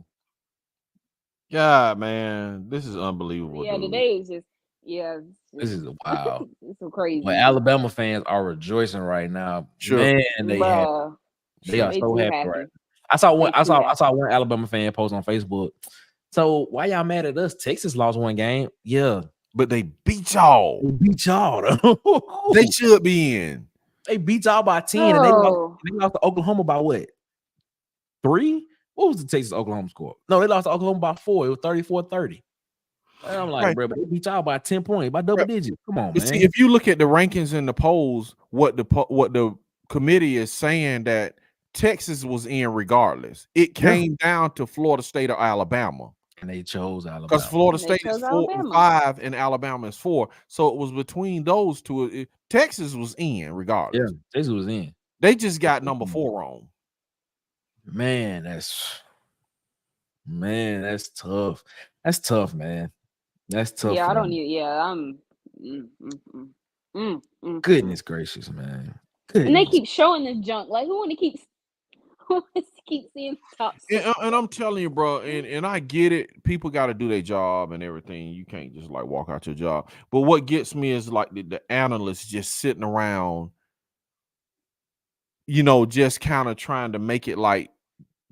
Yeah, man, this is unbelievable. Yeah, dude. today is just Yeah, This is wow. It's so crazy. Well, Alabama fans are rejoicing right now. Sure. Man, they are They so too happy happy. right now. I saw happy. one Alabama fan post on Facebook. So why y'all mad at us? Texas lost one game. Yeah, but they beat y'all. They beat y'all. They should be in. They beat y'all by 10, and they lost to Oklahoma by what? 3? What was the Texas Oklahoma score? No, they lost to Oklahoma by 4. It was 34-30. And I'm like, bro, but they beat y'all by 10 points, by double digits. Come on, man. See, if you look at the rankings and the polls, what the committee is saying that Texas was in regardless. It came down to Florida State or Alabama. And they chose Alabama. Because Florida State is 4-5 and Alabama is 4. So it was between those two. Texas was in regardless. Yeah, Texas was in. They just got number 4 wrong. Man, that's tough. That's tough, man. That's tough. Yeah, I don't need. Yeah, I'm. Goodness gracious, man. Goodness. And they keep showing this junk. Like, who want to keep seeing top? And I'm telling you, bro. And I get it. People got to do their job and everything. You can't just like walk out your job. But what gets me is like the analysts just sitting around, you know, just kind of trying to make it like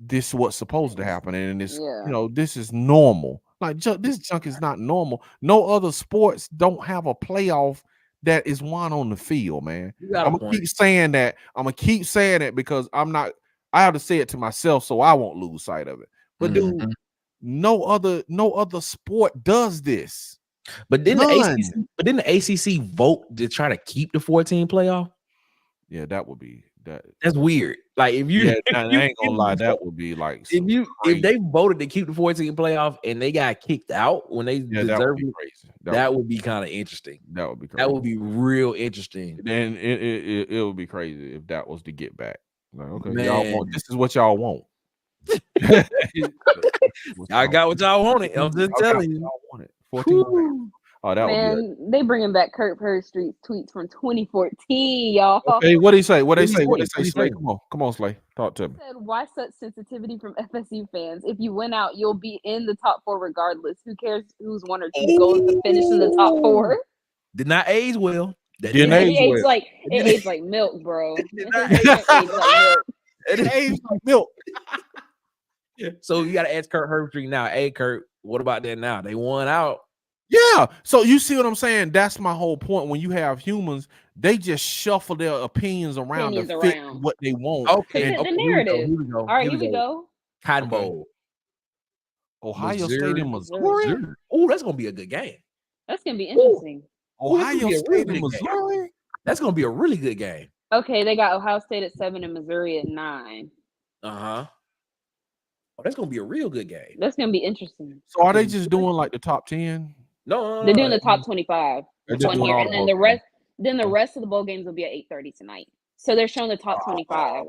this is what's supposed to happen, and this, you know, this is normal. Like this junk is not normal. No other sports don't have a playoff that is won on the field, man. I'm gonna keep saying that. I'm gonna keep saying it because I have to say it to myself so I won't lose sight of it. But dude, no other sport does this. But didn't the ACC vote to try to keep the 14 playoff? Yeah, that would be that. That's weird. Like if you, I ain't gonna lie, that would be like if they voted to keep the 14 playoff and they got kicked out when they deserved it, that would be kind of interesting. That would be crazy. That would be real interesting. Then it would be crazy if that was to get back. Like, okay, y'all want this is what y'all want. I got what y'all wanted. I'm just telling you. Y'all want it. 14. Oh, that man, they bringing back Kurt Perstreet's tweets from 2014, y'all. Okay, what did he say? What they say? Slay? Come on, Slay. Talk to me. He said, why such sensitivity from FSU fans? If you win out, you'll be in the top 4 regardless. Who cares who's 1 or 2 goals to finish in the top 4? Did not age well. It aged like milk, bro. It aged like milk. So you got to ask Kurt Herbstreit now. Hey, Kurt, what about that now? They won out. Yeah. So you see what I'm saying? That's my whole point. When you have humans, they just shuffle their opinions around to fit what they want. Okay. The narrative. All right, here we go. Cotton Bowl. Ohio State and Missouri. Oh, that's going to be a good game. That's going to be interesting. Ohio State and Missouri. That's going to be a really good game. Okay, they got Ohio State at 7 and Missouri at 9. Oh, that's going to be a real good game. That's going to be interesting. So are they just doing like the top 10? No, they're doing the top 25 1 year, and then the rest of the bowl games will be at 8:30 tonight. So they're showing the top 25,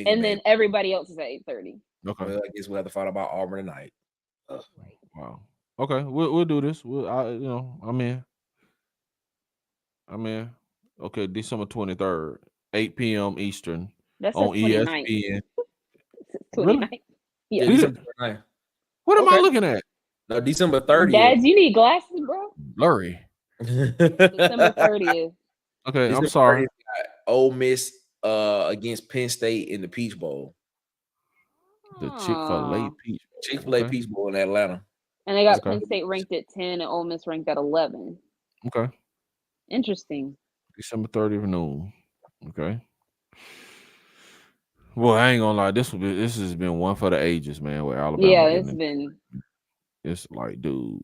and then everybody else is at 8:30. Okay, well, I guess we'll have to find out about Auburn tonight. Wow. Okay, we'll do this. I'm in. Okay, December 23rd, 8 p.m. Eastern. That's on ESPN. 29th. Yeah, December 29th. What am I looking at? No, December 30th. Dads, you need glasses, bro. Blurry. December 30th. Okay, I'm sorry. Ole Miss against Penn State in the Peach Bowl. The Chick-fil-A Peach Bowl. Chick-fil-A Peach Bowl in Atlanta. And they got Penn State ranked at 10 and Ole Miss ranked at 11. Okay. Interesting. December 30th noon. Okay. Well, I ain't gonna lie. This has been one for the ages, man. With Alabama. Yeah, it's like, dude.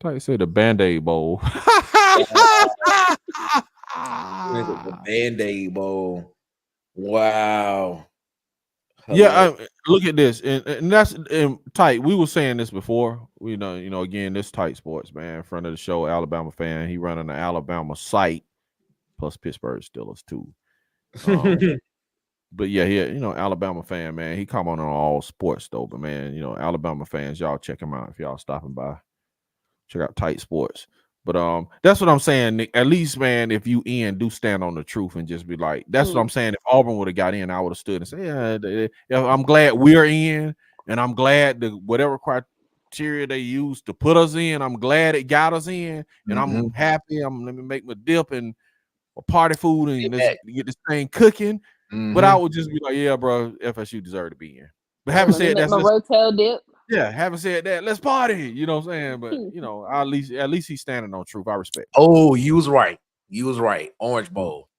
Like you say, the Band-Aid Bowl. The Band-Aid Bowl. Wow. Yeah, look at this, and that's tight. We were saying this before. We know, again, this tight sports, man. In front of the show, Alabama fan. He running the Alabama site, plus Pittsburgh Steelers too. But yeah, Alabama fan, man. He comment on all sports though, but man, Alabama fans, y'all check him out if y'all stopping by. Check out Tight Sports. But that's what I'm saying, Nick. At least, man, if you do stand on the truth and just be like, that's what I'm saying. If Auburn would have got in, I would have stood and said, yeah, I'm glad we're in, and I'm glad whatever criteria they used to put us in. I'm glad it got us in, and I'm happy. Let me make my dip and a party food and let's get this thing cooking. But I would just be like, yeah, bro, FSU deserve to be in. But having said that, my rotel dip. Yeah, having said that, let's party. You know what I'm saying? But you know, at least he's standing on truth. I respect. Oh, you was right. You was right. Orange Bowl,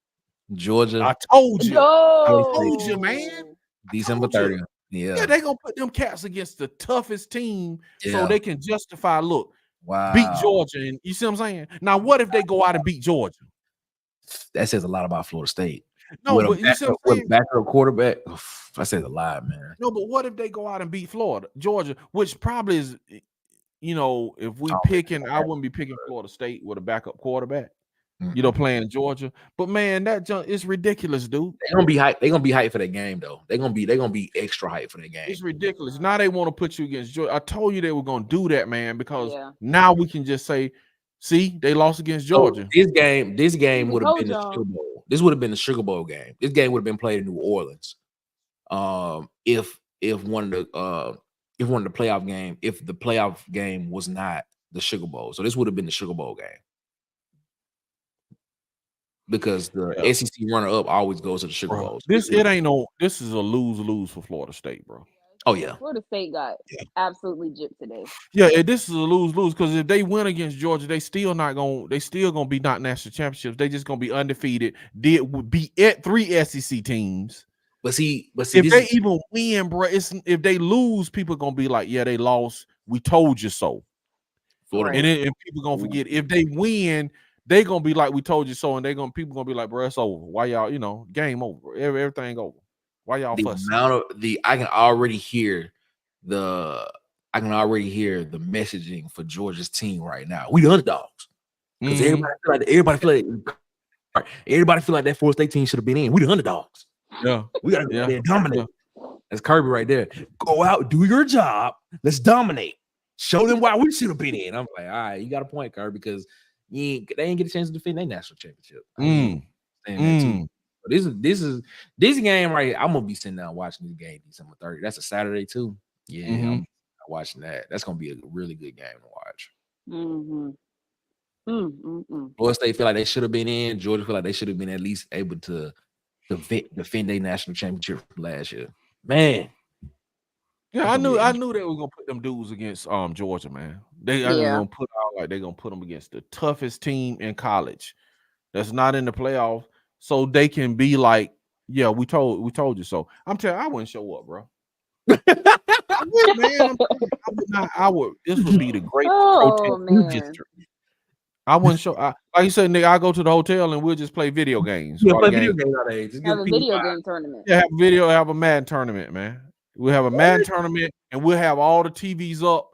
Georgia. I told you. I told you, man. December 30th. Yeah, they gonna put them cats against the toughest team so they can justify. Look, beat Georgia, and you see what I'm saying? Now, what if they go out and beat Georgia? That says a lot about Florida State. No, but you see what I'm saying? Backup quarterback. That says a lot, man. No, but what if they go out and beat Georgia, which probably is, you know, if we picking, I wouldn't be picking Florida State with a backup quarterback. You know, playing Georgia, but man, that junk is ridiculous, dude. They're gonna be hyped. They're gonna be hyped for that game, though. They're gonna be extra hyped for that game. It's ridiculous. Now they want to put you against Georgia. I told you they were gonna do that, man, because now we can just say, see, they lost against Georgia. So this game would have been the Sugar Bowl. This would have been the Sugar Bowl game. This game would have been played in New Orleans. If one of the playoff game was not the Sugar Bowl, so this would have been the Sugar Bowl game. Because the SEC runner-up always goes to the Sugar Bowl. This is a lose-lose for Florida State, bro. Oh yeah, Florida State got absolutely gypped today. Yeah, this is a lose-lose because if they win against Georgia, they still gonna be not national championships. They just gonna be undefeated. Would be at 3 SEC teams. But see, if they even win, bro, if they lose, people gonna be like, yeah, they lost. We told you so. Florida, and people gonna forget. If they win, they gonna be like, we told you so, and people gonna be like, bro, it's over. Why y'all, game over, everything over. Why y'all fussing? I can already hear the messaging for Georgia's team right now. We the underdogs because everybody feel like that Florida State team should have been in. We the underdogs. Yeah, we gotta go there and dominate. That's Kirby right there. Go out, do your job. Let's dominate. Show them why we should have been in. I'm like, all right, you got a point, Kirby, because they ain't get a chance to defend their national championship. This game right here. I'm gonna be sitting down watching this game December 30th. That's a Saturday too. Yeah, I'm watching that. That's gonna be a really good game to watch. Florida State feel like they should have been in. Georgia feel like they should have been at least able to defend their national championship last year. Man. Yeah, I knew they were gonna put them dudes against Georgia, man. They are gonna put out like they're gonna put them against the toughest team in college that's not in the playoffs, so they can be like, yeah, we told you so. I'm telling you, I wouldn't show up, bro. I would. This would be the great protest. I wouldn't show. Like you said, nigga, I go to the hotel and we'll just play video games. Yeah, play video games nowadays. Have a video game tournament. Yeah, have a Madden tournament, man. We'll have a Madden tournament and we'll have all the TVs up,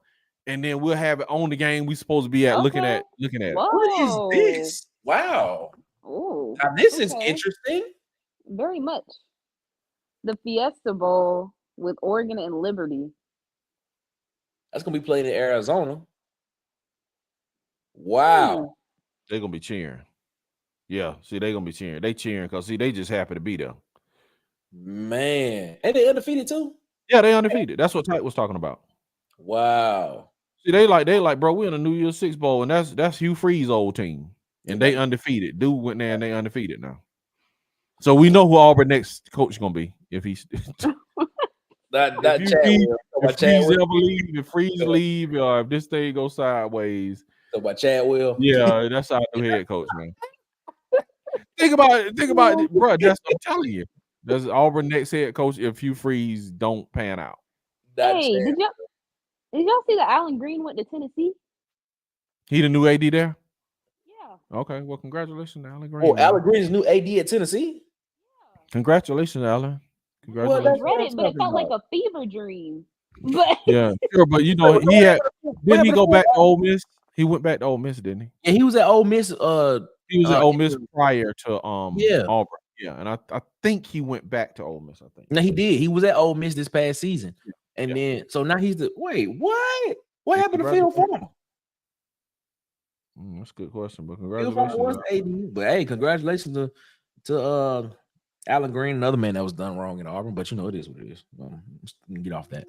and then we'll have it on the game we supposed to be at looking at it. What is this? Wow. Oh, now this is interesting. Very much. The Fiesta Bowl with Oregon and Liberty. That's gonna be played in Arizona. Wow. They're gonna be cheering. Yeah, see, they're gonna be cheering. They cheering because they just happy to be there. Man, and they undefeated too. Yeah, they undefeated. That's what Tyke was talking about. Wow. See, they like, bro, we're in a New Year's Six Bowl, and that's Hugh Freeze's old team, and they undefeated. Dude went there and they undefeated now. So we know who Auburn next coach is gonna be if he's if Freeze leave, or if this thing goes sideways. So by Chad Will. Yeah, that's our new head coach, man. Think about it, bro. That's what I'm telling you. That's Auburn next head coach if Hugh Freeze don't pan out. Hey, did y'all see that Alan Green went to Tennessee? He the new AD there? Yeah. Okay, well, congratulations, Alan Green. Oh, Alan Green is new AD at Tennessee? Yeah. Congratulations, Alan. Well, I read it, but it felt like a fever dream. But yeah, sure, but you know, didn't he go back to Ole Miss? He went back to Ole Miss, didn't he? Yeah, he was at Ole Miss. He was at Ole Miss prior to Auburn. Yeah, and I think he went back to Ole Miss. I think. No, he did. He was at Ole Miss this past season, and then so now he's the what? What happened to Phil Farmer? That's a good question, but congratulations. But hey, congratulations to Alan Green, another man that was done wrong in Auburn. But you know, it is what it is. Get off that.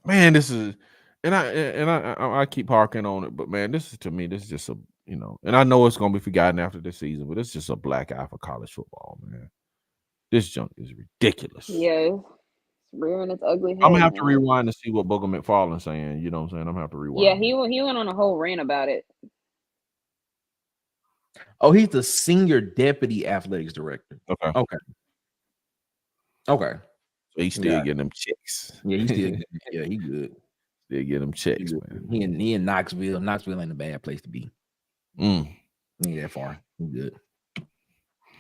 Man, this is And I keep harking on it, but man, this is just a and I know it's gonna be forgotten after this season, but it's just a black eye for college football, man. This junk is ridiculous. Yeah, it's rearing its ugly head. I'm gonna have to rewind to see what Booger McFarland's saying. You know what I'm saying? I'm gonna have to rewind. Yeah, he went on a whole rant about it. Oh, he's the senior deputy athletics director. Okay. So he's still getting them checks. Yeah, he's still yeah, he good. Still get them checks, man. He in Knoxville. Knoxville ain't a bad place to be. Ain't that far. He good.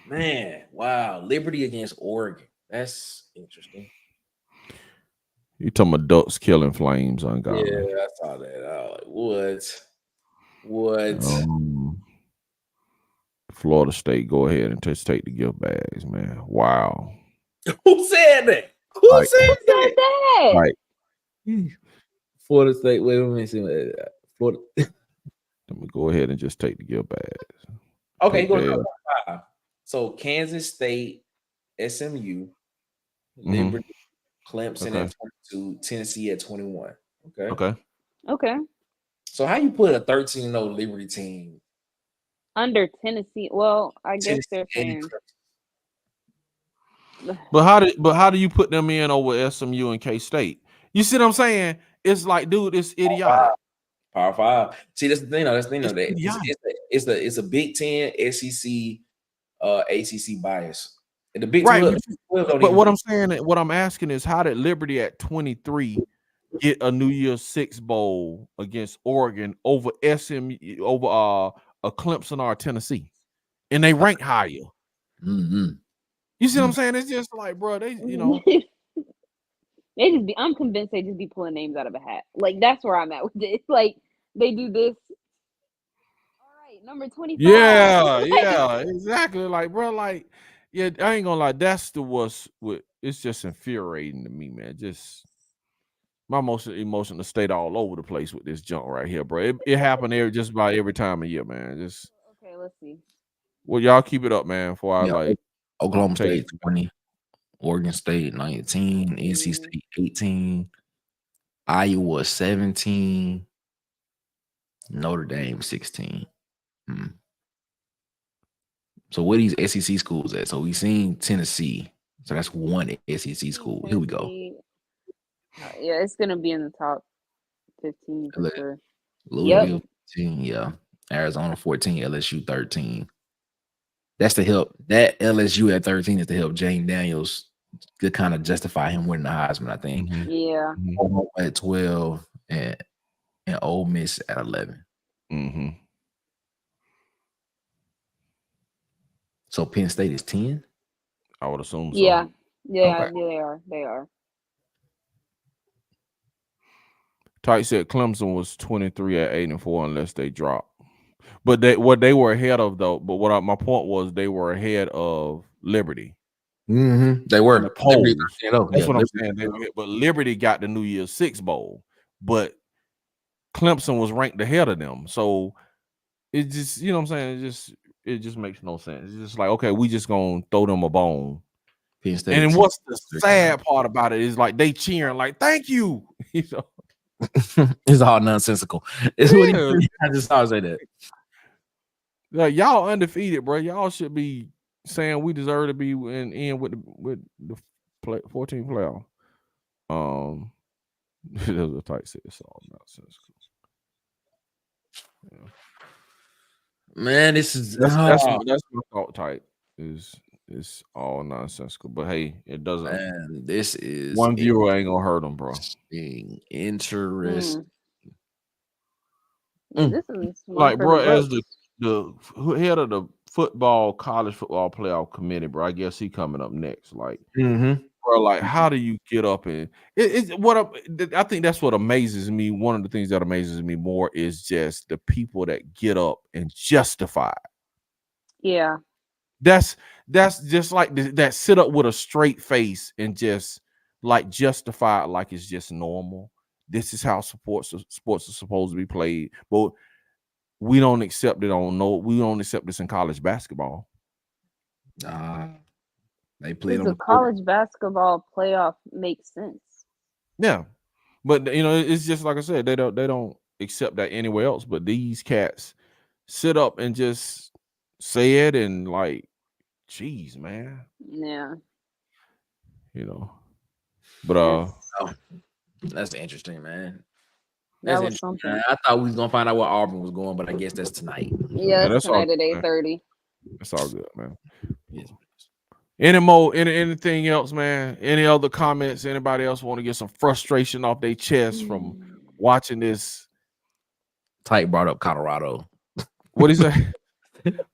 Man, wow. Liberty against Oregon. That's interesting. You talking about ducks killing flames on God? Yeah, I saw that. What? Florida State, go ahead and just take the gift bags, man. Wow. Who said that? Who said that? Right. Florida State. Wait, let me see. Florida. Let me go ahead and just take the gift bags. Okay, go to 5. So Kansas State, SMU, Liberty, Clemson at 22, Tennessee at 21. Okay. So how you put a 13-0 Liberty team under Tennessee? Well, I guess they're saying. But how do you put them in over SMU and K-State? You see what I'm saying? It's like, dude, it's idiotic. Power 5. See, that's the thing. It's a Big Ten, SEC, ACC bias. And the Big 12, but what I'm saying, what I'm asking is, how did Liberty at 23 get a New Year's Six bowl against Oregon over SMU, over a Clemson or Tennessee, and they rank higher? You see what I'm saying? It's just like, bro, they they just be. I'm convinced they just be pulling names out of a hat. Like, that's where I'm at with it. Like, they do this. All right, number 25. Yeah, exactly. Like, bro, like, yeah, I ain't gonna lie. That's the worst. It's just infuriating to me, man. Just my emotional state all over the place with this junk right here, bro. It happened just about every time of year, man. Just okay. Let's see. Well, y'all keep it up, man. Before I like Oklahoma State 20, Oregon State 19, NC State 18, Iowa 17, Notre Dame 16. So where these SEC schools at? So we seen Tennessee. So that's one SEC school. Here we go. Yeah, it's gonna be in the top 15 for sure. Louisville 15, yeah. Arizona 14, LSU 13. That's to help. That LSU at 13 is to help Jane Daniels to kind of justify him winning the Heisman, I think. Yeah. At 12 and Ole Miss at 11. So Penn State is 10? I would assume so. Yeah. Okay. They are. Tyke said Clemson was 23 at 8-4 unless they drop. But they were ahead of though. But my point was they were ahead of Liberty. They were. The polls. That's what I'm saying. But Liberty got the New Year's Six bowl, but Clemson was ranked ahead of them. So it just, you know what I'm saying? It just makes no sense. It's just like, okay, we just gonna throw them a bone. And then what's the sad part about it is like they cheering, like, thank you. You know. It's all nonsensical. It's what I just thought I'd say that. Like, y'all undefeated, bro. Y'all should be saying we deserve to be in with the 14 playoff. It was a tight set. It's all nonsensical. Yeah. Man, this is that's my thought type. Is all nonsensical. But hey, it doesn't. Man, this is one viewer ain't gonna hurt them, bro. Interesting. This is like, bro, as the head of the college football playoff committee, bro. I guess he coming up next. Like, bro, like, how do you get up and I think that's what amazes me. One of the things that amazes me more is just the people that get up and justify it. Yeah. That's just like that sit up with a straight face and just like justify it like it's just normal. This is how sports are supposed to be played, but we don't accept it we don't accept this in college basketball. They play the college basketball playoff makes sense. Yeah, But you know, it's just like I said, they don't accept that anywhere else. But these cats sit up and just say it and like, geez, man. Yeah. You know. But Oh, that's interesting, man. That was something. I thought we was gonna find out where Auburn was going, but I guess that's tonight. Yeah, that's tonight all, at 8:30. That's all good, man. Yes. Anything else, man? Any other comments? Anybody else want to get some frustration off their chest from watching this? Tyke brought up Colorado. What is that?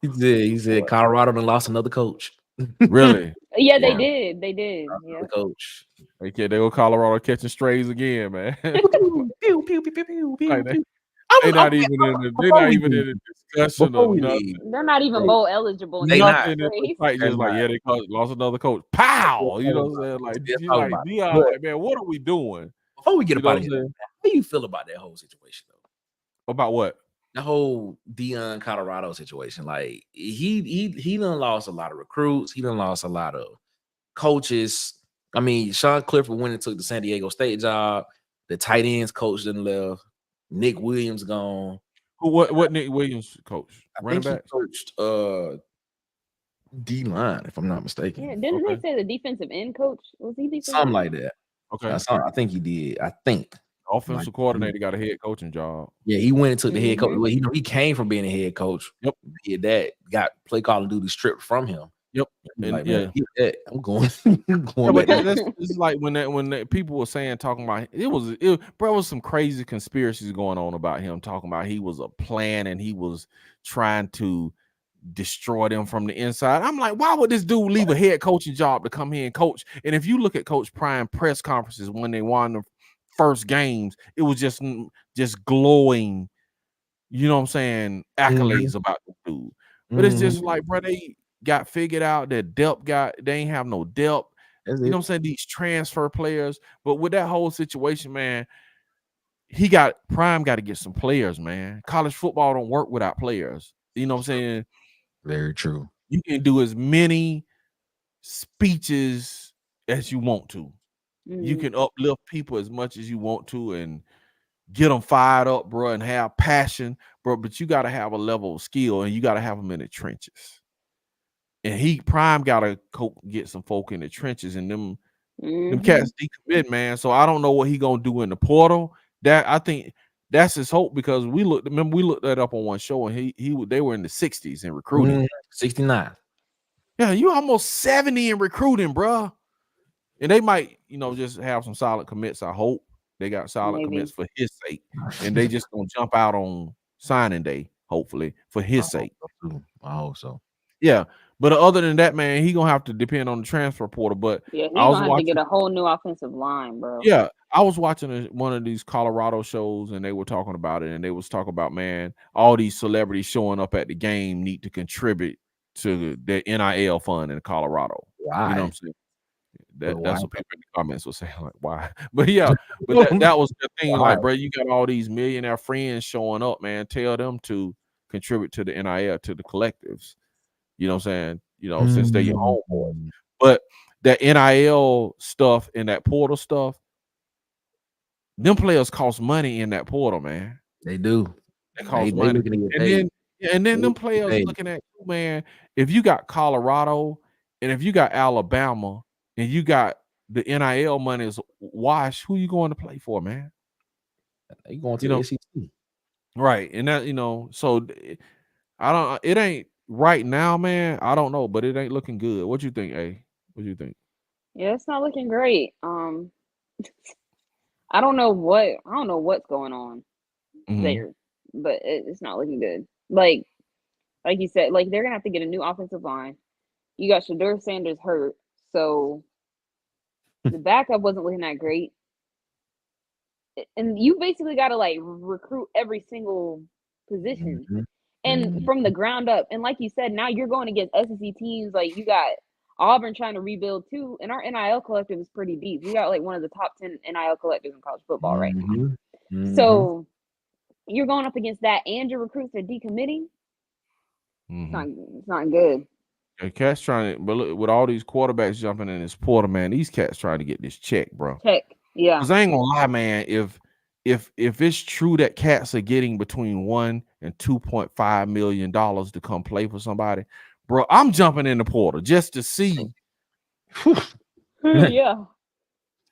He said Colorado done lost another coach. Really? Yeah, they did. They did. Yeah. Coach. Okay, they go Colorado catching strays again, man. Pew, pew, pew, pew, pew, pew, pew. They're not even in the discussion of nothing. They're not even bowl eligible. They not. Like, just like, yeah, they lost another coach. Pow! You know what I'm saying? Like, Dion, like, man, what are we doing? Before we get about it, how do you feel about that whole situation, though? About what? The whole Dion Colorado situation. Like, he done lost a lot of recruits. He done lost a lot of coaches. I mean, Sean Clifford went and took the San Diego State job. The tight ends coach done left. Nick Williams gone. What Nick Williams coach? Running back? He coached D-line, if I'm not mistaken. Yeah, didn't they say the defensive end coach? Was he defensive? Something like that. Okay. I think he did. I think. Offensive coordinator got a head coaching job. Yeah, he went and took the head coach. Well, he came from being a head coach. Yep. He had that, got play calling duty stripped from him. Yep. And like, yeah, I'm going. It's like when people were saying, talking about it was some crazy conspiracies going on about him, talking about he was a plan and he was trying to destroy them from the inside. I'm like, why would this dude leave a head coaching job to come here and coach? And if you look at Coach Prime press conferences when they won the first games, it was just glowing, you know what I'm saying, accolades about the dude. But it's just like, bro, they got figured out that they ain't have no depth. You know what I'm saying? These transfer players. But with that whole situation, man, Prime got to get some players, man. College football don't work without players. You know what I'm saying? Very true. You can do as many speeches as you want to. You can uplift people as much as you want to and get them fired up, bro, and have passion, bro. But you got to have a level of skill, and you got to have them in the trenches. And Prime got to get some folk in the trenches, and them cats decommit, man. So I don't know what he gonna do in the portal. That I think that's his hope, because we looked that up on one show, and they were in the 60s in recruiting. 69. Yeah, you almost 70 in recruiting, bro. And they might, just have some solid commits. I hope they got solid commits for his sake, and they just gonna jump out on signing day, hopefully, for his sake. I hope so. Yeah, but other than that, man, he gonna have to depend on the transfer portal. But yeah, he's gonna have to get a whole new offensive line, bro. Yeah, I was watching one of these Colorado shows, and they were talking about it, and they was talking about, man, all these celebrities showing up at the game need to contribute to the NIL fund in Colorado. Why? You know what I'm saying? That's what people in the comments were saying, like, why? But yeah, but that was the thing, like, bro, you got all these millionaire friends showing up, man. Tell them to contribute to the NIL, to the collectives. You know what I'm saying? Since they're your homeboys. But that NIL stuff and that portal stuff, them players cost money in that portal, man. They do. They cost money. And then them players looking at you, man. If you got Colorado and if you got Alabama and you got the NIL money is wash, who you going to play for, man? You going to the SEC. Right. And that, so it ain't right now, man. I don't know, but it ain't looking good. What you think, A? What do you think? Yeah, it's not looking great. I don't know what's going on there, but it's not looking good. Like you said, like, they're gonna have to get a new offensive line. You got Shedeur Sanders hurt, so the backup wasn't looking that great. And you basically got to like recruit every single position and from the ground up. And like you said, now you're going against SEC teams. Like, you got Auburn trying to rebuild too, and our NIL collective is pretty deep. We got like one of the top 10 NIL collectives in college football right now. So you're going up against that, and your recruits are decommitting. It's not good. Yeah, cats but look, with all these quarterbacks jumping in this portal, man, these cats trying to get this check, bro. Yeah. Because I ain't gonna lie, man. If it's true that cats are getting between $1 and $2.5 million to come play for somebody, bro, I'm jumping in the portal just to see. Yeah.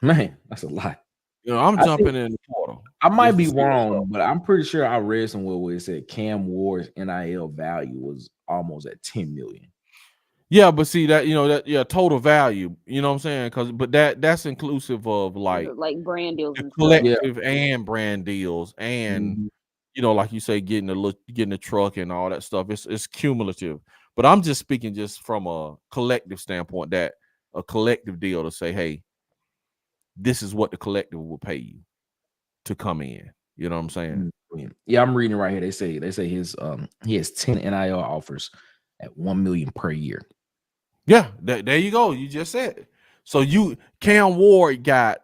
Man, that's a lot. You know, I'm jumping in the portal. I might be wrong, but I'm pretty sure I read somewhere where it said Cam Ward's NIL value was almost at 10 million. Yeah, but see that, total value, you know what I'm saying? But that's inclusive of like brand deals and collective and brand deals, and like you say, getting the truck and all that stuff. It's cumulative. But I'm just speaking just from a collective standpoint, that a collective deal to say, hey, this is what the collective will pay you to come in. You know what I'm saying? Yeah, I'm reading right here. They say his he has 10 NIL offers at $1 million per year. Yeah, there you go. You just said it. So Cam Ward got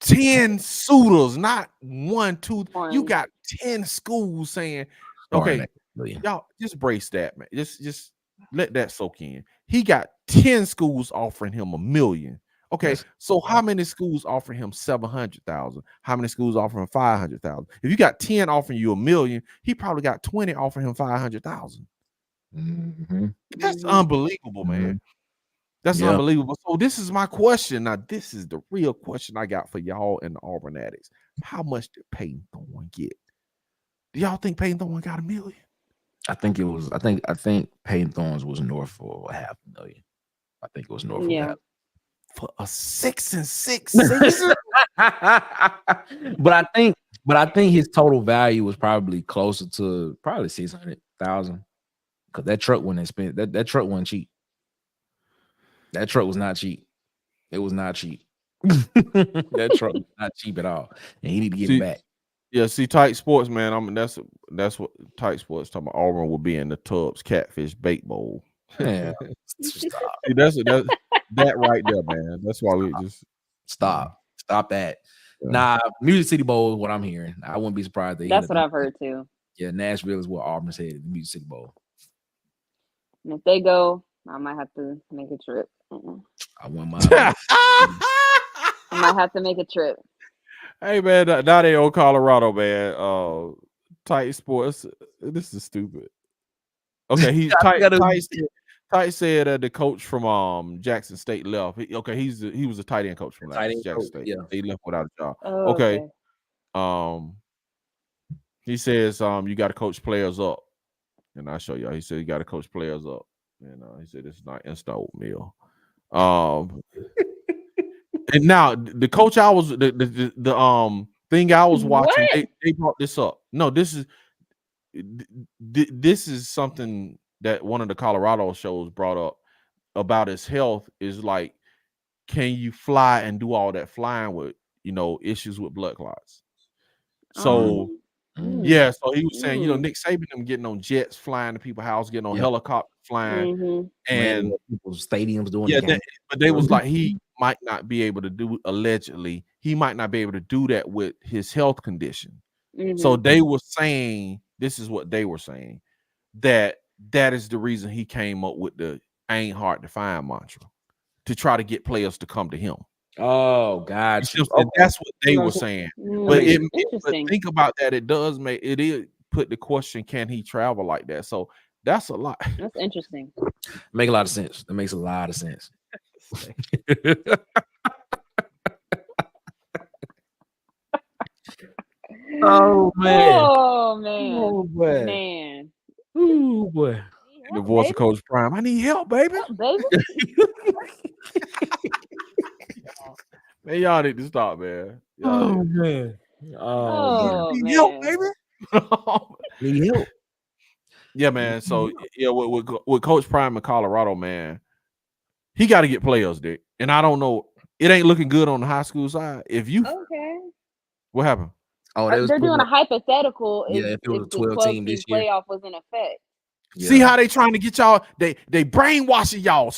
10 suitors, not 1, 2. You got 10 schools saying, okay, y'all just brace that, man. Just let that soak in. He got 10 schools offering him $1 million. Okay, so how many schools offering him 700,000? How many schools offering 500,000? If you got 10 offering you $1 million, he probably got 20 offering him 500,000. That's unbelievable, man. That's unbelievable. So this is my question. Now, this is the real question I got for y'all and the Auburn Addicts. How much did Peyton Thorne get? Do y'all think Peyton Thorne got $1 million? I think it was. I think Peyton Thorne's was north of $500,000. I think it was north of that. For a 6-6 season. But I think his total value was probably closer to probably 600,000. Because that truck wasn't expensive. That truck wasn't cheap. That truck was not cheap. It was not cheap. That truck was not cheap at all. And he need to get it back. Yeah, see, Tight Sports, man. That's what Tight Sports talking about. Auburn will be in the Tubbs Catfish Bait Bowl. Yeah. See, that's that right there, man. That's why we just stop that. Yeah. Nah, Music City Bowl is what I'm hearing. I wouldn't be surprised. That's what I've heard too. Yeah, Nashville is what Auburn's headed, the Music City Bowl. And if they go, I might have to make a trip. I want my. I might have to make a trip. Hey man, now they old Colorado, man. Tight Sports. This is stupid. Okay, he's Tight said the coach from Jackson State left. He was a tight end coach from Jackson State. Yeah, he left without a job. Oh, okay. He says you got to coach players up, and I'll show y'all. He said you got to coach players up, and he said it's not instant oatmeal. And now the coach I was the thing I was watching, they brought this up. No, this is something that one of the Colorado shows brought up about his health, is like, can you fly and do all that flying with, issues with blood clots? So yeah, so he was saying, Nick Saban them getting on jets, flying to people's house, getting on helicopters, flying, and people's stadiums doing but they was like, he might not be able to do, allegedly, he might not be able to do that with his health condition. So they were saying, this is what they were saying, that is the reason he came up with the ain't hard to find mantra, to try to get players to come to him. Oh, God. That's what they were saying. But think about that. It does put the question, can he travel like that? So that's a lot. That's interesting. Make a lot of sense. That makes a lot of sense. Oh man. Oh man. Oh boy. Man. Oh boy. The voice of Coach Prime. I need help, baby. Baby. Man, y'all need to stop, man. Oh man. Oh need man. help, baby. Need help. Yeah, man. So yeah, with Coach Prime in Colorado, man, he got to get players, Dick. And I don't know, it ain't looking good on the high school side. What happened? Oh, they're doing a hypothetical. If it was a 12 team this year, playoff was in effect. Yeah. See how they trying to get y'all? They brainwashing y'all.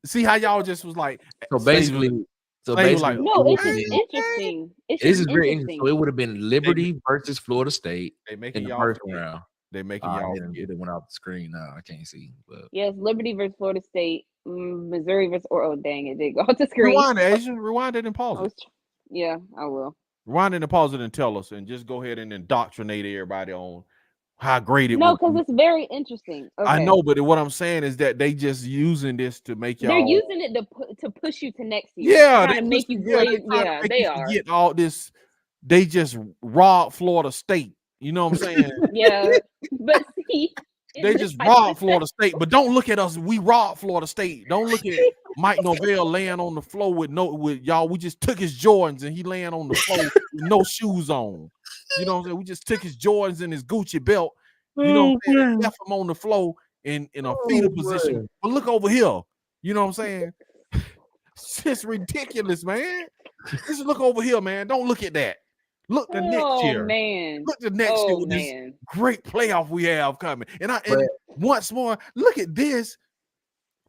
See how y'all just was like. So basically, like, no, it's interesting. This is very interesting. So it would have been Liberty versus Florida State in the first round. They making y'all. It went off the screen now. I can't see. But yes, Liberty versus Florida State, Missouri versus. Oh dang! It did go off the screen. Rewind it, Asian. Rewind it and pause it. Yeah, I will. Rewind and pause it and tell us, and just go ahead and indoctrinate everybody on how great it No, will because be. it's very interesting. Okay. I know, but what I'm saying is that they just using this to make y'all. They're using it to push you to next year. Yeah, trying to make you glaze. Yeah, they are. Get all this. They just robbed Florida State. You know what I'm saying? Yeah, but see, they just robbed Florida State. But don't look at us. We robbed Florida State. Don't look at Mike Norvell laying on the floor with y'all. We just took his Jordans and he laying on the floor with no shoes on. You know what I'm saying? We just took his Jordans and his Gucci belt. You know what I'm saying? Left him on the floor in a fetal position. But look over here. You know what I'm saying? It's ridiculous, man. Just look over here, man. Don't look at that. Look the next year. Man. Look the next year with this great playoff we have coming. And once more, look at this.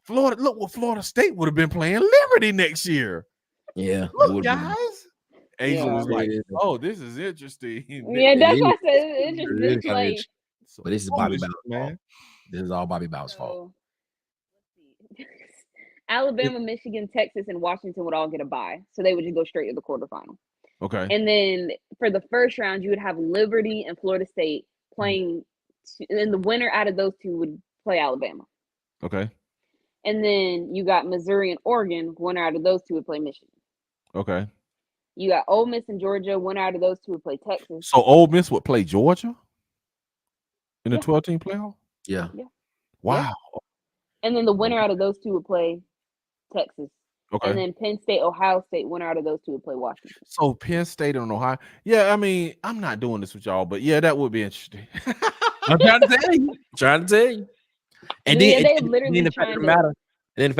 Florida, look what Florida State would have been playing Liberty next year. Yeah. Look, guys. Asia was like, oh, this is interesting. Yeah, that's what I said. It's just like, but this is Bobby Bowers' man. This is all Bobby Bowers' fault. Let's see. Alabama, Michigan, Texas, and Washington would all get a bye, so they would just go straight to the quarterfinal. Okay. And then for the first round, you would have Liberty and Florida State playing, and then the winner out of those two would play Alabama. Okay. And then you got Missouri and Oregon. Winner out of those two would play Michigan. Okay. You got Ole Miss and Georgia. Winner out of those two would play Texas. So Ole Miss would play Georgia in the 12-team playoff? Yeah. Wow. Yeah. And then the winner out of those two would play Texas. Okay. And then Penn State, Ohio State, winner out of those two would play Washington. So Penn State and Ohio. Yeah, I mean, I'm not doing this with y'all, but yeah, that would be interesting. I'm trying to tell you. And then, the fact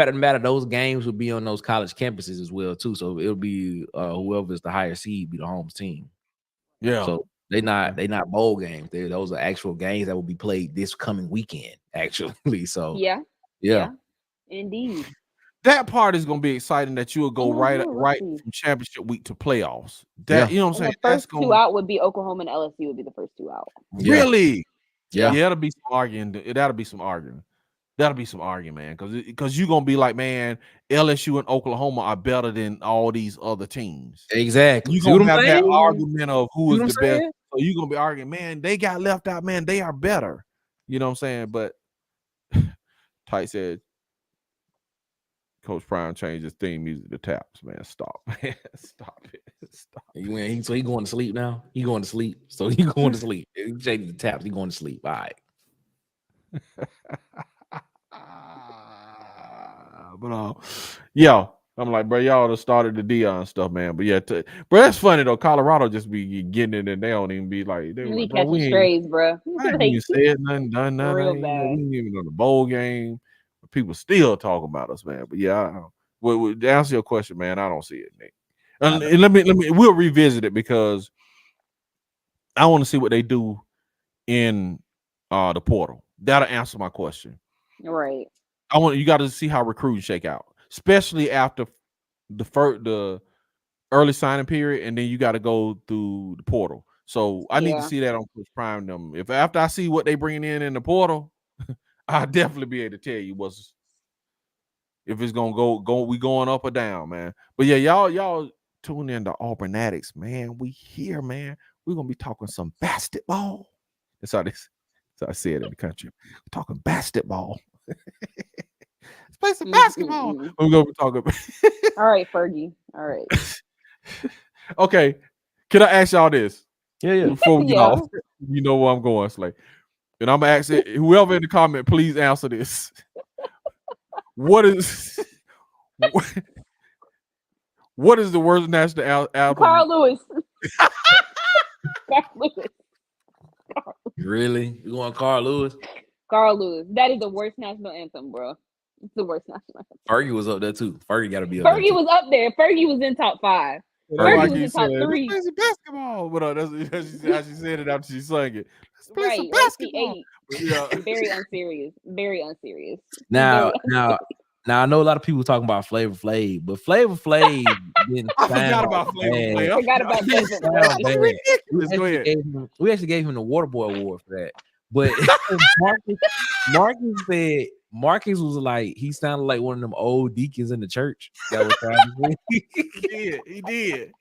of the matter, those games would be on those college campuses as well too. So it'll be whoever's the higher seed be the home team. Yeah. So they're not bowl games. Those are actual games that will be played this coming weekend. Actually, so yeah, indeed. That part is going to be exciting. That you will go right from championship week to playoffs. That you know what I'm saying. The first two out would be Oklahoma and LSU would be the first two out. Really? Yeah. That'll be some arguing. That'll be some argument, man. Because you're gonna be like, man, LSU and Oklahoma are better than all these other teams. Exactly. You're gonna have that argument of who is the best. So you're gonna be arguing, man, they got left out, man. They are better. You know what I'm saying? But Tight said Coach Prime changed his theme music to taps, man. Stop, man. Stop it. Stop. So he going to sleep now? He going to sleep. So he going to sleep. He changed the taps, he going to sleep. All right. But yeah, I'm like, bro, y'all have started the Dion stuff, man. But yeah, bro, that's funny though. Colorado just be getting it, and they don't even be like, we catching strays, bro. I ain't even said nothing, done nothing. Real We bad. ain't even on the bowl game. But people still talking about us, man. But yeah, to answer your question, man, I don't see it, Nick. And let me. We'll revisit it because I want to see what they do in the portal. That'll answer my question. Right. You got to see how recruiting shake out, especially after the early signing period, and then you got to go through the portal. So I need to see that on Coach Prime them. If after I see what they bringing in the portal, I'll definitely be able to tell you if it's gonna go we going up or down, man. But yeah, y'all tune in to Auburn Addicts, man. We here, man. We're gonna be talking some basketball. That's how I say it in the country. We're talking basketball. Let's play some basketball. We're gonna be talking. All right, Fergie. All right. Okay. Can I ask y'all this? Yeah. Before we get off, you know where I'm going, Slay. And I'm gonna ask it. Whoever in the comment, please answer this. What is the worst national album? Carl Lewis. Carl Lewis. Really? You going Carl Lewis? Carl Lewis. That is the worst national anthem, bro. It's the worst national anthem. Fergie was up there too. Fergie got to be up Fergie was up there. Fergie was in top 5. Fergie was in top 3. Let's play some basketball. But that's how she said it after she sang it. Let's play some basketball. Yeah. Very unserious. Very unserious. Now, I know a lot of people talking about Flavor Flav, but Flavor Flav didn't I forgot about Flavor Flav. I forgot about Flavor Flav. We actually gave him the Waterboy Award for that. But Marcus said Marcus was like, he sounded like one of them old deacons in the church that was trying to He did.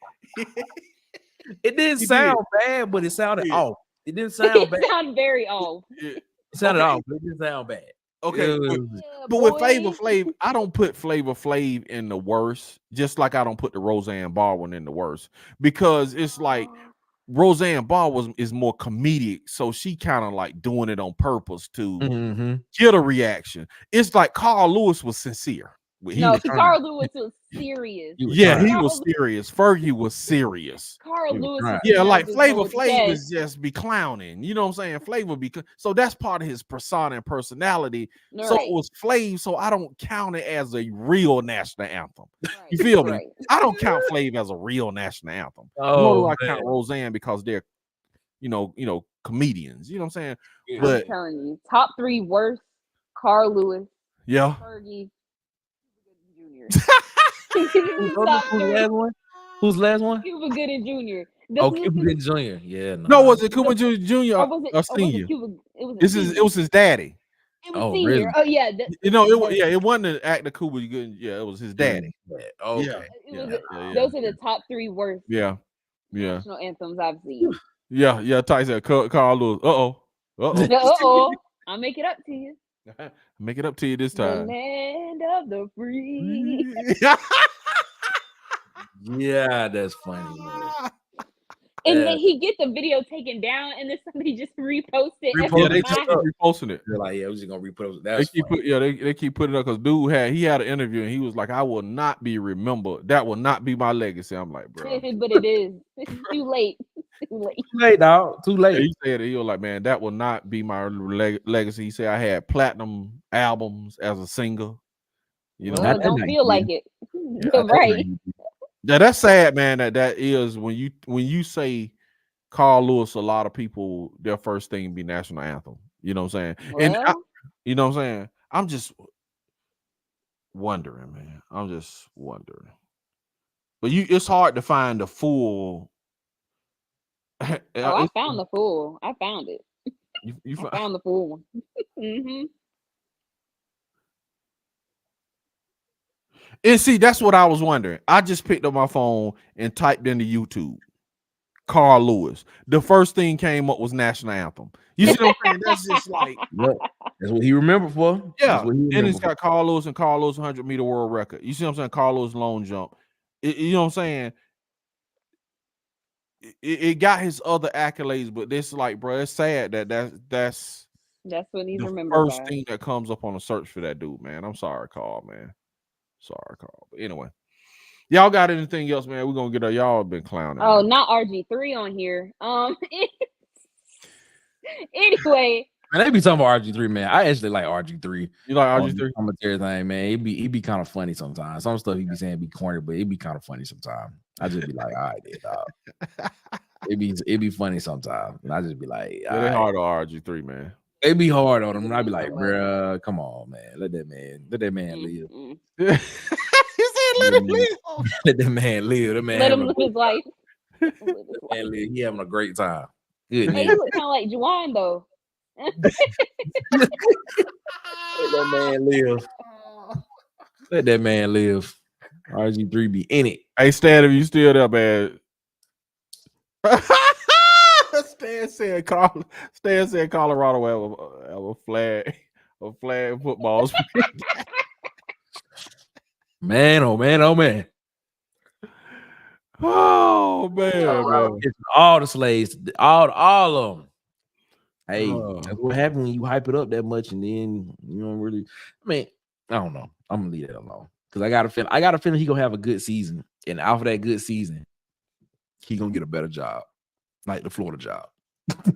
It didn't sound bad, but it sounded off. It didn't sound bad. It sounded very off. It sounded off, but it didn't sound bad. Okay, Yeah, but with Flavor Flav, I don't put Flavor Flav in the worst, just like I don't put the Roseanne Barr one in the worst, because it's like Roseanne Barr is more comedic, so she kind of like doing it on purpose to get a reaction. It's like Carl Lewis was sincere. Carl Lewis was serious. He was serious. Fergie was serious. Carl Lewis, like Flavor Flav is just be clowning. You know what I'm saying? Flavor so that's part of his persona and personality. Right. So it was Flav. So I don't count it as a real national anthem. Right. You feel me? I don't count Flav as a real national anthem. Nor do I count Roseanne because they're, you know, comedians. You know what I'm saying? Yeah. But I'm telling you, top 3 worst: Carl Lewis, yeah, Fergie, Who's last one? Cuba Gooding Jr. Cuba Gooding Jr. Yeah. No, was it Cuba Gooding Jr. or senior? It was his daddy. It was senior. Really? Oh yeah. It wasn't an actor Cuba Gooding. Yeah, it was his daddy. Okay. Those are the top 3 worst. Yeah. National anthems I've seen. Yeah. Ty said Carl Lewis. I'll make it up to you. Make it up to you this time. The land of the free. Yeah, that's funny, man. And then he get the video taken down, and then somebody just repost it. Yeah, they just reposting it. They're like, yeah, we're just gonna repost it. They keep putting it up because dude had an interview and he was like, I will not be remembered. That will not be my legacy. I'm like, bro. But it is. It's too late. Too late, dog. Too late. Yeah, he said it. He was like, man, that will not be my legacy. He said I had platinum albums as a singer. You know, I don't feel like it. You're right. Yeah, that's sad, man. That is when you say Carl Lewis, a lot of people their first thing be national anthem. You know what I'm saying? Well, you know what I'm saying? I'm just wondering, man. I'm just wondering. But it's hard to find the full. I found the full. I found it. You found the full one. And see, that's what I was wondering. I just picked up my phone and typed into YouTube Carl Lewis. The first thing came up was national anthem. You see what I'm saying? That's just like that's what he remembered for. Yeah, and it's got Carl Lewis and Carl Lewis 100-meter world record. You see what I'm saying? Carl Lewis long jump. You know what I'm saying? It got his other accolades, but this like, bro, it's sad that's what he's remembered. First thing that comes up on a search for that dude, man. I'm sorry, Carl, man. Sorry, Carl. But anyway, y'all got anything else, man? We're gonna get y'all been clowning. Oh, man. Not RG3 on here. Anyway. Man, they be talking about RG3, man. I actually like RG3. You like RG3? Commentary thing, man. He be kind of funny sometimes. Some stuff he be saying be corny, but it be kind of funny sometimes. I just be like, all right, dog. It be funny sometimes, and I just be like, yeah, they hard on RG3, man. They be hard on him, and I be like, bruh, come on, man. Let that man live. He said, let him live. Let that man live. Let him live his life. He having a great time. Good. Hey, you sound like Juwan though. Let that man live. Let that man live. RG3 be in it. Hey, Stan, if you still there, man. Stan said Colorado have a flag football. Man, oh man, oh man. Oh man. It's all the slaves, all of them. Hey, that's what happens when you hype it up that much, and then you don't really. I mean, I don't know. I'm gonna leave that alone because I got a feeling he gonna have a good season, and after that good season, he gonna get a better job, like the Florida job.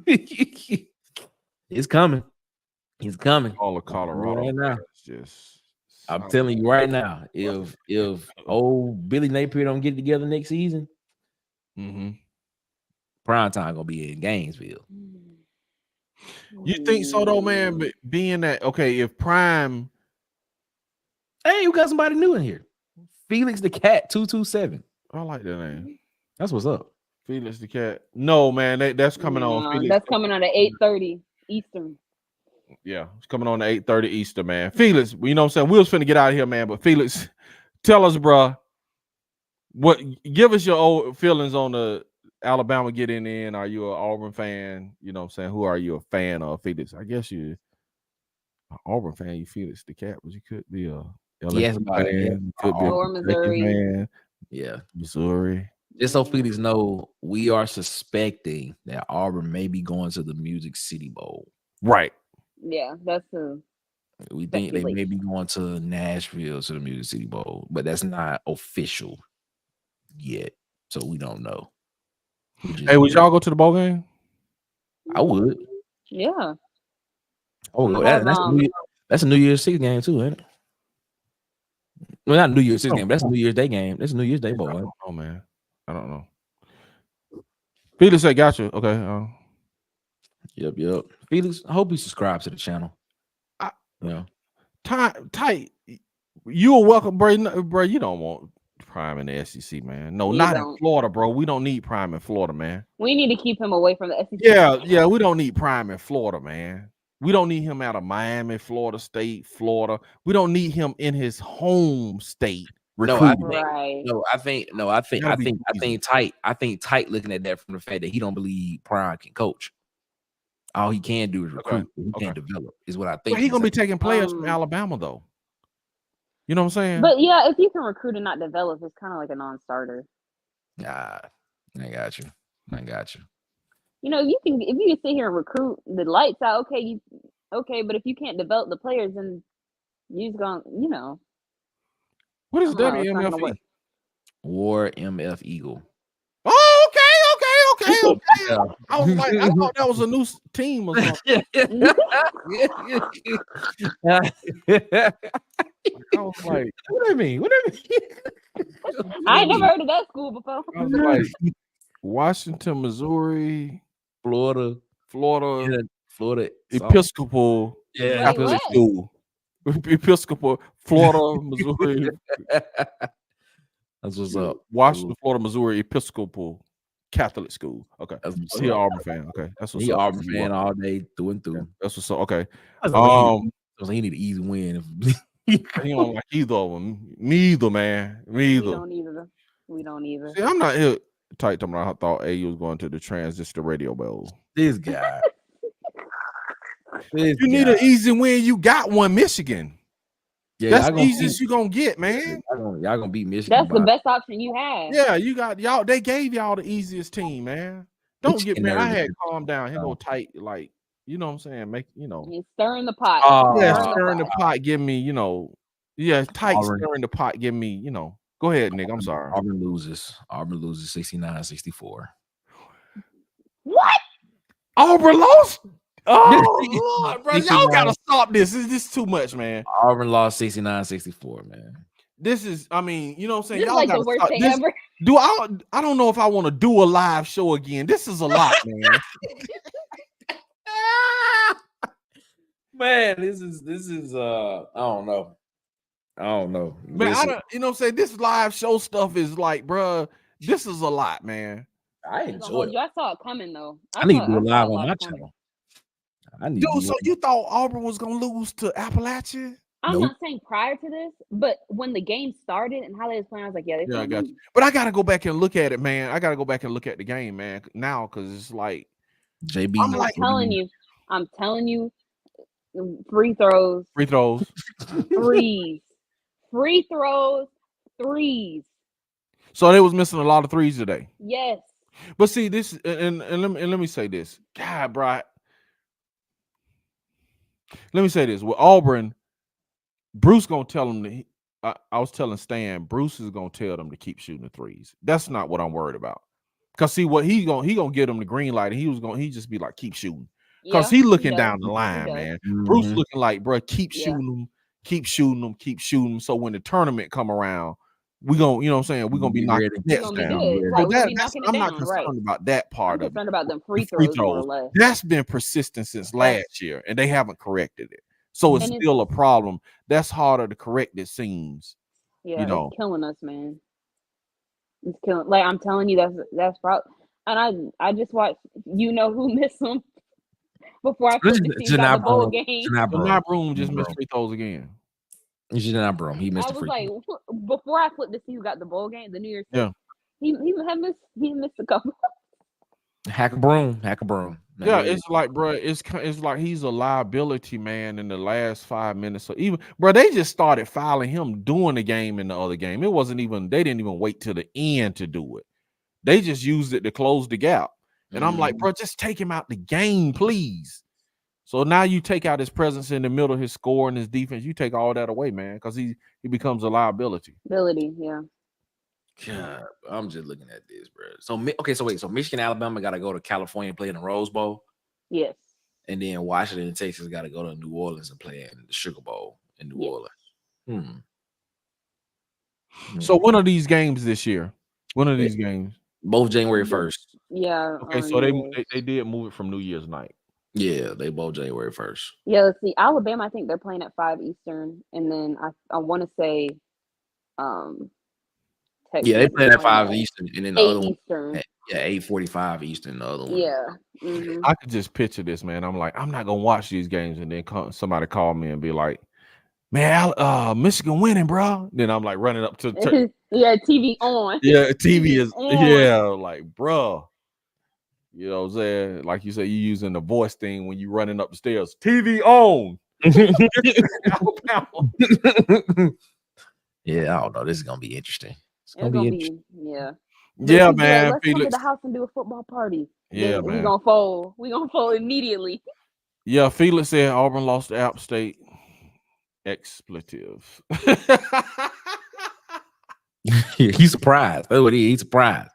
It's coming. He's coming. All of Colorado right now. Just. I'm telling you right now, if old Billy Napier don't get it together next season, prime time gonna be in Gainesville. You think so though, man? But being that if Prime, hey, we got somebody new in here. Felix the Cat 227. I like that name. That's what's up. Felix the Cat. No, man, that's coming on. Felix. That's coming on at 8:30 Eastern. Yeah, it's coming on at 8:30 Eastern, man. Felix, you know what I'm saying? We was finna get out of here, man. But Felix, tell us, bro. What? Give us your old feelings on the Alabama getting in. Are you an Auburn fan? You know what I'm saying? Who are you a fan of? Felix, I guess you're an Auburn fan. You Felix the Cat, but you could be a LSU fan. You could be a Missouri fan. Yeah, Missouri. Just so Felix know, we are suspecting that Auburn may be going to the Music City Bowl. Right. Yeah, that's the. We think they may be going to Nashville to the Music City Bowl, but that's not official yet, so we don't know. Hey, would y'all go to the bowl game? I would. Yeah. Oh, that's a New Year's Six game too, ain't it? Well, not New Year's Six game, but that's a New Year's Day game. That's a New Year's Day bowl. Oh man, I don't know. Felix said, "Gotcha." Okay. Yep. Felix, I hope you subscribe to the channel. Tight. You are welcome, bro. You don't want Prime in the SEC, man. No, not in Florida, bro. We don't need Prime in Florida, man. We need to keep him away from the SEC. Yeah. We don't need Prime in Florida, man. We don't need him out of Miami, Florida State, Florida. We don't need him in his home state. I think Tight looking at that from the fact that he don't believe Prime can coach. All he can do is recruit. He can't develop, is what I think. Well, he's gonna be taking players from Alabama, though. You know what I'm saying? But yeah, if you can recruit and not develop, it's kind of like a non-starter. Nah, I got you. You know, if you can sit here and recruit the lights out, okay. But if you can't develop the players, then you're just gonna, you know. What is WMFE? War MF Eagle. Oh, okay. I was like, I thought that was a new team or something. I was like, what do you mean? I ain't never heard of that school before. I was like, Washington, Missouri, Florida, Episcopal Catholic School. Episcopal, Florida, Missouri. That's what's up. Washington, Florida, Missouri, Episcopal Catholic School. Okay. He's an Auburn fan. Okay. That's what's up. He's an Auburn fan all day through and through. Yeah, that's what's up. Okay. He need an easy win. He don't like either of them. Neither, man. Neither. We don't either. See, I'm not here tight. I thought AU was going to the Transistor Radio Bowl. This guy. You need an easy win. You got one, Michigan. Yeah, that's the easiest you're gonna get, man. Y'all gonna beat Michigan. That's the best option you have. Yeah, you got y'all. They gave y'all the easiest team, man. Don't get me. I had to calm down. He go tight, like, you know what I'm saying. Make, you know, you're stirring the pot. Stirring the pot. Give me, you know, tight. Auburn. Stirring the pot. Give me, you know. Go ahead, Nick. I'm sorry. Auburn loses 69-64. What? Auburn lost. Oh, Lord, bro, y'all gotta stop this. This is too much, man. Auburn lost 69-64, man. This is, I mean, you know what I'm saying? This y'all like the worst thing ever. I don't know if I want to do a live show again. This is a lot, man. Man, this is I don't know. Man, you know what I'm saying? This live show stuff is like, bro, this is a lot, man. I enjoy it. I saw it coming though. I need to do it live on my channel. So you thought Auburn was gonna lose to Appalachia? I'm not saying prior to this, but when the game started and how they was playing, I was like, I got you. But I gotta go back and look at it, man. I gotta go back and look at the game, man. Now, because it's like JB. I'm telling you, free throws, threes. So they was missing a lot of threes today. Yes. But see, this and let me say this, God, bro. Let me say this with Auburn. Bruce gonna tell them I was telling Stan, Bruce is gonna tell them to keep shooting the threes. That's not what I'm worried about. Cause see what he gonna get them the green light, and he just be like, keep shooting. Cause he looking down the line, man. Mm-hmm. Bruce looking like, bro, keep shooting them, keep shooting them. So when the tournament come around, we gonna, you know what I'm saying, we're gonna be knocking nets down. I'm not concerned about that part. I'm concerned about them free throws. More or less. That's been persistent since last year, and they haven't corrected it. So it's still a problem. That's harder to correct, it seems. Yeah, it's killing us, man. It's killing. Like I'm telling you, that's probably. And I just watched. You know who missed them before I put the team out the bowl game. Janai Broom just missed free throws again. He's not broom. He missed I the was free. like, before I flipped to see who got the bowl game, the New Year's. Yeah. He missed a couple. Hack a broom. Man, Yeah, it's like, bro, it's like he's a liability, man. In the last 5 minutes, so even, bro, they just started fouling him doing the game in the other game. It wasn't even, they didn't even wait till the end to do it. They just used it to close the gap. And I'm like, bro, just take him out the game, please. So now you take out his presence in the middle, his score and his defense. You take all that away, man, because he becomes a liability. Yeah. God, I'm just looking at this, bro. So okay, so wait, so Michigan, Alabama got to go to California and play in the Rose Bowl. Yes. And then Washington and Texas got to go to New Orleans and play in the Sugar Bowl in New Orleans. So when are these games this year? When are these games? Both January 1st. Yeah. Okay, so they did move it from New Year's night. Yeah, they both January 1st. Yeah, let's see. Alabama, I think they're playing at 5 Eastern, and then I want to say, Texas, yeah, they playing at 5 Eastern, and then the other Eastern. One, yeah, 8:45 Eastern. The other one. Yeah. I could just picture this, man. I'm like, I'm not gonna watch these games, and then somebody call me and be like, "Man, Michigan winning, bro." Then I'm like running up to yeah, TV on. Yeah, TV is on. yeah, like, bro. You know what I'm saying? Like you say, you using the voice thing when you running up the stairs. TV on. Yeah, I don't know. This is gonna be interesting. It's gonna be interesting. Yeah. Yeah, man. Let's come to the house and do a football party. Yeah, then man. We're gonna fold. We're gonna fold immediately. Yeah, Felix said Auburn lost to App State. Expletive. He's surprised. That's what he's surprised.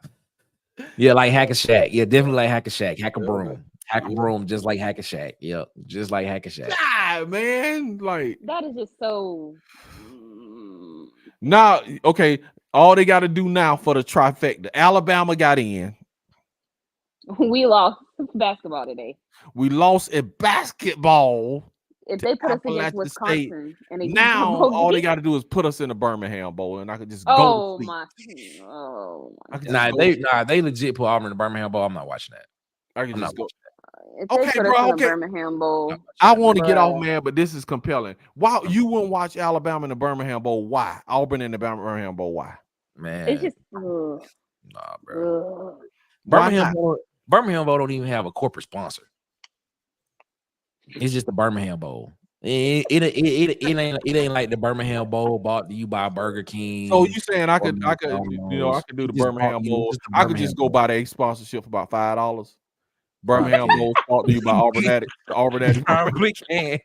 Yeah, like Hack a Shack. Yeah, definitely like Hack a Shack. Hack a broom. Hack a broom, just like Hack a Shack. Yep, just like Hack a Shack. God, man, like that is just so. Now, okay, all they got to do now for the trifecta. Alabama got in. We lost basketball today. We lost at basketball. If they put us against Wisconsin, and now all they got to do is put us in the Birmingham Bowl, and I could just go. Oh my! Nah, they legit put Auburn in the Birmingham Bowl. I'm not watching that. I can just go. If they put us in the Birmingham Bowl, I want to get off, man, but this is compelling. Why you wouldn't watch Alabama in the Birmingham Bowl? Why Auburn in the Birmingham Bowl? Why? Man, it's just nah, bro. Birmingham Bowl don't even have a corporate sponsor. It's just the Birmingham Bowl. It ain't like the Birmingham Bowl bought to you by Burger King. So you saying I could do the Birmingham Bowl? I could just go buy their sponsorship for about $5. Birmingham Bowl bought to you by Auburn Addicts. Probably can.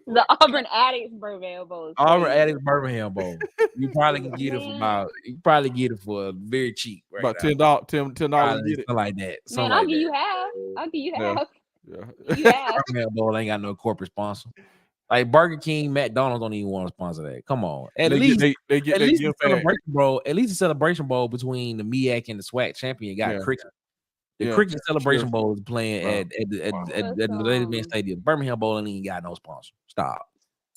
The Auburn Addicts Birmingham Bowl. Auburn Addicts Birmingham Bowl. You probably can get it for about. You probably get it for very cheap. Right about $10. $10 get it. Something like that. Man, I'll give you half. I'll give you half. Yeah. Birmingham Bowl ain't got no corporate sponsor. Like Burger King, McDonald's don't even want to sponsor that. Come on, at least the Celebration Bowl. At least the Celebration Bowl between the MEAC and the SWAC champion got cricket. The cricket Celebration Bowl is playing at the Mercedes-Benz Stadium. Birmingham Bowl ain't even got no sponsor. Stop.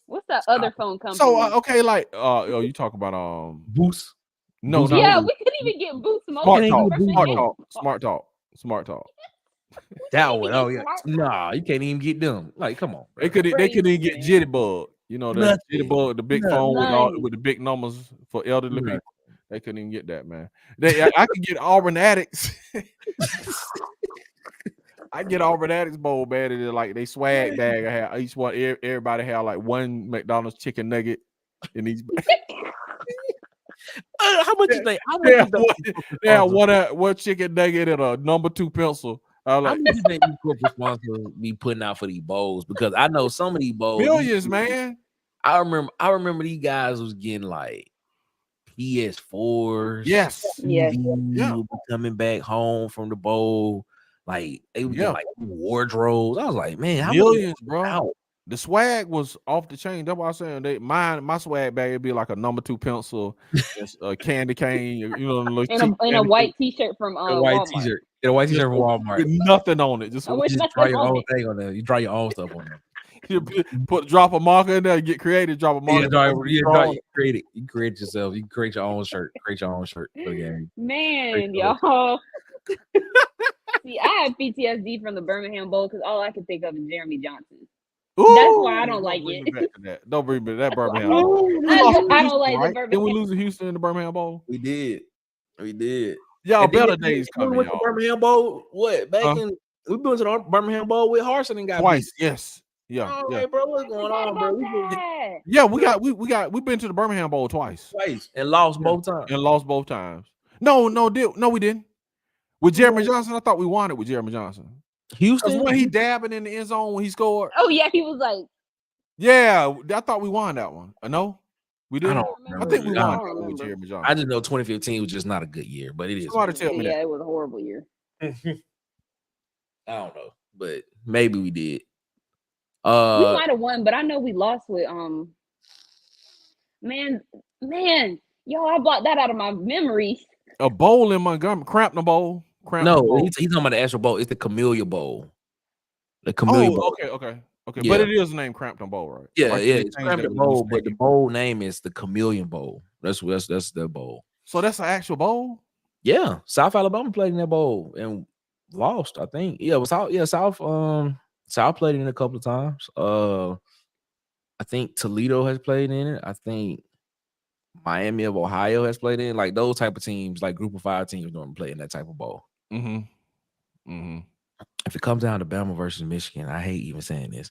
What's that other phone company? So okay, like you talk about Boost. No, yeah, we couldn't even get Boost. Smart talk. That one, oh yeah. Nah, you can't even get them. Like, come on. Bro. They couldn't even get Jittybug. You know, the Jittybug, the big phone with the big numbers for elderly people. They couldn't even get that, man. I could get Auburn Addicts. I get Auburn Addicts Bowl, man. And like they swag bag. I have each one. Everybody have like one McDonald's chicken nugget in each. How much is they? Yeah, one chicken nugget and a number 2 pencil. How much do you think these corporate sponsors be putting out for these bowls? Because I know some of these bowls millions, man. I remember these guys was getting like PS4s. Yes. Coming back home from the bowl. Like they would get like wardrobes. I was like, man, how millions, bro. Out? The swag was off the chain. That's what I'm saying. My swag bag would be like a number 2 pencil, a candy cane, you know, and a white t-shirt from Walmart. T-shirt. Get a white t-shirt from Walmart. With nothing on it. Just draw your own thing on there. You draw your own stuff on there. You drop a marker in there, get creative, drop a marker. You create it. You create it yourself. You can create your own shirt. Create your own shirt for the game. Man, y'all. See, I had PTSD from the Birmingham Bowl because all I could think of is Jeremy Johnson. That's why I don't like bring it. me back to that. Don't bring me to that Birmingham. That's Bowl. why I don't like the Did we Birmingham. lose to Houston in the Birmingham Bowl? We did. Y'all And then better we days coming, went to y'all. Birmingham Bowl. What back Huh? in? We've been to the Birmingham Bowl with Harson and got Twice. beat. Yes. Yeah. Oh, Yeah. hey, bro, what's going on, bro? We've been to the Birmingham Bowl twice Twice and lost both times. and lost both times. No, we didn't. With Jeremy Johnson, I thought we won it with Jeremy Johnson. Houston, when he dabbing in the end zone when he scored. Oh yeah, he was like, yeah, I thought we won that one. No, we didn't. I think we won I that one with Jeremy Johnson. I just know 2015 was just not a good year, but it is. Somebody tell me that. Yeah, it was a horrible year. I don't know, but maybe we did. We might have won, but I know we lost with man, yo, I blocked that out of my memory. A bowl in Montgomery, Crampton Bowl. He's talking about the actual bowl. It's the Camellia Bowl. The Camellia Bowl. Okay. Yeah. But it is named Crampton Bowl, right? Yeah, it's Crampton Bowl, but the bowl name is the Chameleon Bowl. That's their bowl. So that's an actual bowl? Yeah. South Alabama played in that bowl and lost, I think. Yeah, it was South. Yeah, South played in it a couple of times. I think Toledo has played in it. I think Miami of Ohio has played in, like those type of teams, like group of 5 teams don't play in that type of bowl. If it comes down to Bama versus Michigan, I hate even saying this.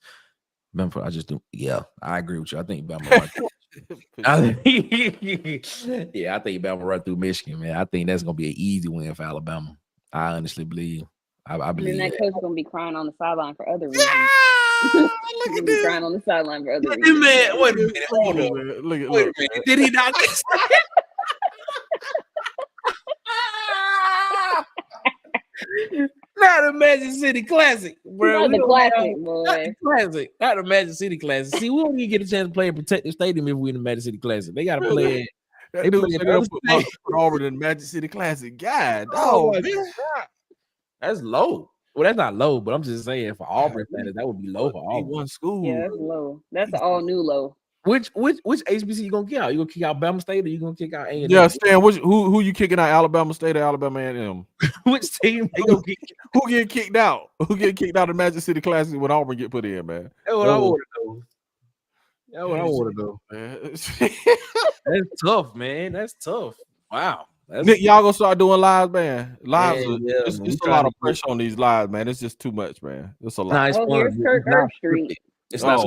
Bama, I just do. Yeah, I agree with you. I think Bama. I think Bama run through Michigan, man. I think that's gonna be an easy win for Alabama. I honestly believe. I believe that coach is gonna be crying on the sideline for other reasons. Look at this. Crying on the sideline for other reasons. Man, wait a minute. Hold on. Wait a minute. Did he not? Not a Magic City Classic, bro. Not the classic, boy. Not the classic. Not the Magic City Classic. See, we don't even get a chance to play in Protective Stadium if we in the Magic City Classic. They gotta play it. They put Auburn in the Magic City Classic. God, man. That's low. Well, that's not low, but I'm just saying for Auburn fans, that would be low for Auburn. One school. Yeah, that's low. That's an all new low. Which HBC you gonna kick out? You gonna kick out Bama State or you gonna kick out A&M? Yeah, Stan. Who you kicking out? Alabama State or Alabama A&M? Which team they gonna kick? Who get kicked out? Who get kicked out of Magic City Classic when Auburn get put in, man? That's what I want to know. That's what I want to know, man. That's tough, man. That's tough. Wow. Nick, y'all gonna start doing lives, man. Lives, it's a lot of pressure on these lives, man. It's just too much, man. It's a lot. Nice here's Kirk Herb Street. It's not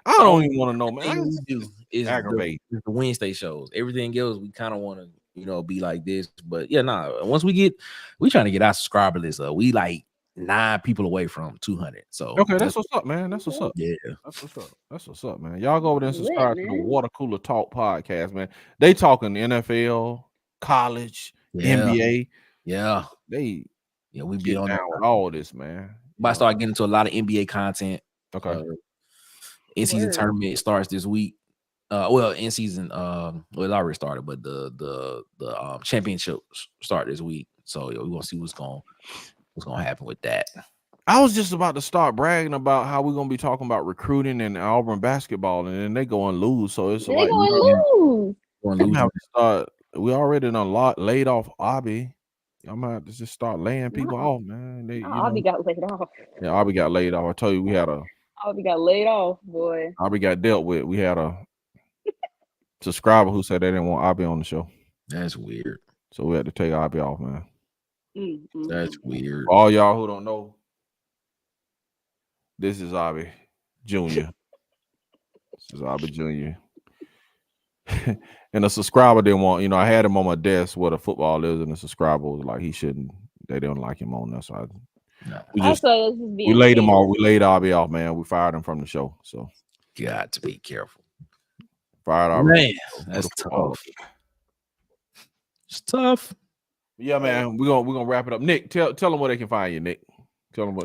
I don't even want to know, man. Thing we do is aggravate the Wednesday shows. Everything else we kind of want to, be like this. But yeah, once we trying to get our subscriber list up. We like 9 people away from 200. So okay, that's what's up, man. That's what's up. Yeah, that's what's up, man. Y'all go over there and subscribe to the Water Cooler Talk podcast, man. They talking NFL, college, NBA. Yeah, we be on down with all this, man. But I start getting into a lot of NBA content. Okay. In-season tournament starts this week. In season, it already started, but the championships start this week. So we're gonna see what's gonna happen with that. I was just about to start bragging about how we're gonna be talking about recruiting and Auburn basketball, and then they go and lose. So it's like lose. We already done laid off Abby. I'm gonna have to just start laying people off, man. Abby got laid off. Yeah, Abby got laid off. I told you we had a. Abby got laid off, boy. Abby got dealt with. We had a subscriber who said they didn't want Abby on the show. That's weird. So we had to take Abby off, man. That's weird. For all y'all who don't know, this is Abby Jr. This is Abby Jr. And the subscriber didn't want, I had him on my desk where the football is, and the subscriber was like, they didn't like him on there. So we laid him off. We laid Abby off, man. We fired him from the show. So got to be careful. Fired Abby. Man, that's tough. It's tough. Yeah, man. We're gonna wrap it up. Nick, tell them where they can find you, Nick. Tell them.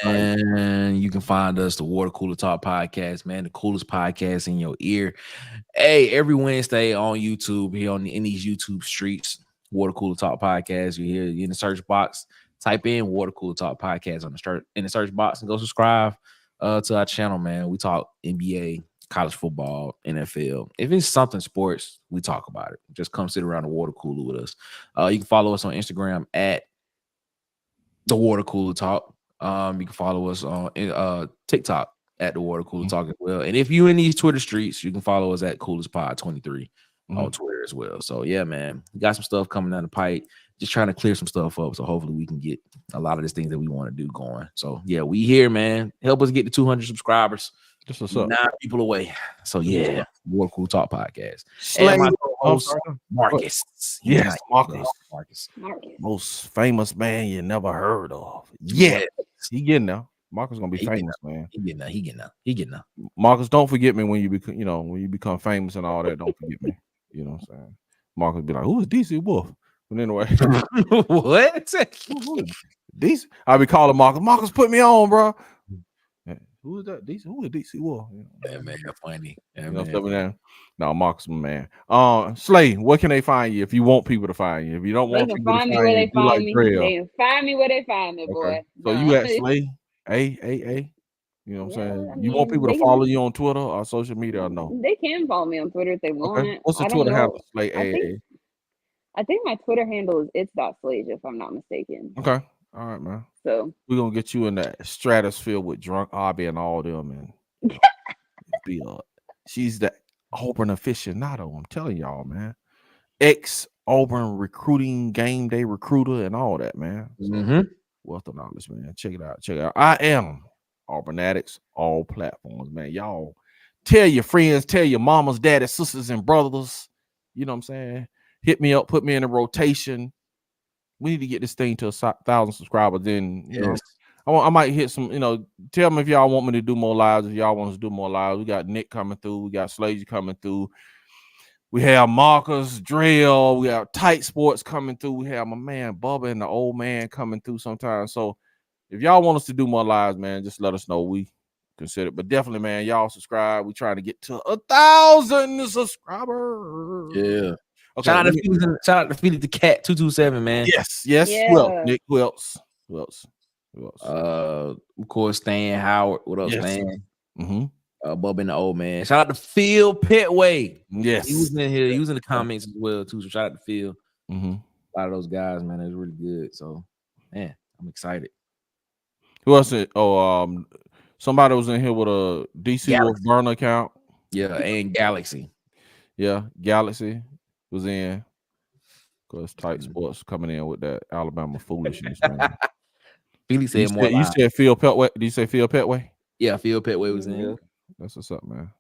And you can find us, the Water Cooler Talk podcast, man, the coolest podcast in your ear. Hey, every Wednesday on YouTube, here in these YouTube streets, Water Cooler Talk podcast. You hear in the search box, type in Water Cooler Talk podcast in the search box and go subscribe to our channel, man. We talk NBA, college football, NFL. If it's something sports, we talk about it. Just come sit around the water cooler with us. You can follow us on Instagram at the Water Cooler Talk. You can follow us on TikTok at the Water Cooler Talk as well. And if you in these Twitter streets, you can follow us at CoolersPod23 on Twitter as well. So yeah, man, we got some stuff coming down the pipe. Just trying to clear some stuff up. So hopefully we can get a lot of these things that we want to do going. So yeah, we here, man. Help us get to 200 subscribers. Just what's up. 9 people away. So yeah, Water Cooler Talk podcast. Slay, and my host, Marcus. Yes, Marcus. Marcus. Most famous man you never heard of. Yeah, he getting there. Marcus gonna be famous, man. He getting there. Marcus, don't forget me when you become, when you become famous and all that. Don't forget me. You know what I'm saying? Marcus be like, who is DC Wolf? But anyway, what? DC? I be calling Marcus. Marcus, put me on, bro. Who is that? DC? Who is DC Wolf? Yeah, man, you're funny. Yeah, no, Marcus, my man. Slay, where can they find you if you want people to find you? If you don't want people to find you, they can find me where they find me, boy. So you at Slay A. You know what I'm saying? You want people to follow you on Twitter or social media or no? They can follow me on Twitter if they want. Okay. What's the Twitter handle? Slay A. I think my Twitter handle is it's.SLAYSIA, if I'm not mistaken. Okay. All right, man. So we're gonna get you in that stratosphere with Drunk Hobby and all them, and be she's the Auburn aficionado. I'm telling y'all, man. Auburn recruiting, game day recruiter, and all that, man. So, wealth of knowledge, man. Check it out. I am Auburn Addicts, all platforms, man. Y'all tell your friends, tell your mamas, daddies, sisters, and brothers. You know what I'm saying? Hit me up, put me in a rotation. We need to get this thing to 1,000 subscribers. Then you know, I might hit some. Tell me if y'all want me to do more lives. If y'all want us to do more lives, we got Nick coming through. We got SLAYSIA coming through. We have Marcus, Drill. We have Tight Sports coming through. We have my man Bubba and the old man coming through sometimes. So if y'all want us to do more lives, man, just let us know. We consider it. But definitely, man, y'all subscribe. We're trying to get to 1,000 subscribers. Yeah. Okay, shout out to Felix the Cat 227, man. Yes. Yeah. Well, Nick, who else? Of course, Stan Howard. What up, Stan? Bub and the old man. Shout out to Phil Petway. Yes, he was in here. He was in the comments as well too. So shout out to Phil. A lot of those guys, man, it's really good. So, man, I'm excited. Who else? Somebody was in here with a DC Wolf burner account. Yeah, and Galaxy. Yeah, Galaxy was in. Because Tight Sports coming in with that Alabama foolishness, man. Felix said more. You said Phil Petway. Did you say Phil Petway? Yeah, Phil Petway was in here. That's what's up, man.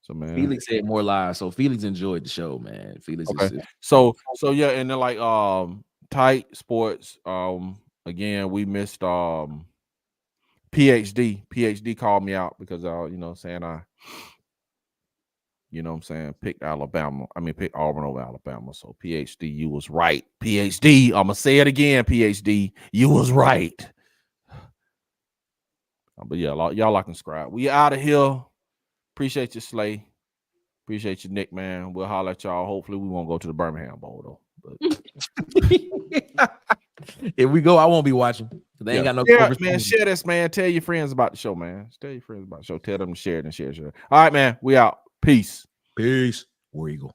So, man, Felix said more live. So Felix enjoyed the show, man. Felix. Okay. So yeah, and then like Tight Sports. Again, we missed PhD. PhD called me out because picked Alabama. Picked Auburn over Alabama. So PhD, you was right. PhD, I'm gonna say it again. PhD, you was right. But yeah, y'all like and subscribe. We out of here. Appreciate you, Slay. Appreciate you, Nick, man. We'll holler at y'all. Hopefully, we won't go to the Birmingham Bowl though. But if we go, I won't be watching. They ain't got no. Man, share this, man. Tell your friends about the show, man. Tell your friends about the show. Tell them to share it and share. All right, man. We out. Peace. War Eagle.